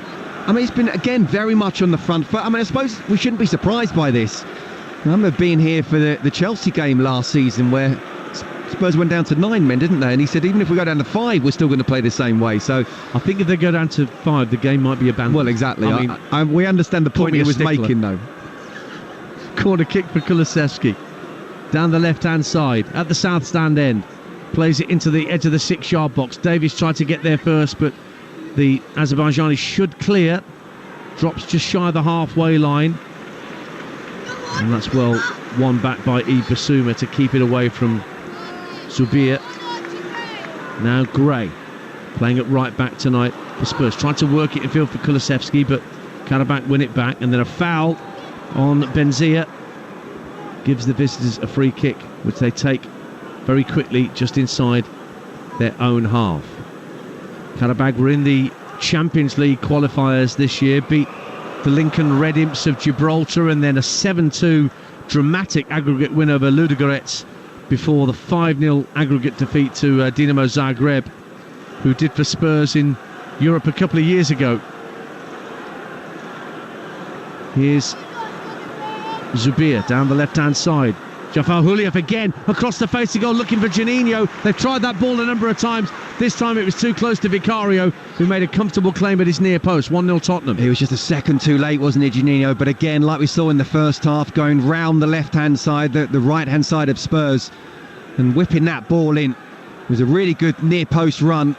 I mean, he's been, again, very much on the front foot. I mean, I suppose we shouldn't be surprised by this. I remember being here for the Chelsea game last season where Spurs went down to 9 men, didn't they? And he said, even if we go down to 5, we're still going to play the same way. So I think if they go down to 5, the game might be abandoned. Well, exactly. I mean, we understand the point he was making, though. Corner kick for Kulusevski. Down the left-hand side, at the south stand end. Plays it into the edge of the 6-yard box. Davies tried to get there first, but the Azerbaijani should clear. Drops just shy of the halfway line. And that's well won back by Yves Bissouma to keep it away from Zubir. Now Gray playing it right back tonight for Spurs. Trying to work it in field for Kulusevski, but Qarabağ win it back. And then a foul on Benzia gives the visitors a free kick, which they take very quickly just inside their own half. Qarabağ were in the Champions League qualifiers this year, beat the Lincoln Red Imps of Gibraltar, and then a 7-2 dramatic aggregate win over Ludogorets before the 5-0 aggregate defeat to Dinamo Zagreb, who did for Spurs in Europe a couple of years ago. Here's Zubir down the left-hand side. Jafar Huliev again across the face of goal looking for Juninho. They've tried that ball a number of times. This time it was too close to Vicario, who made a comfortable claim at his near post. 1-0 Tottenham. He was just a second too late, wasn't he, Juninho? But again, like we saw in the first half, going round the left-hand side, the right-hand side of Spurs, and whipping that ball in. It was a really good near-post run.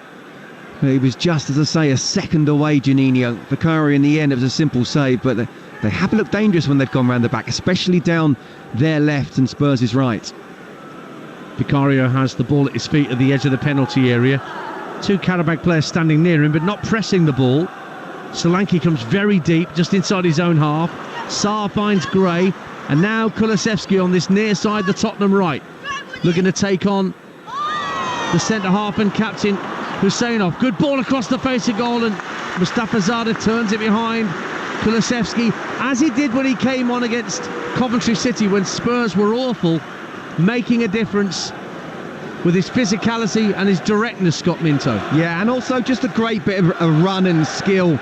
He was just, as I say, a second away, Juninho. Vicario in the end, it was a simple save, but they have looked dangerous when they've gone round the back, especially down their left and Spurs' right. Vicario has the ball at his feet at the edge of the penalty area. 2 Qarabağ players standing near him, but not pressing the ball. Solanke comes very deep, just inside his own half. Sarr finds Gray, and now Kulusevski on this near side, the Tottenham right, looking to take on the centre-half and captain Husseinov. Good ball across the face of goal, and Mustafa Zadeh turns it behind Kulusevski, as he did when he came on against Coventry City when Spurs were awful, making a difference with his physicality and his directness, Scott Minto. Yeah, and also just a great bit of a run and skill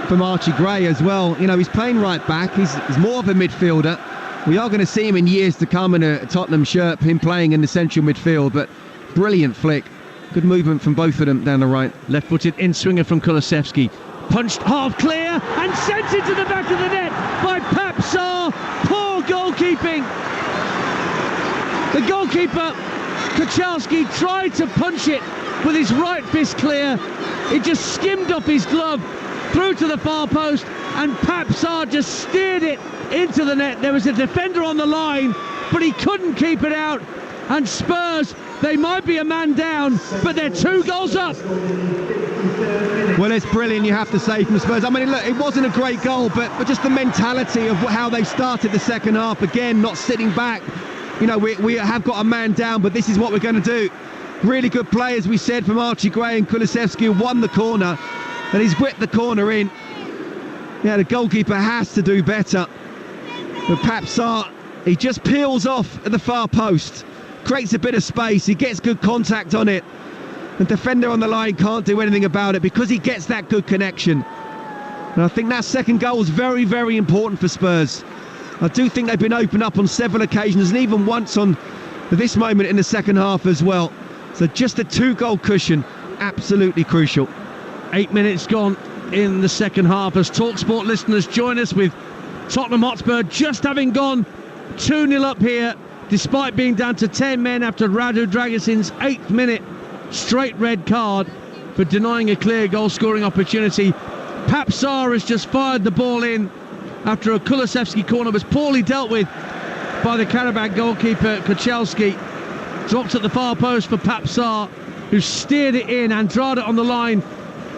from Archie Gray as well. You know, he's playing right back, he's more of a midfielder. We are going to see him in years to come in a Tottenham shirt, him playing in the central midfield, but brilliant flick. Good movement from both of them down the right. Left-footed in-swinger from Kulusevski. Punched half clear and sent into the back of the net by Pap Sarr. Poor goalkeeping. The goalkeeper, Kuchelski, tried to punch it with his right fist clear. It just skimmed off his glove through to the far post, and Pap Sarr just steered it into the net. There was a defender on the line, but he couldn't keep it out. And Spurs, they might be a man down, but they're 2 goals up. Well, it's brilliant, you have to say, from Spurs. I mean, look, it wasn't a great goal, but just the mentality of how they started the second half, again, not sitting back. You know, we have got a man down, but this is what we're going to do. Really good play, as we said, from Archie Gray, and Kulusevski won the corner, and he's whipped the corner in. Yeah, the goalkeeper has to do better. But Pap Sarr, he just peels off at the far post, creates a bit of space, he gets good contact on it. The defender on the line can't do anything about it because he gets that good connection. And I think that second goal was very, very important for Spurs. I do think they've been opened up on several occasions, and even once on this moment in the second half as well. So just a 2-goal cushion, absolutely crucial. 8 minutes gone in the second half as Talksport listeners join us with Tottenham Hotspur just having gone 2-0 up here, despite being down to 10 men after Radu Dragusin's 8th minute straight red card for denying a clear goal-scoring opportunity. Pap Sarr has just fired the ball in after a Kulusevski corner was poorly dealt with by the Qarabağ goalkeeper Kochelski. Dropped at the far post for Pap Sarr, who steered it in. Andrade on the line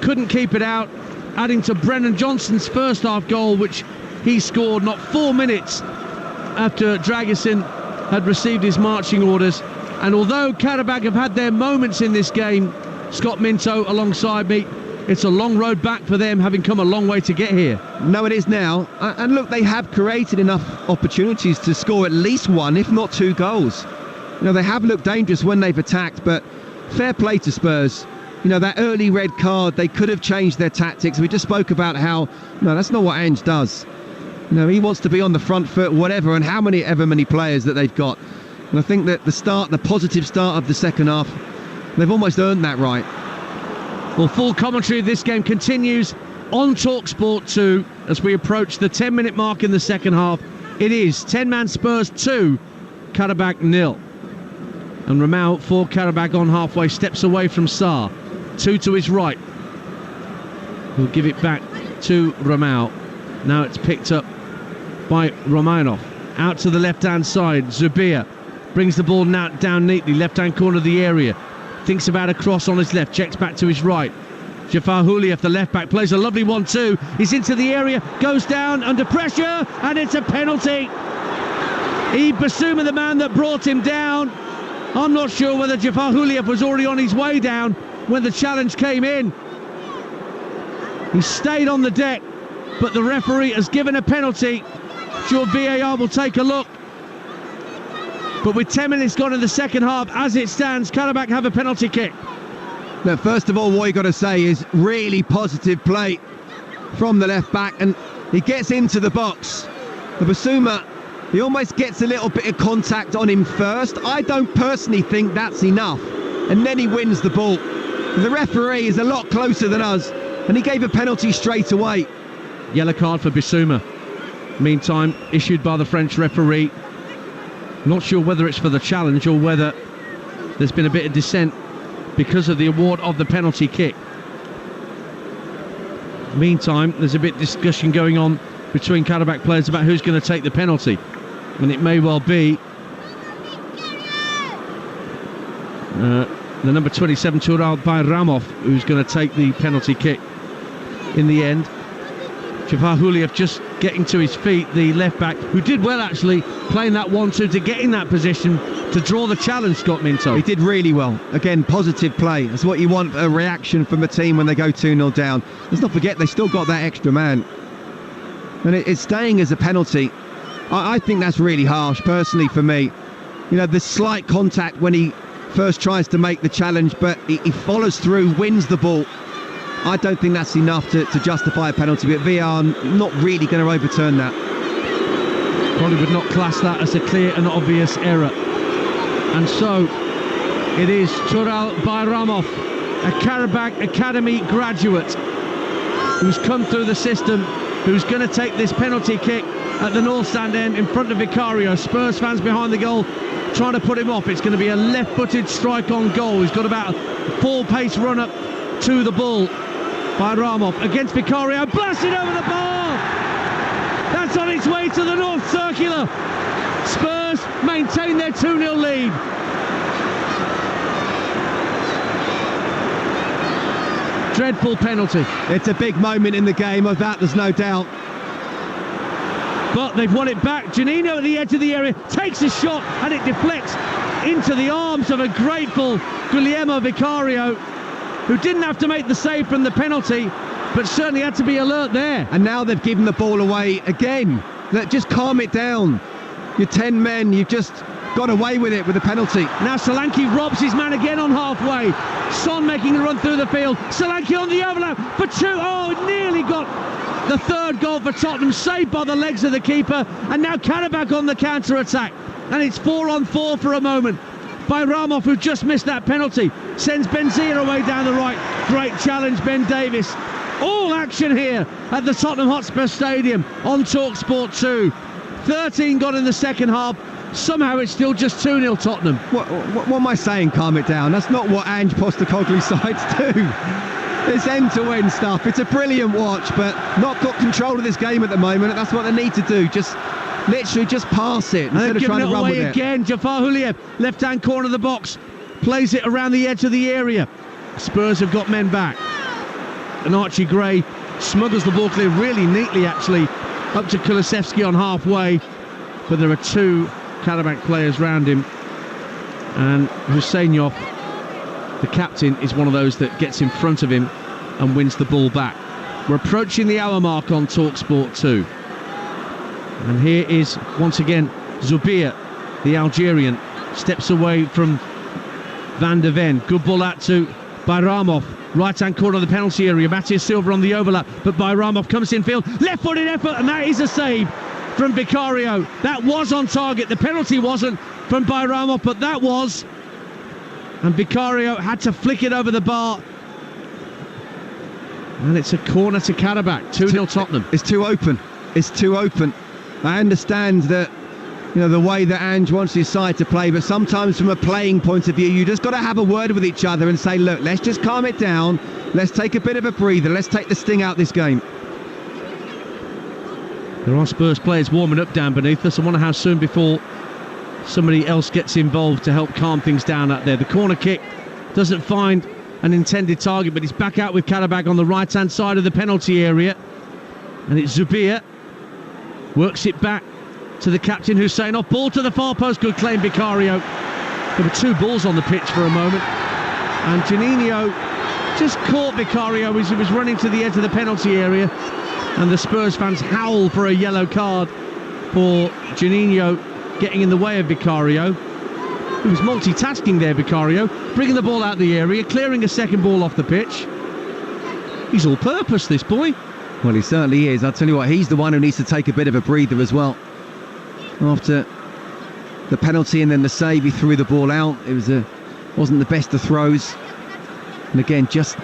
couldn't keep it out, adding to Brennan Johnson's first half goal, which he scored not 4 minutes after Dragusin had received his marching orders. And although Qarabağ have had their moments in this game, Scott Minto alongside me, it's a long road back for them, having come a long way to get here. No, it is now. And look, they have created enough opportunities to score at least one, if not two goals. You know, they have looked dangerous when they've attacked, but fair play to Spurs. You know, that early red card, they could have changed their tactics. We just spoke about how, no, that's not what Ange does. You know, he wants to be on the front foot, whatever, and ever many players that they've got. And I think that the positive start of the second half, they've almost earned that right. Well, full commentary of this game continues on Talksport 2 as we approach the 10-minute mark in the second half. It is 10-man Spurs 2, Qarabağ 0. And Ramau for Qarabağ on halfway, steps away from Sarr. 2 to his right. He'll give it back to Ramau. Now it's picked up by Romanov. Out to the left-hand side, Zubir brings the ball now down neatly, left-hand corner of the area. Thinks about a cross on his left, checks back to his right. Jafar Huliev, the left-back, plays a lovely 1-2. He's into the area, goes down under pressure, and it's a penalty. Basuma, the man that brought him down. I'm not sure whether Jafar Huliev was already on his way down when the challenge came in. He stayed on the deck, but the referee has given a penalty. Sure, VAR will take a look. But with 10 minutes gone in the second half, as it stands, Qarabağ have a penalty kick. Now, first of all, what you got to say is really positive play from the left back, and he gets into the box. The Basuma, he almost gets a little bit of contact on him first. I don't personally think that's enough, and then he wins the ball. The referee is a lot closer than us, and he gave a penalty straight away. Yellow card for Basuma. Meantime, issued by the French referee. Not sure whether it's for the challenge or whether there's been a bit of dissent because of the award of the penalty kick. Meantime, there's a bit of discussion going on between Qarabağ players about who's going to take the penalty. And it may well be the number 27, Tural Bayramov, who's going to take the penalty kick in the end. Jafar Huliev just getting to his feet, the left-back, who did well actually, playing that 1-2 to get in that position to draw the challenge, Scott Minto. He did really well. Again, positive play. That's what you want, a reaction from a team when they go 2-0 down. Let's not forget, they still got that extra man. And it's staying as a penalty. I think that's really harsh, personally, for me. You know, the slight contact when he first tries to make the challenge, but he follows through, wins the ball. I don't think that's enough to justify a penalty, but VAR not really going to overturn that. Probably would not class that as a clear and obvious error. And so it is Tural Bayramov, a Qarabağ Academy graduate who's come through the system, who's going to take this penalty kick at the North Stand end in front of Vicario. Spurs fans behind the goal trying to put him off. It's going to be a left-footed strike on goal. He's got about a full-pace run-up to the ball. Bayramov against Vicario, blasted over the bar! That's on its way to the North Circular. Spurs maintain their 2-0 lead. Dreadful penalty. It's a big moment in the game, of that there's no doubt. But they've won it back. Janino at the edge of the area takes a shot and it deflects into the arms of a grateful Guillermo Vicario, who didn't have to make the save from the penalty, but certainly had to be alert there. And now they've given the ball away again. Just calm it down. You're 10 men, you've just got away with it with the penalty. Now Solanke robs his man again on halfway. Son making a run through the field. Solanke on the overlap for two. Oh, it nearly got the third goal for Tottenham, saved by the legs of the keeper. And now Qarabağ on the counter-attack. And it's 4-on-4 for a moment. Bayramov, who just missed that penalty, sends Benzia away down the right. Great challenge, Ben Davies. All action here at the Tottenham Hotspur Stadium on Talksport 2. 13 gone in the second half. Somehow it's still just 2-0 Tottenham. What am I saying? Calm it down. That's not what Ange Postecoglou's sides do. It's end-to-end stuff. It's a brilliant watch, but not got control of this game at the moment. That's what they need to do. Just literally just pass it instead of trying to run with it. Again, Jafar Huliev, left-hand corner of the box, plays it around the edge of the area. Spurs have got men back. And Archie Gray smuggles the ball clear really neatly, actually, up to Kulusevski on halfway. But there are two Qarabağ players round him. And Huseynov, the captain, is one of those that gets in front of him and wins the ball back. We're approaching the hour mark on Talksport 2. And here is, once again, Zubir, the Algerian, steps away from Van de Ven. Good ball out to Bayramov. Right-hand corner of the penalty area. Matthias Silva on the overlap, but Bayramov comes in field. Left-footed effort, and that is a save from Vicario. That was on target. The penalty wasn't from Bayramov, but that was. And Vicario had to flick it over the bar. And it's a corner to Qarabağ. 2-0 Tottenham. It's too open. It's too open. I understand that, you know, the way that Ange wants his side to play, but sometimes from a playing point of view, you just got to have a word with each other and say, look, let's just calm it down. Let's take a bit of a breather. Let's take the sting out this game. There are Spurs players warming up down beneath us. I wonder how soon before somebody else gets involved to help calm things down out there. The corner kick doesn't find an intended target, but it's back out with Qarabağ on the right-hand side of the penalty area. And it's Zubir. Works it back to the captain, Huseynov. Ball to the far post. Good claim, Vicario. There were two balls on the pitch for a moment. And Juninho just caught Vicario as he was running to the edge of the penalty area. And the Spurs fans howl for a yellow card for Juninho getting in the way of Vicario. He was multitasking there, Vicario, bringing the ball out of the area, clearing a second ball off the pitch. He's all-purpose, this boy. Well, he certainly is. I'll tell you what, he's the one who needs to take a bit of a breather as well. After the penalty and then the save, he threw the ball out. It wasn't the best of throws. And again, just,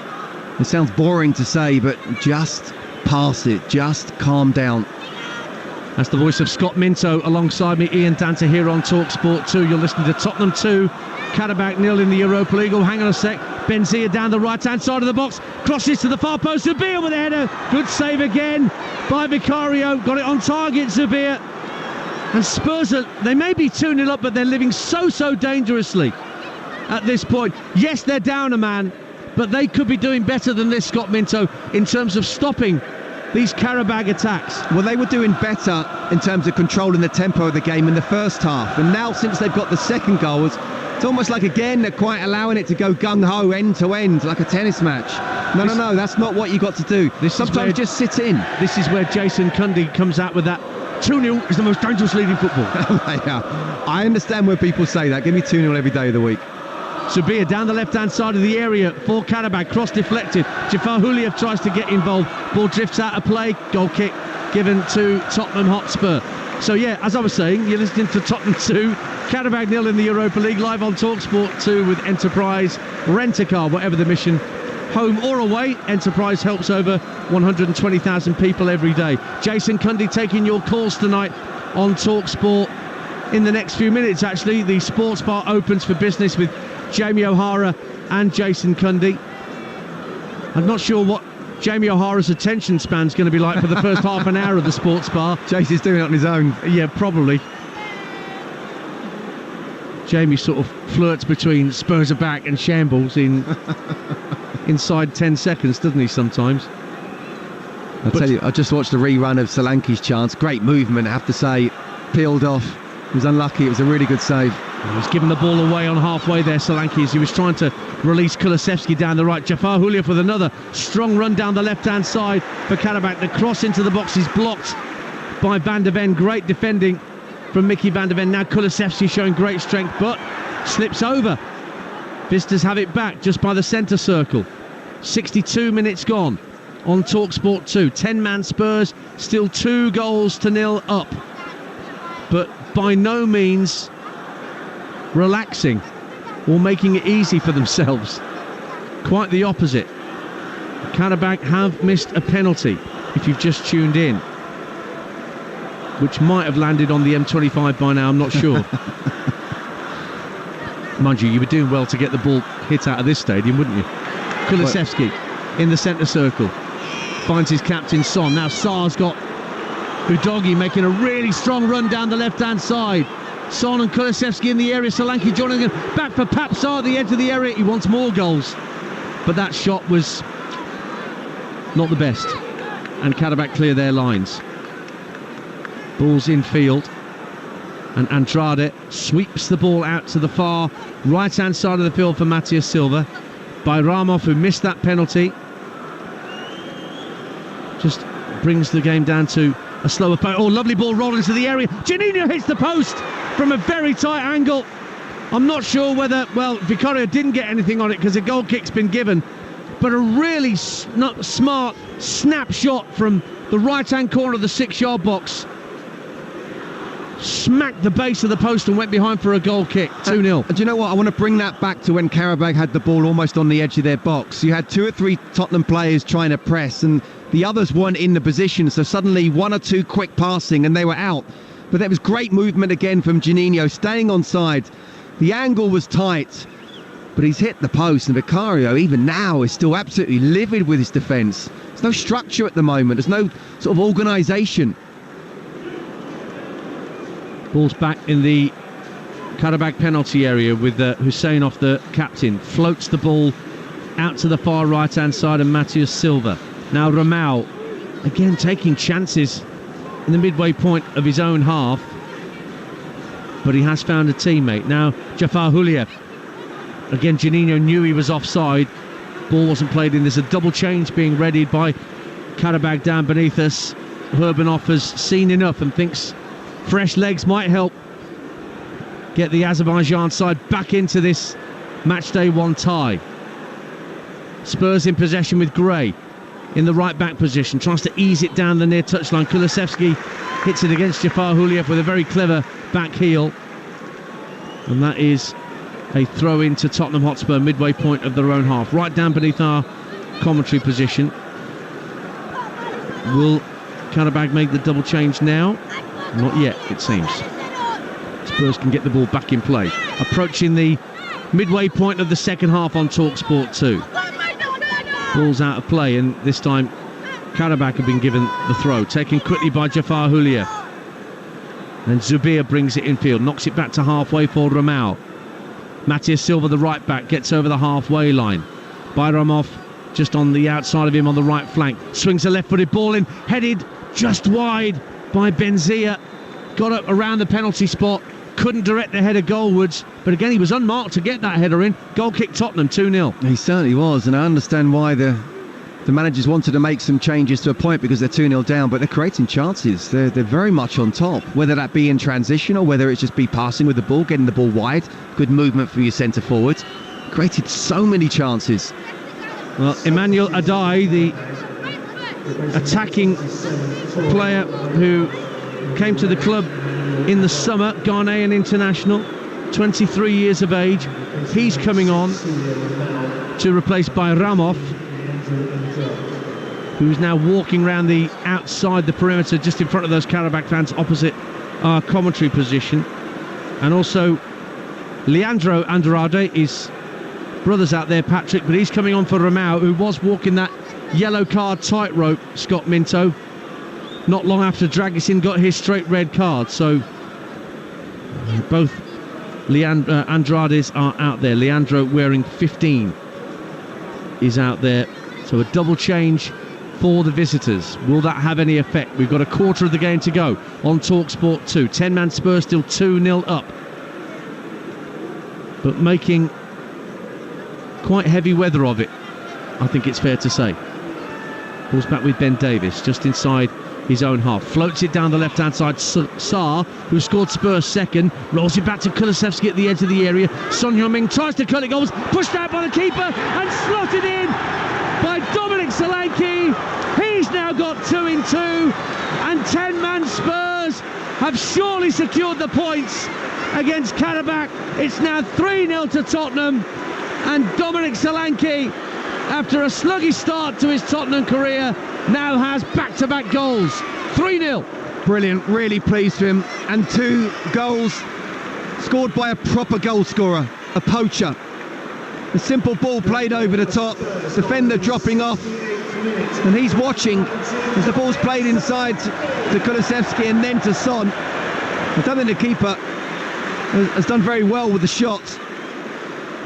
it sounds boring to say, but just pass it. Just calm down. That's the voice of Scott Minto alongside me, Ian Danter, here on Talksport 2. You're listening to Tottenham 2, Qarabağ 0 in the Europa League. Oh, hang on a sec. Benzia down the right-hand side of the box. Crosses to the far post. Zubir with a header. Good save again by Vicario. Got it on target, Zubir. And Spurs, they may be 2-0 up, but they're living so dangerously at this point. Yes, they're down a man, but they could be doing better than this, Scott Minto, in terms of stopping these Qarabağ attacks. Well, they were doing better in terms of controlling the tempo of the game in the first half. And now, since they've got the second goal, it's almost like, again, they're quite allowing it to go gung-ho, end-to-end, like a tennis match. No, that's not what you got to do. Sometimes just sit in. This is where Jason Cundy comes out with that 2-0 is the most dangerous league in football. Yeah. I understand when people say that. Give me 2-0 every day of the week. Zubir down the left-hand side of the area for Qarabağ, cross deflected. Jafar Huliev tries to get involved. Ball drifts out of play. Goal kick given to Tottenham Hotspur. So yeah, as I was saying, you're listening to Tottenham 2, Qarabağ 0 in the Europa League, live on Talksport 2 with Enterprise Rent-A-Car, whatever the mission, home or away. Enterprise helps over 120,000 people every day. Jason Cundy taking your calls tonight on Talksport. In the next few minutes, actually, the sports bar opens for business with Jamie O'Hara and Jason Cundy. I'm not sure what Jamie O'Hara's attention span's going to be like for the first half an hour of the sports bar. Jason's doing it on his own. Yeah, probably. Jamie sort of flirts between Spurs are back and shambles inside 10 seconds, doesn't he, sometimes? I'll tell you, I just watched a rerun of Solanke's chance. Great movement, I have to say. Peeled off. He was unlucky. It was a really good save. He was giving the ball away on halfway there, Solanke, as he was trying to release Kulusevski down the right. Jafar Huliev with another strong run down the left-hand side for Qarabağ. The cross into the box is blocked by Van de Ven. Great defending from Mickey Van de Ven. Now Kulusevski showing great strength, but slips over. Visitors have it back just by the centre circle. 62 minutes gone on Talksport 2. 10-man Spurs, still 2-0 up. But by no means relaxing or making it easy for themselves. Quite the opposite. Qarabağ have missed a penalty, if you've just tuned in, which might have landed on the M25 by now, I'm not sure. Mind you would doing well to get the ball hit out of this stadium, wouldn't you? Kulusevski in the centre circle finds his captain Son. Now Sar's got Udogi making a really strong run down the left-hand side. Son and Kulusevski in the area. Solanke joining them. Back for Pap Sarr at the edge of the area. He wants more goals, but that shot was not the best, and Qarabağ clear their lines. Ball's in field, and Andrade sweeps the ball out to the far right-hand side of the field for Matthias Silva. Bayramov, who missed that penalty, just brings the game down to a slower pace. Oh, lovely ball rolled into the area. Juninho hits the post from a very tight angle. I'm not sure whether, well, Vicario didn't get anything on it because a goal kick's been given, but a really smart snapshot from the right-hand corner of the 6-yard box. Smacked the base of the post and went behind for a goal kick. 2-0. And do you know what? I want to bring that back to when Qarabağ had the ball almost on the edge of their box. You had 2 or 3 Tottenham players trying to press, and the others weren't in the position, so suddenly 1 or 2 quick passing and they were out. But there was great movement again from Juninho, staying on side. The angle was tight, but he's hit the post, and Vicario, even now, is still absolutely livid with his defence. There's no structure at the moment. There's no sort of organisation. Ball's back in the Qarabağ penalty area with Husseinov, the captain. Floats the ball out to the far right-hand side, and Matthias Silva. Now Ramau, again taking chances in the midway point of his own half, but he has found a teammate. Now Jafar Huliev. Again, Juninho knew he was offside. Ball wasn't played in. There's a double change being readied by Qarabağ down beneath us. Hurbanov has seen enough and thinks fresh legs might help get the Azerbaijan side back into this matchday 1 tie. Spurs in possession with Gray in the right back position, tries to ease it down the near touchline. Kulusevski hits it against Jafar Huliev with a very clever back heel, and that is a throw into Tottenham Hotspur, midway point of their own half, right down beneath our commentary position. Will Qarabağ make the double change now? Not yet, it seems. Spurs can get the ball back in play. Approaching the midway point of the second half on Talksport 2. Ball's out of play, and this time Qarabağ have been given the throw. Taken quickly by Jafar Huliev. And Zubir brings it infield, knocks it back to halfway for Ramau. Matthias Silva, the right back, gets over the halfway line. Bayramov just on the outside of him on the right flank. Swings a left-footed ball in, headed just wide by Benzia. Got up around the penalty spot, couldn't direct the header goalwards, but again he was unmarked to get that header in. Goal kick Tottenham, 2-0. He certainly was, and I understand why the managers wanted to make some changes to a point, because they're 2-0 down, but they're creating chances. They're very much on top, whether that be in transition or whether it's just be passing with the ball, getting the ball wide. Good movement from your centre forwards. Created so many chances. Well, Emmanuel Adai, the attacking player who came to the club in the summer, Ghanaian international, 23 years of age, he's coming on to replace Bayramov, who's now walking around the outside the perimeter, just in front of those Qarabağ fans opposite our commentary position. And also Leandro Andrade, his brother's out there, Patrick, but he's coming on for Ramau, who was walking that yellow card tightrope, Scott Minto. Not long after Dragisin got his straight red card, so both Andrades are out there. Leandro, wearing 15, is out there. So a double change for the visitors. Will that have any effect? We've got a quarter of the game to go on Talksport 2. 10-man Spurs still 2-0 up, but making quite heavy weather of it, I think it's fair to say. Ball's back with Ben Davies, just inside his own half. Floats it down the left-hand side. Sarr, who scored Spurs second, rolls it back to Kulusevski at the edge of the area. Son Heung-min tries to cut it goals, pushed out by the keeper and slotted in by Dominic Solanke. He's now got 2 in 2, and 10-man Spurs have surely secured the points against Qarabağ. It's now 3-0 to Tottenham, and Dominic Solanke after a sluggish start to his Tottenham career, now has back-to-back goals. 3-0. Brilliant, really pleased with him. And 2 goals scored by a proper goal scorer, a poacher. A simple ball played over the top, defender dropping off, and he's watching as the ball's played inside to Kulusevski and then to Son. I don't think the keeper has done very well with the shot,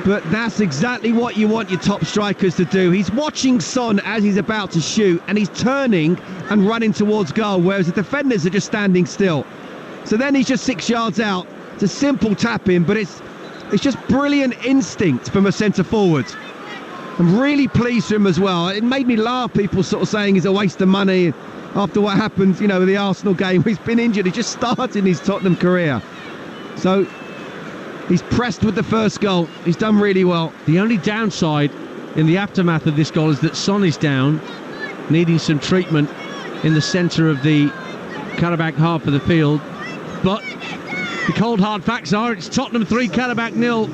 but that's exactly what you want your top strikers to do. He's watching Son as he's about to shoot, and he's turning and running towards goal, whereas the defenders are just standing still. So then he's just 6 yards out. It's a simple tap in, but it's just brilliant instinct from a centre forward. I'm really pleased for him as well. It made me laugh, people sort of saying he's a waste of money after what happened, with the Arsenal game. He's been injured. He just started his Tottenham career. So he's pressed with the first goal. He's done really well. The only downside in the aftermath of this goal is that Son is down, needing some treatment in the centre of the Qarabağ half of the field. But the cold hard facts are it's Tottenham 3, Qarabağ 0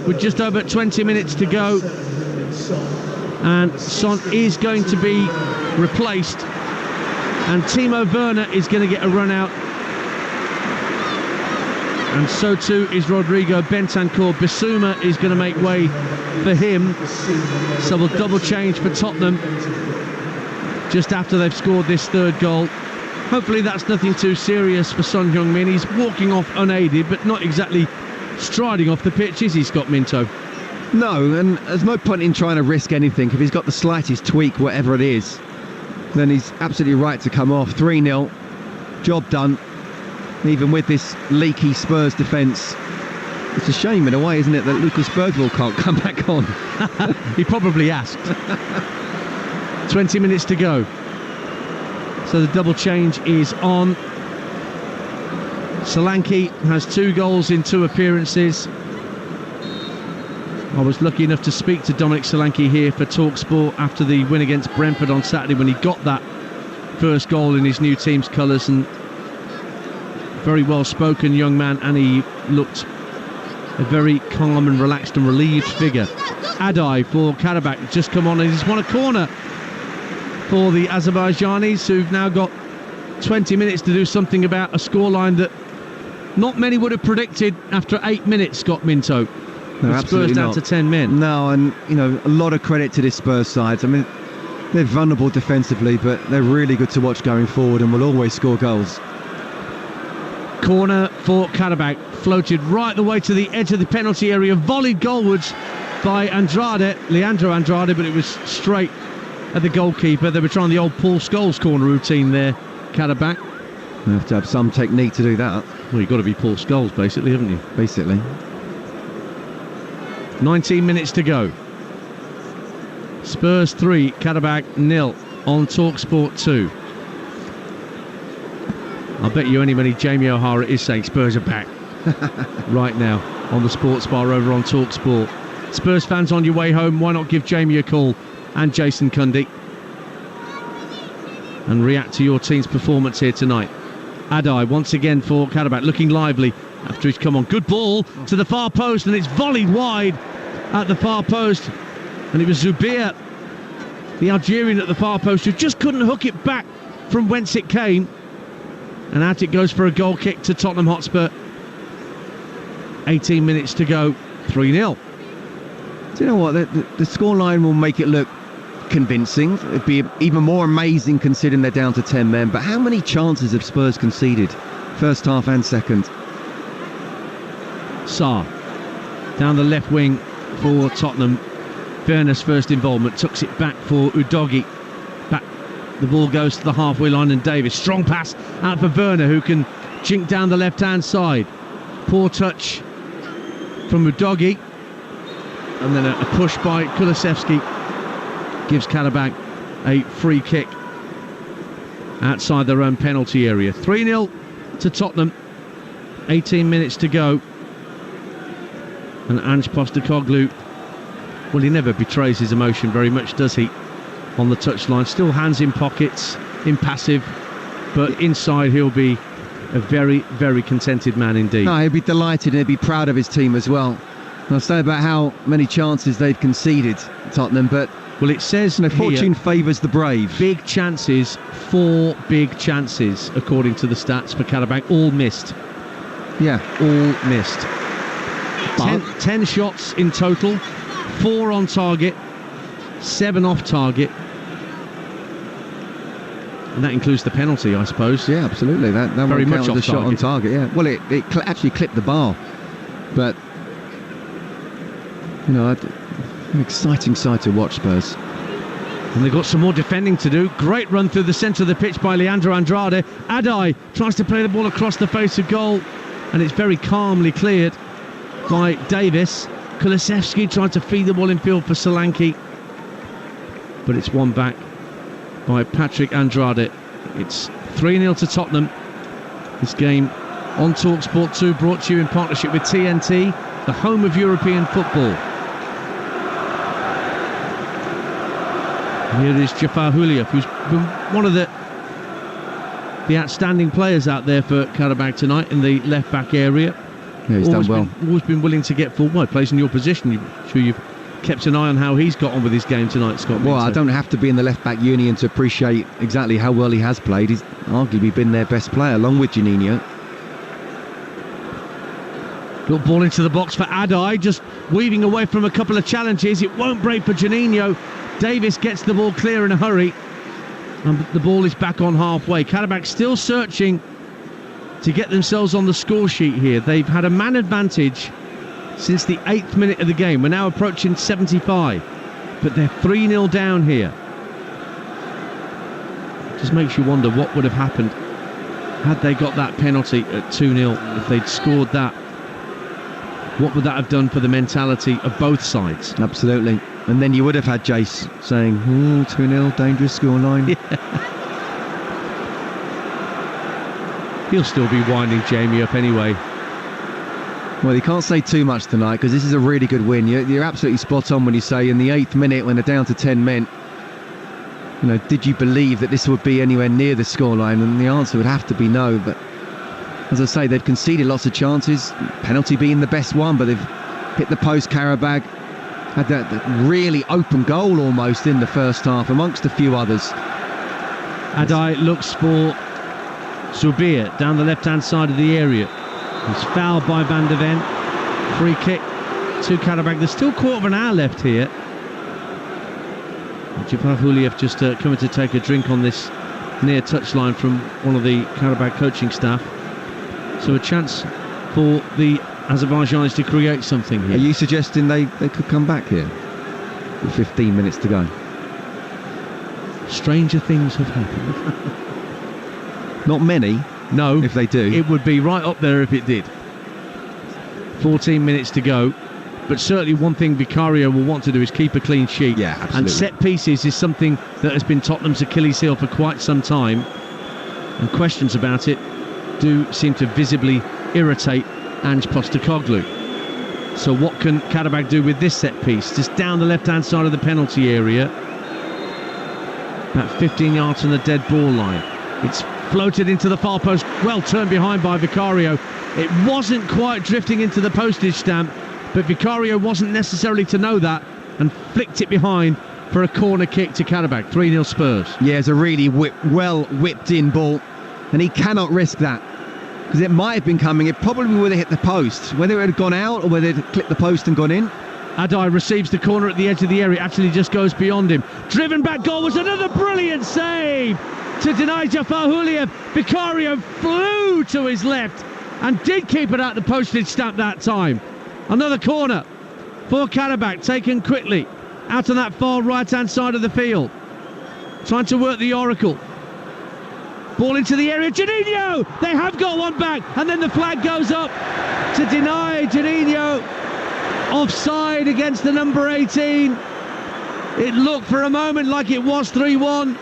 with just over 20 minutes to go. And Son is going to be replaced, and Timo Werner is going to get a run out, and so too is Rodrigo Bentancur. Bissouma is going to make way for him, so we'll double change for Tottenham just after they've scored this third goal. Hopefully that's nothing too serious for Son Heung-min. He's walking off unaided, but not exactly striding off the pitch, is he, Scott Minto? No, and there's no point in trying to risk anything. If he's got the slightest tweak, whatever it is, then he's absolutely right to come off. 3-0, job done. Even with this leaky Spurs defence, it's a shame in a way, isn't it, that Lucas Bergvall can't come back on. He probably asked. 20 minutes to go. So the double change is on. Solanke has 2 goals in 2 appearances. I was lucky enough to speak to Dominic Solanke here for Talksport after the win against Brentford on Saturday, when he got that first goal in his new team's colours, and very well spoken young man, and he looked a very calm and relaxed and relieved figure. Adai for Qarabağ just come on, and he's won a corner for the Azerbaijanis, who've now got 20 minutes to do something about a scoreline that not many would have predicted after 8 minutes, Scott Minto. No, Spurs down to 10 men. No, and a lot of credit to this Spurs side. I mean, they're vulnerable defensively, but they're really good to watch going forward and will always score goals. Corner for Qarabağ, floated right the way to the edge of the penalty area, volleyed goalwards by Leandro Andrade, but it was straight at the goalkeeper. They were trying the old Paul Scholes corner routine there, Qarabağ. You have to have some technique to do that. Well, you've got to be Paul Scholes, basically, haven't you? Basically. 19 minutes to go. Spurs 3, Qarabağ 0 on Talksport 2. I bet you any money Jamie O'Hara is saying Spurs are back right now on the sports bar over on Talksport. Spurs fans on your way home, why not give Jamie a call and Jason Cundy and react to your team's performance here tonight. Adai once again for Qarabağ, looking lively after he's come on. Good ball to the far post, and it's volleyed wide at the far post, and it was Zubair, the Algerian at the far post, who just couldn't hook it back from whence it came, and out it goes for a goal kick to Tottenham Hotspur. 18 minutes to go, 3-0. Do you know what, the scoreline will make it look convincing. It'd be even more amazing considering they're down to 10 men, but how many chances have Spurs conceded first half and second? Sarr down the left wing for Tottenham. Werner's first involvement, tucks it back for Udogie. Back, the ball goes to the halfway line, and Davis, strong pass out for Werner, who can jink down the left hand side. Poor touch from Udogie, and then a push by Kulusevski gives Qarabağ a free kick outside their own penalty area. 3-0 to Tottenham, 18 minutes to go. And Ange Postecoglou, well, he never betrays his emotion very much, does he, on the touchline? Still hands in pockets, impassive, but inside he'll be a very, very contented man indeed. No, he'll be delighted and he'll be proud of his team as well. And I'll say about how many chances they've conceded, Tottenham, but Well, it says fortune favours the brave. Big chances, 4 big chances, according to the stats for Qarabağ, all missed. Yeah, all missed. 10 shots in total, 4 on target, 7 off target. And that includes the penalty, I suppose. Yeah, absolutely. That very much off the shot on target. Yeah. Well, it actually clipped the bar, but an exciting side to watch, Spurs. And they've got some more defending to do. Great run through the centre of the pitch by Leandro Andrade. Adai tries to play the ball across the face of goal, and it's very calmly cleared by Davis. Kulusevski tried to feed the ball in field for Solanke, but it's won back by Patrick Andrade. It's 3-0 to Tottenham. This game on Talksport 2, brought to you in partnership with TNT, the home of European football. Here is Jafar Huliev, who's been one of the outstanding players out there for Qarabağ tonight in the left-back area. Yeah, he's done well. Always been willing to get forward. Plays in your position. I'm sure you've kept an eye on how he's got on with his game tonight, Scott. Well, I don't have to be in the left-back union to appreciate exactly how well he has played. He's arguably been their best player, along with Juninho. Little ball into the box for Adai, just weaving away from a couple of challenges. It won't break for Juninho. Davis gets the ball clear in a hurry, and the ball is back on halfway. Qarabağ still searching to get themselves on the score sheet here. They've had a man advantage since the 8th minute of the game. We're now approaching 75, but they're 3-0 down here. Just makes you wonder what would have happened had they got that penalty at 2-0. If they'd scored that, what would that have done for the mentality of both sides? Absolutely. And then you would have had Jace saying, 2-0, dangerous scoreline. Yeah. He'll still be winding Jamie up anyway. Well, you can't say too much tonight, because this is a really good win. You're absolutely spot on when you say in the 8th minute, when they're down to 10 men, did you believe that this would be anywhere near the scoreline? And the answer would have to be no. But as I say, they've conceded lots of chances, penalty being the best one, but they've hit the post. Qarabağ had that really open goal almost in the first half, amongst a few others. Adai looks for Zubir down the left-hand side of the area. He's fouled by Van der Ven. Free kick to Qarabağ. There's still 1/4 of an hour left here. Jafar Huliev just coming to take a drink on this near touchline from one of the Qarabağ coaching staff. So a chance for the Azerbaijanis to create something here. Are you suggesting they could come back here with 15 minutes to go? Stranger things have happened. Not many. No. If they do. It would be right up there if it did. 14 minutes to go. But certainly one thing Vicario will want to do is keep a clean sheet. Yeah, absolutely. And set pieces is something that has been Tottenham's Achilles heel for quite some time. And questions about it do seem to visibly irritate Ange Postecoglou. So what can Qarabağ do with this set piece? Just down the left-hand side of the penalty area. About 15 yards from the dead ball line. It's floated into the far post. Well turned behind by Vicario. It wasn't quite drifting into the postage stamp, but Vicario wasn't necessarily to know that and flicked it behind for a corner kick to Qarabağ. 3-0 Spurs. Yeah, it's a really well whipped in ball, and he cannot risk that, because it might have been coming. It probably would have hit the post, whether it had gone out or whether it had clipped the post and gone in. Adai receives the corner at the edge of the area. Actually just goes beyond him. Driven back goal was another brilliant save to deny Jafar Huliev. Vicario flew to his left and did keep it at the postage stamp that time. Another corner for Qarabağ, taken quickly out on that far right-hand side of the field. Trying to work the oracle. Ball into the area. Juninho! They have got one back, and then the flag goes up to deny Juninho offside against the number 18. It looked for a moment like it was 3-1,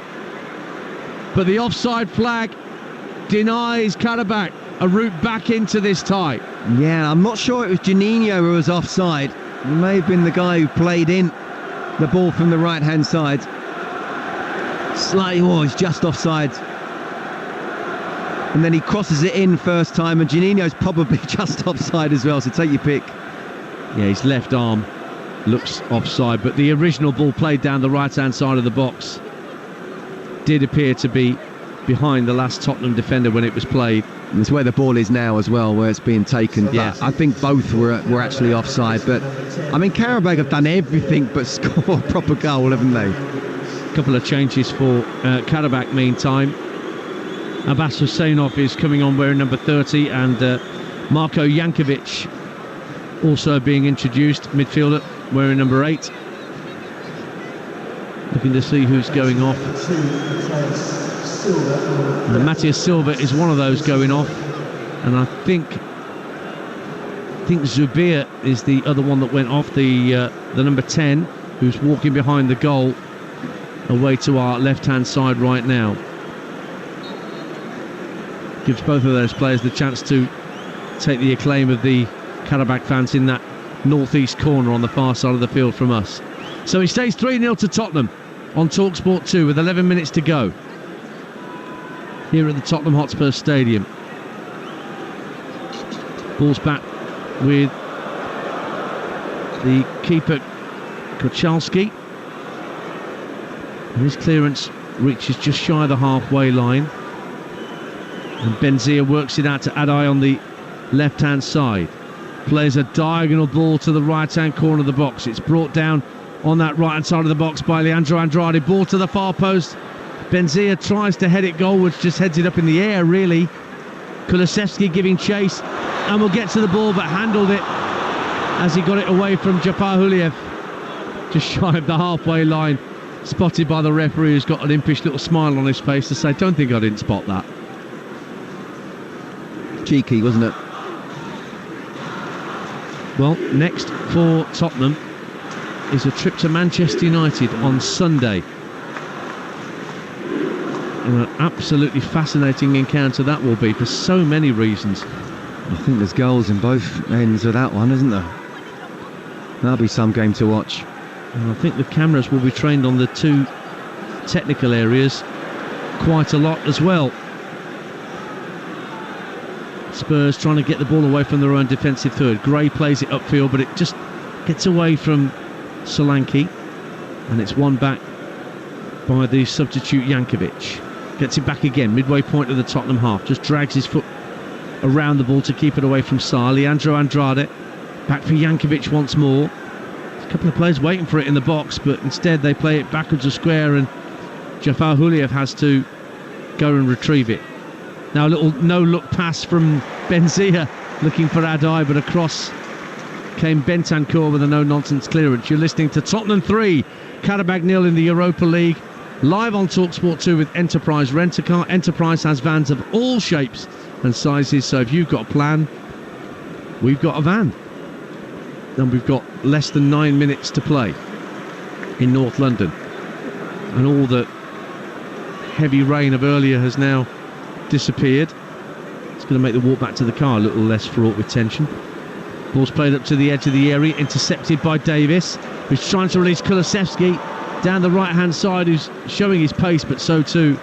but the offside flag denies Qarabağ a route back into this tie. Yeah, I'm not sure it was Juninho who was offside. It may have been the guy who played in the ball from the right-hand side. Slightly, he's just offside. And then he crosses it in first time, and Juninho's probably just offside as well, so take your pick. Yeah, his left arm looks offside, but the original ball played down the right-hand side of the box did appear to be behind the last Tottenham defender when it was played. And it's where the ball is now as well, where it's being taken. Yeah. I think both were actually offside, but I mean, Qarabağ have done everything but score a proper goal, haven't they? A couple of changes for Qarabağ meantime. Abbas Hussainov is coming on wearing number 30, and Marko Jankovic also being introduced, midfielder wearing number 8. Looking to see who's going off. Matthias Silva is one of those going off, and I think Zubir is the other one that went off, the number 10, who's walking behind the goal away to our left-hand side right now. Gives both of those players the chance to take the acclaim of the Qarabağ fans in that northeast corner on the far side of the field from us. So it stays 3-0 to Tottenham on Talksport 2 with 11 minutes to go here at the Tottenham Hotspur Stadium. Ball's back with the keeper Kochalski, and his clearance reaches just shy of the halfway line, and Benzia works it out to Adai on the left hand side. Plays a diagonal ball to the right hand corner of the box. It's brought down on that right hand side of the box by Leandro Andrade. Ball to the far post. Benzia tries to head it goalwards, just heads it up in the air really. Kulusevski giving chase and will get to the ball, but handled it as he got it away from Jafar Huliev, just shy of the halfway line. Spotted by the referee, who's got an impish little smile on his face to say, don't think I didn't spot that. Cheeky, wasn't it? Well, next for Tottenham is a trip to Manchester United on Sunday. And an absolutely fascinating encounter that will be for so many reasons. I think there's goals in both ends of that one, isn't there? That'll be some game to watch. And I think the cameras will be trained on the two technical areas quite a lot as well. Spurs trying to get the ball away from their own defensive third. Gray plays it upfield, but it just gets away from Solanke, and it's won back by the substitute Jankovic. Gets it back again, midway point of the Tottenham half. Just drags his foot around the ball to keep it away from Sarr. Leandro Andrade back for Jankovic once more. There's a couple of players waiting for it in the box, but instead they play it backwards a square, and Jafar Huliev has to go and retrieve it. Now a little no-look pass from Benzia looking for Adai, but across came Bentancur with a no-nonsense clearance. You're listening to Tottenham 3, Qarabağ 0 in the Europa League. Live on Talksport 2 with Enterprise Rent-A-Car. Enterprise has vans of all shapes and sizes, so if you've got a plan, we've got a van. And we've got less than 9 minutes to play in North London. And all the heavy rain of earlier has now disappeared. It's going to make the walk back to the car a little less fraught with tension. Ball's played up to the edge of the area, intercepted by Davis, who's trying to release Kulusevski down the right hand side, who's showing his pace, but so too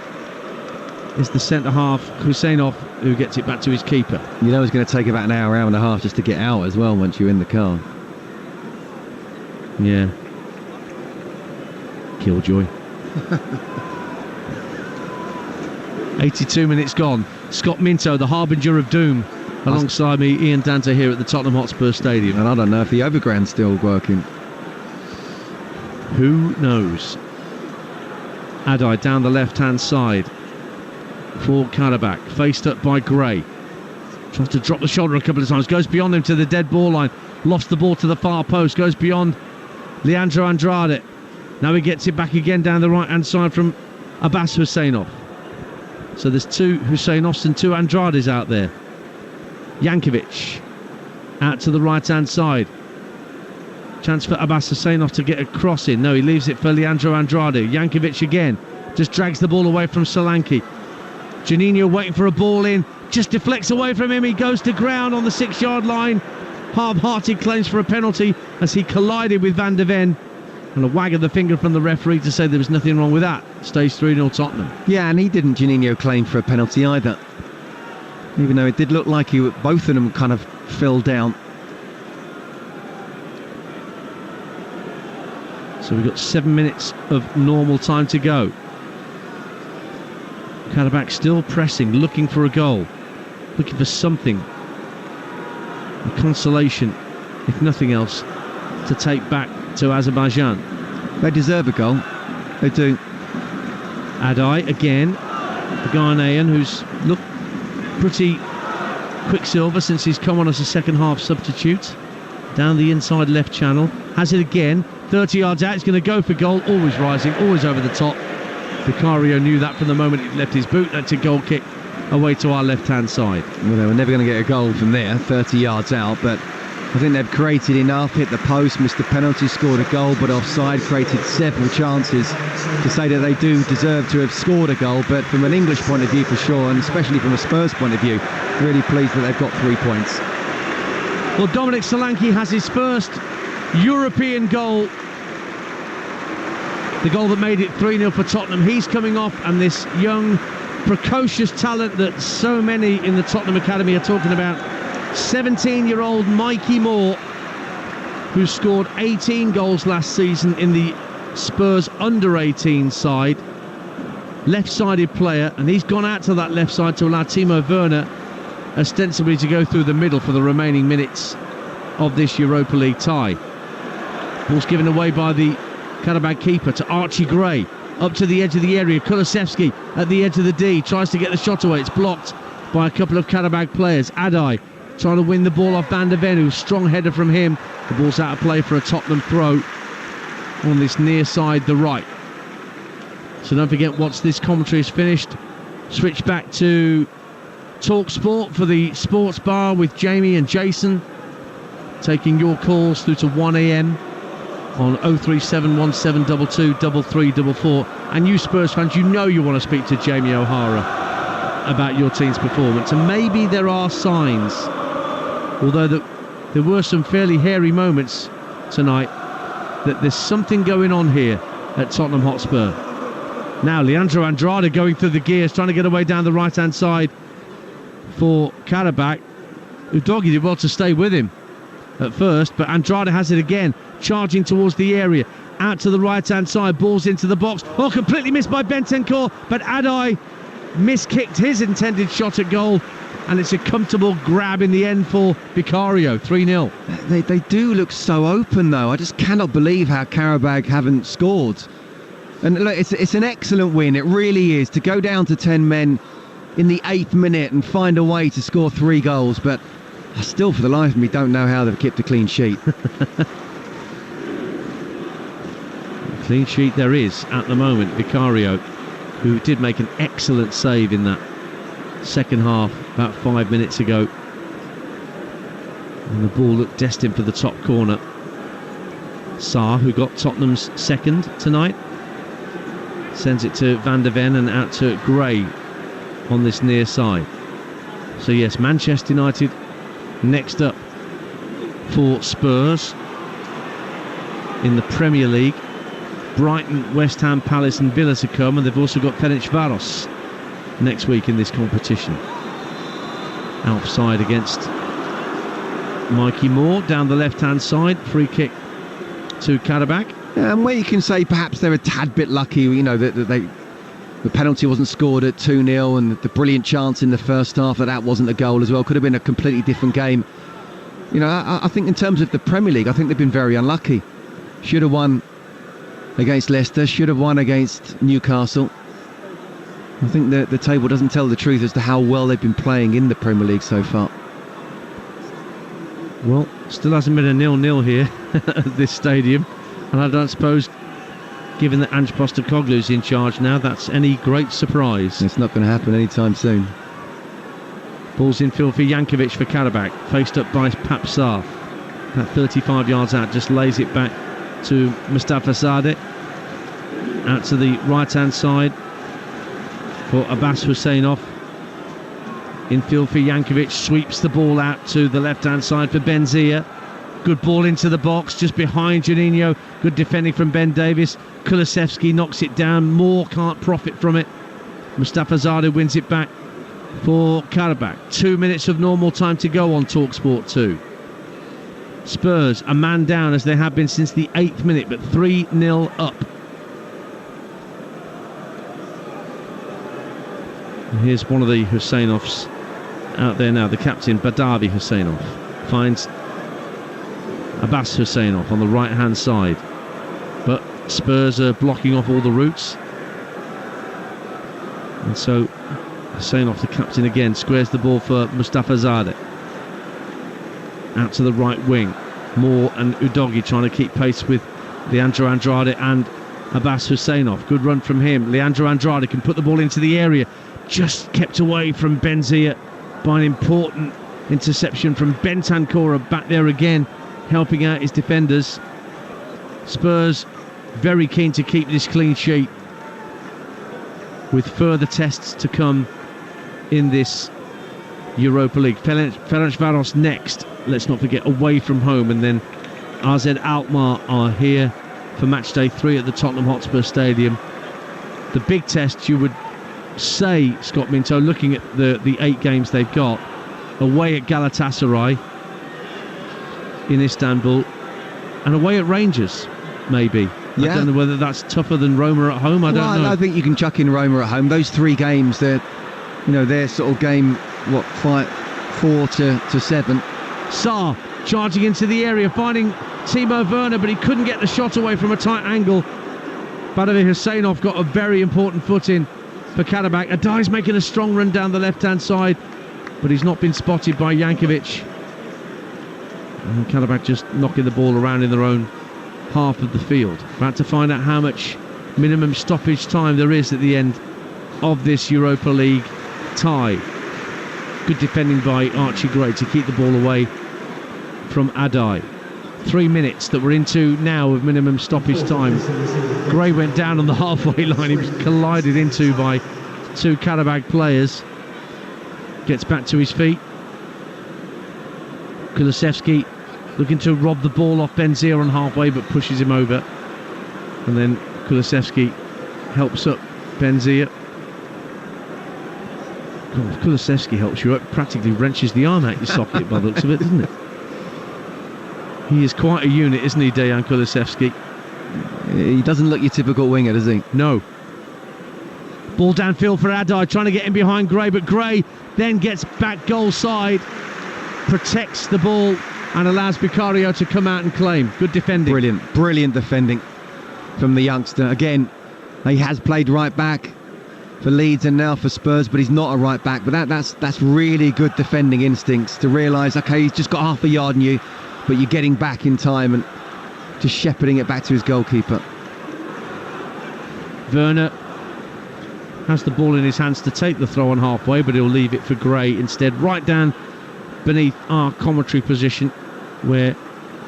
is the centre half Hussainov, who gets it back to his keeper. You know it's going to take about an hour and a half just to get out as well once you're in the car. Yeah. Killjoy. 82 minutes gone. Scott Minto, the harbinger of doom, alongside me, Ian Dante, here at the Tottenham Hotspur Stadium. And I don't know if the overground's still working. Who knows? Adai down the left-hand side for Qarabağ, faced up by Gray. Tries to drop the shoulder a couple of times, goes beyond him to the dead ball line, lost the ball to the far post, goes beyond Leandro Andrade. Now he gets it back again down the right-hand side from Abbas Hussainov. So there's two Hussainovs and two Andrades out there. Jankovic out to the right-hand side. Chance for Abbas Hussainov to get a cross in. No, he leaves it for Leandro Andrade. Jankovic again. Just drags the ball away from Solanke. Juninho waiting for a ball in. Just deflects away from him. He goes to ground on the 6-yard line. Half-hearted claims for a penalty as he collided with Van der Ven. And a wag of the finger from the referee to say there was nothing wrong with that. Stays 3-0 Tottenham. Yeah, and he didn't, Juninho, claim for a penalty either. Even though it did look like both of them kind of fell down. So we've got 7 minutes of normal time to go. Qarabağ still pressing, looking for a goal, looking for something, a consolation, if nothing else, to take back to Azerbaijan. They deserve a goal. They do. Adai again, the Ghanaian, who's looked pretty quicksilver since he's come on as a second half substitute. Down the inside left channel, has it again, 30 yards out, he's going to go for goal, always rising, always over the top. Vicario knew that from the moment he left his boot. That's a goal kick away to our left hand side. Well, they were never going to get a goal from there, 30 yards out, but I think they've created enough, hit the post, missed the penalty, scored a goal, but offside, created several chances to say that they do deserve to have scored a goal. But from an English point of view for sure, and especially from a Spurs point of view, really pleased that they've got 3 points. Well, Dominic Solanke has his first European goal. The goal that made it 3-0 for Tottenham. He's coming off, and this young, precocious talent that so many in the Tottenham Academy are talking about, 17-year-old Mikey Moore, who scored 18 goals last season in the Spurs under-18 side. Left-sided player, and he's gone out to that left side to allow Timo Werner ostensibly to go through the middle for the remaining minutes of this Europa League tie. Ball's given away by the Qarabağ keeper to Archie Gray, up to the edge of the area. Kulusevski at the edge of the D, tries to get the shot away. It's blocked by a couple of Qarabağ players. Adai trying to win the ball off Van der Ven, strong header from him. The ball's out of play for a Tottenham throw on this near side, the right. So don't forget, once this commentary is finished, switch back to Talksport for the sports bar with Jamie and Jason, taking your calls through to 1 a.m. on 0371722 3344. And you Spurs fans, you know you want to speak to Jamie O'Hara about your team's performance. And maybe there are signs, although there were some fairly hairy moments tonight, that there's something going on here at Tottenham Hotspur. Now Leandro Andrade going through the gears, trying to get away down the right-hand side for Qarabağ. Udogie did well to stay with him at first, but Andrade has it again, charging towards the area, out to the right-hand side, balls into the box. Oh, completely missed by Bentancur, but Adai miskicked his intended shot at goal, and it's a comfortable grab in the end for Vicario. 3-0. They do look so open, though. I just cannot believe how Qarabağ haven't scored. And look, it's an excellent win, it really is, to go down to 10 men in the 8th minute and find a way to score 3 goals, but I still, for the life of me, don't know how they've kept a clean sheet. Clean sheet there is at the moment. Vicario, who did make an excellent save in that second half about 5 minutes ago, and the ball looked destined for the top corner. Sarr, who got Tottenham's second tonight, sends it to Van der Ven and out to Gray on this near side. So yes, Manchester United next up for Spurs in the Premier League. Brighton, West Ham, Palace and Villa to come, and they've also got Ferencváros next week in this competition. Outside against Mikey Moore down the left-hand side, free kick to Qarabağ. And where you can say perhaps they're a tad bit lucky, you know, that the penalty wasn't scored at 2-0, and the brilliant chance in the first half that wasn't a goal as well. Could have been a completely different game. You know, I think in terms of the Premier League, I think they've been very unlucky. Should have won against Leicester, should have won against Newcastle. I think the table doesn't tell the truth as to how well they've been playing in the Premier League so far. Well, still hasn't been a 0-0 here at this stadium, and I don't suppose, given that Ange Postecoglou's in charge now, that's any great surprise. It's not going to happen anytime soon. Ball's infield for Jankovic for Qarabağ, faced up by Papsar. About 35 yards out, just lays it back to Mustafa Sadeh. Out to the right-hand side for Abbas Hussainov. Infield for Jankovic, sweeps the ball out to the left-hand side for Benzia. Good ball into the box, just behind Juninho. Good defending from Ben Davies. Kulusevski knocks it down. Moore can't profit from it. Mustafa Zadeh wins it back for Qarabağ. 2 minutes of normal time to go on Talksport 2. Spurs a man down as they have been since the 8th minute, but 3-0 up. And here's one of the Husseinovs out there now, the captain Badavi Husseinov finds Abbas Husseinov on the right hand side, but Spurs are blocking off all the routes, and so Husseinov, the captain again, squares the ball for Mustafa Zadeh out to the right wing. Moore and Udogi trying to keep pace with Leandro Andrade and Abbas Husseinov. Good run from him. Leandro Andrade can put the ball into the area, just kept away from Benzia by an important interception from Bentancur back there again, helping out his defenders. Spurs very keen to keep this clean sheet, with further tests to come in this Europa League. Ferencvaros next, let's not forget, away from home, and then AZ Alkmaar are here for match day 3 at the Tottenham Hotspur Stadium. The big test, you would say, Scott Minto, looking at the 8 games they've got: away at Galatasaray in Istanbul, and away at Rangers, maybe. Yeah. I don't know whether that's tougher than Roma at home. I don't know. I think you can chuck in Roma at home. Those 3 games, they're sort of game, 4 to 7. Sarr charging into the area, finding Timo Werner, but he couldn't get the shot away from a tight angle. Badavi Husseinov got a very important foot in for Qarabağ. Adai's making a strong run down the left-hand side, but he's not been spotted by Jankovic. And Qarabağ just knocking the ball around in their own half of the field. About to find out how much minimum stoppage time there is at the end of this Europa League tie. Good defending by Archie Gray to keep the ball away from Adai. 3 minutes that we're into now of minimum stoppage time. Gray went down on the halfway line. He was collided into by 2 Qarabağ players. Gets back to his feet. Kulusevski looking to rob the ball off Benzia on halfway, but pushes him over. And then Kulusevski helps up Benzia. God, if Kulusevski helps you up, practically wrenches the arm out your socket by the looks of it, doesn't it? He is quite a unit, isn't he, Dejan Kulusevski? He doesn't look your typical winger, does he? No. Ball downfield for Adai, trying to get in behind Gray, but Gray then gets back goal side, protects the ball, and allows Vicario to come out and claim. Good defending. Brilliant defending from the youngster. Again, he has played right back for Leeds and now for Spurs, but he's not a right back. But that's really good defending instincts, to realise, okay, he's just got half a yard on you, but you're getting back in time and just shepherding it back to his goalkeeper. Werner has the ball in his hands to take the throw on halfway, but he'll leave it for Gray instead, right down beneath our commentary position, where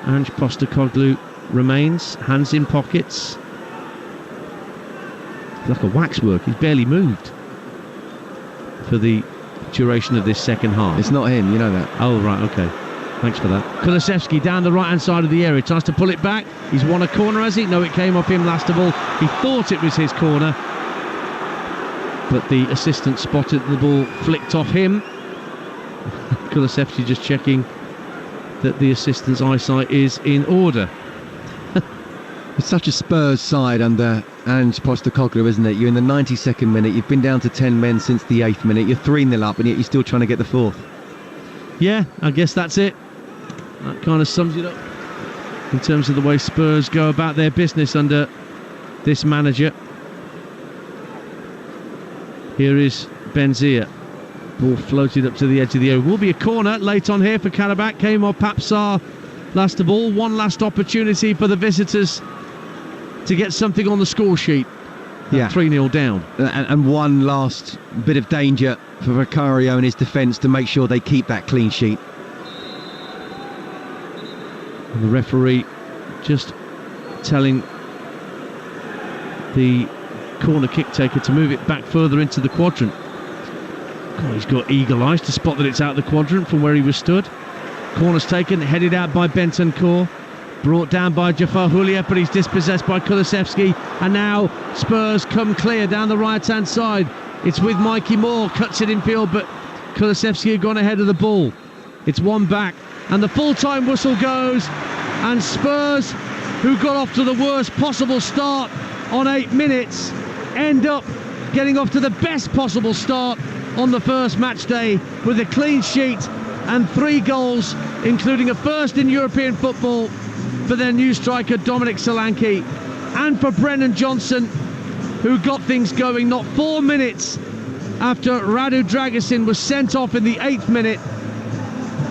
Ange Postecoglou remains, hands in pockets. Like a waxwork, he's barely moved for the duration of this second half. It's not him, you know that. Oh, right, okay. Thanks for that. Kulusevski down the right-hand side of the area, tries to pull it back. He's won a corner, has he? No, it came off him last of all. He thought it was his corner, but the assistant spotted the ball flicked off him. Kulusevski just checking that the assistant's eyesight is in order. It's such a Spurs side under Ange Postecoglou, isn't it? You're in the 92nd minute, you've been down to 10 men since the 8th minute, you're 3-0 up, and yet you're still trying to get the 4th. Yeah, I guess that's it. That kind of sums it up in terms of the way Spurs go about their business under this manager. Here is Benzia. Ball floated up to the edge of the area. Will be a corner late on here for Qarabağ. Came off Papsar last of all. One last opportunity for the visitors to get something on the score sheet. Yeah, 3-0 down. And one last bit of danger for Vicario and his defence to make sure they keep that clean sheet. And the referee just telling the corner kick taker to move it back further into the quadrant. God, he's got eagle eyes to spot that it's out of the quadrant from where he was stood. Corner's taken, headed out by Bentancur. Brought down by Jafar Hulia, but he's dispossessed by Kulusevski. And now Spurs come clear down the right-hand side. It's with Mikey Moore, cuts it in field, but Kulusevski had gone ahead of the ball. It's one back And the full-time whistle goes, and Spurs, who got off to the worst possible start on 8 minutes, end up getting off to the best possible start on the first match day with a clean sheet and 3 goals, including a first in European football for their new striker Dominic Solanke, and for Brennan Johnson, who got things going not 4 minutes after Radu Dragusin was sent off in the 8th minute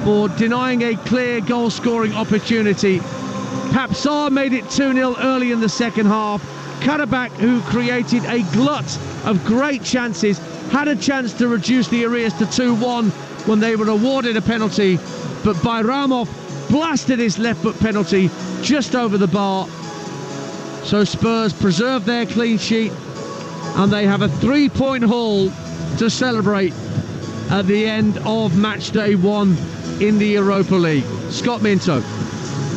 for denying a clear goal-scoring opportunity. Pape Sarr made it 2-0 early in the second half. Qarabağ, who created a glut of great chances, had a chance to reduce the arrears to 2-1 when they were awarded a penalty, but Bayramov blasted his left foot penalty just over the bar. So Spurs preserve their clean sheet, and they have a 3-point haul to celebrate at the end of match day 1 in the Europa League. Scott Minto.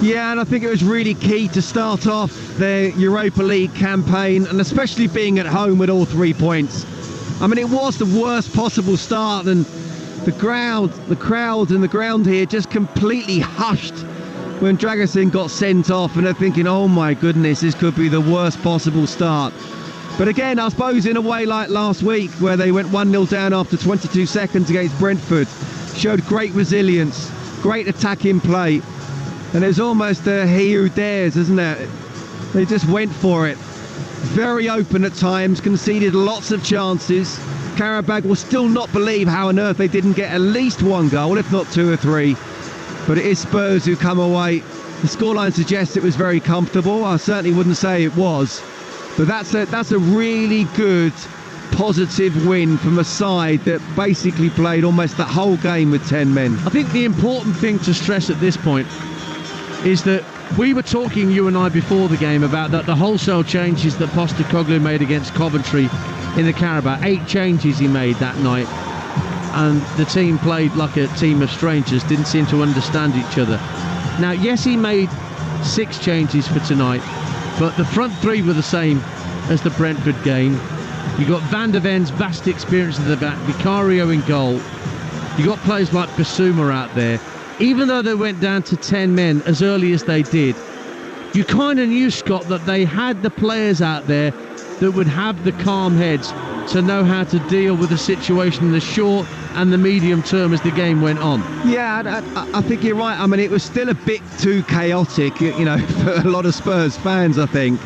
Yeah, and I think it was really key to start off their Europa League campaign, and especially being at home with all 3 points. I mean, it was the worst possible start, and the crowd and the ground here just completely hushed when Dragusin got sent off, and they're thinking, oh my goodness, this could be the worst possible start. But again, I suppose in a way like last week, where they went 1-0 down after 22 seconds against Brentford, showed great resilience, great attacking play, and it's almost a he who dares, isn't it? They just went for it. Very open at times, conceded lots of chances. Qarabağ will still not believe how on earth they didn't get at least 1 goal, if not 2 or 3. But it is Spurs who come away. The scoreline suggests it was very comfortable. I certainly wouldn't say it was. But that's a really good, positive win from a side that basically played almost the whole game with 10 men. I think the important thing to stress at this point is that we were talking, you and I, before the game about the wholesale changes that Postecoglou made against Coventry in the Qarabağ. 8 changes he made that night, and the team played like a team of strangers, didn't seem to understand each other. Now, yes, he made 6 changes for tonight, but the front 3 were the same as the Brentford game. You got Van der Ven's vast experience at the back, Vicario in goal. You got players like Basuma out there. Even though they went down to 10 men as early as they did, you kind of knew, Scott, that they had the players out there that would have the calm heads to know how to deal with the situation in the short and the medium term as the game went on. Yeah, I think you're right. I mean, it was still a bit too chaotic, you know, for a lot of Spurs fans, I think.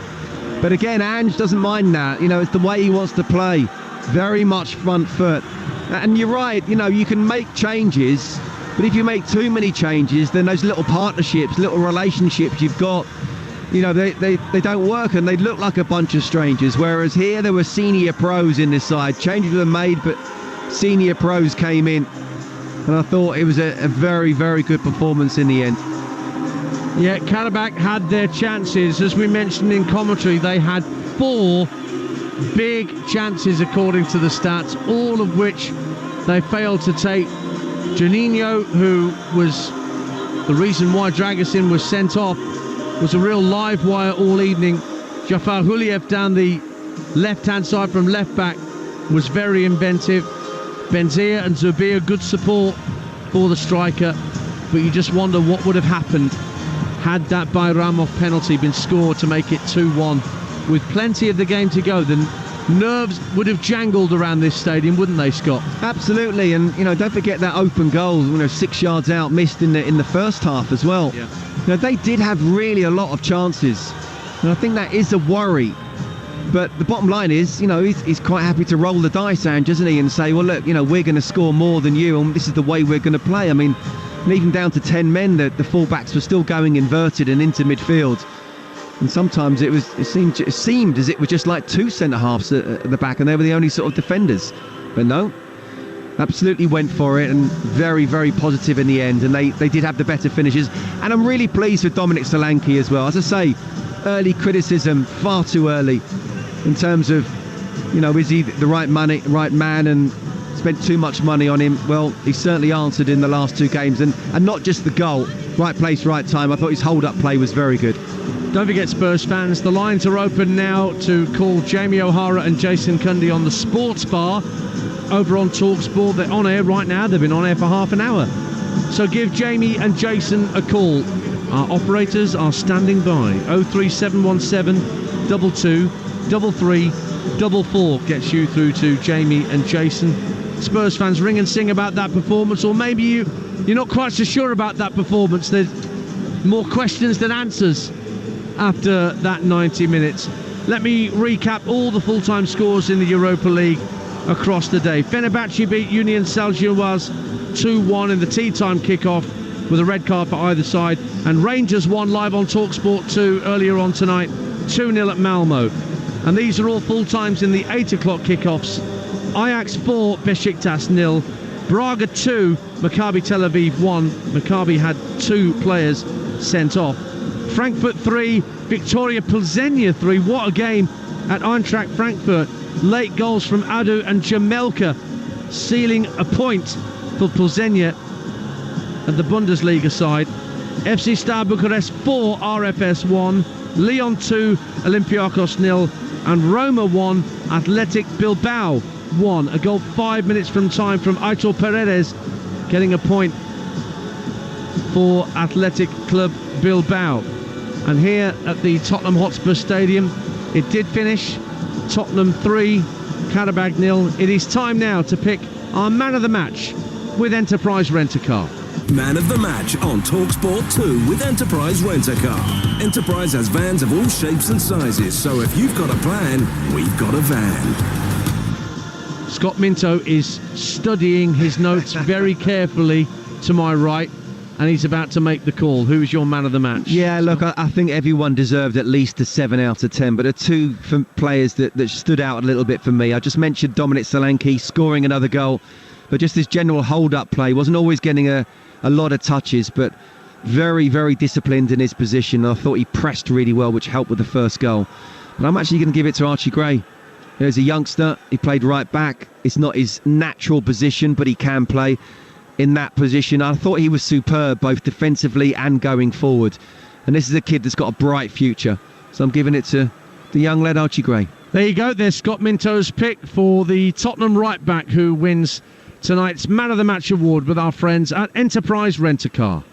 But again, Ange doesn't mind that. You know, it's the way he wants to play. Very much front foot. And you're right, you know, you can make changes, but if you make too many changes, then those little partnerships, little relationships you've got, you know, they don't work, and they look like a bunch of strangers. Whereas here there were senior pros in this side. Changes were made, but senior pros came in. And I thought it was a very, very good performance in the end. Yeah, Qarabağ had their chances. As we mentioned in commentary, they had 4 big chances according to the stats, all of which they failed to take. Juninho, who was the reason why Dragusin was sent off, was a real live wire all evening. Jafar Huliev down the left-hand side from left-back was very inventive. Benzia and Zubir, good support for the striker, but you just wonder what would have happened had that Bayramov penalty been scored to make it 2-1. With plenty of the game to go, the nerves would have jangled around this stadium, wouldn't they, Scott? Absolutely, and you know, don't forget that open goal, you know, 6 yards out, missed in the first half as well. Yeah. You know, they did have really a lot of chances, and I think that is a worry. But the bottom line is, you know, he's quite happy to roll the dice, Ange, isn't he, and say, well, look, you know, we're going to score more than you, and this is the way we're going to play. I mean, and even down to 10 men, the fullbacks were still going inverted and into midfield. And sometimes it seemed as it was just like 2 centre-halves at the back, and they were the only sort of defenders. But no, absolutely went for it, and very, very positive in the end. And they did have the better finishes. And I'm really pleased with Dominic Solanke as well. As I say, early criticism, far too early, in terms of, you know, is he the right man, and spent too much money on him. Well, he certainly answered in the last 2 games, and not just the goal. Right place, right time. I thought his hold-up play was very good. Don't forget, Spurs fans, the lines are open now to call Jamie O'Hara and Jason Cundy on the Sports Bar over on Talksport. They're on air right now. They've been on air for half an hour. So give Jamie and Jason a call. Our operators are standing by. 03717 22 33 44 gets you through to Jamie and Jason. Spurs fans, ring and sing about that performance, or maybe you're not quite so sure about that performance. There's more questions than answers after that 90 minutes. Let me recap all the full-time scores in the Europa League across the day. Fenerbahce beat Union Saint-Gilloise 2-1 in the tea-time kick-off with a red card for either side, and Rangers won live on Talksport 2 earlier on tonight, 2-0 at Malmo. And these are all full-times in the 8 o'clock kick-offs. Ajax 4, Besiktas 0, Braga 2, Maccabi Tel Aviv 1. Maccabi had 2 players sent off. Frankfurt 3, Victoria Plzeň 3. What a game at Eintracht Frankfurt. Late goals from Adu and Jamelka sealing a point for Plzeň at the Bundesliga side. FC Star Bucharest 4, RFS 1, Lyon 2, Olympiacos 0, and Roma 1, Athletic Bilbao 1. A goal 5 minutes from time from Aitor Paredes, getting a point for Athletic Club Bilbao. And here at the Tottenham Hotspur Stadium, it did finish Tottenham 3, Qarabağ 0. It is time now to pick our man of the match with Enterprise Rent-A-Car. Man of the match on Talksport 2 with Enterprise Rent-A-Car. Enterprise has vans of all shapes and sizes, so if you've got a plan, we've got a van. Scott Minto is studying his notes very carefully to my right, and he's about to make the call. Who is your man of the match? Yeah, look, I think everyone deserved at least a 7 out of 10, but there are 2 players that stood out a little bit for me. I just mentioned Dominic Solanke scoring another goal, but just his general hold-up play. Wasn't always getting a lot of touches, but very, very disciplined in his position. I thought he pressed really well, which helped with the first goal. But I'm actually going to give it to Archie Gray. He's a youngster. He played right back. It's not his natural position, but he can play in that position. I thought he was superb, both defensively and going forward. And this is a kid that's got a bright future. So I'm giving it to the young lad, Archie Gray. There you go. There's Scott Minto's pick for the Tottenham right back who wins tonight's Man of the Match award with our friends at Enterprise Rent-A-Car.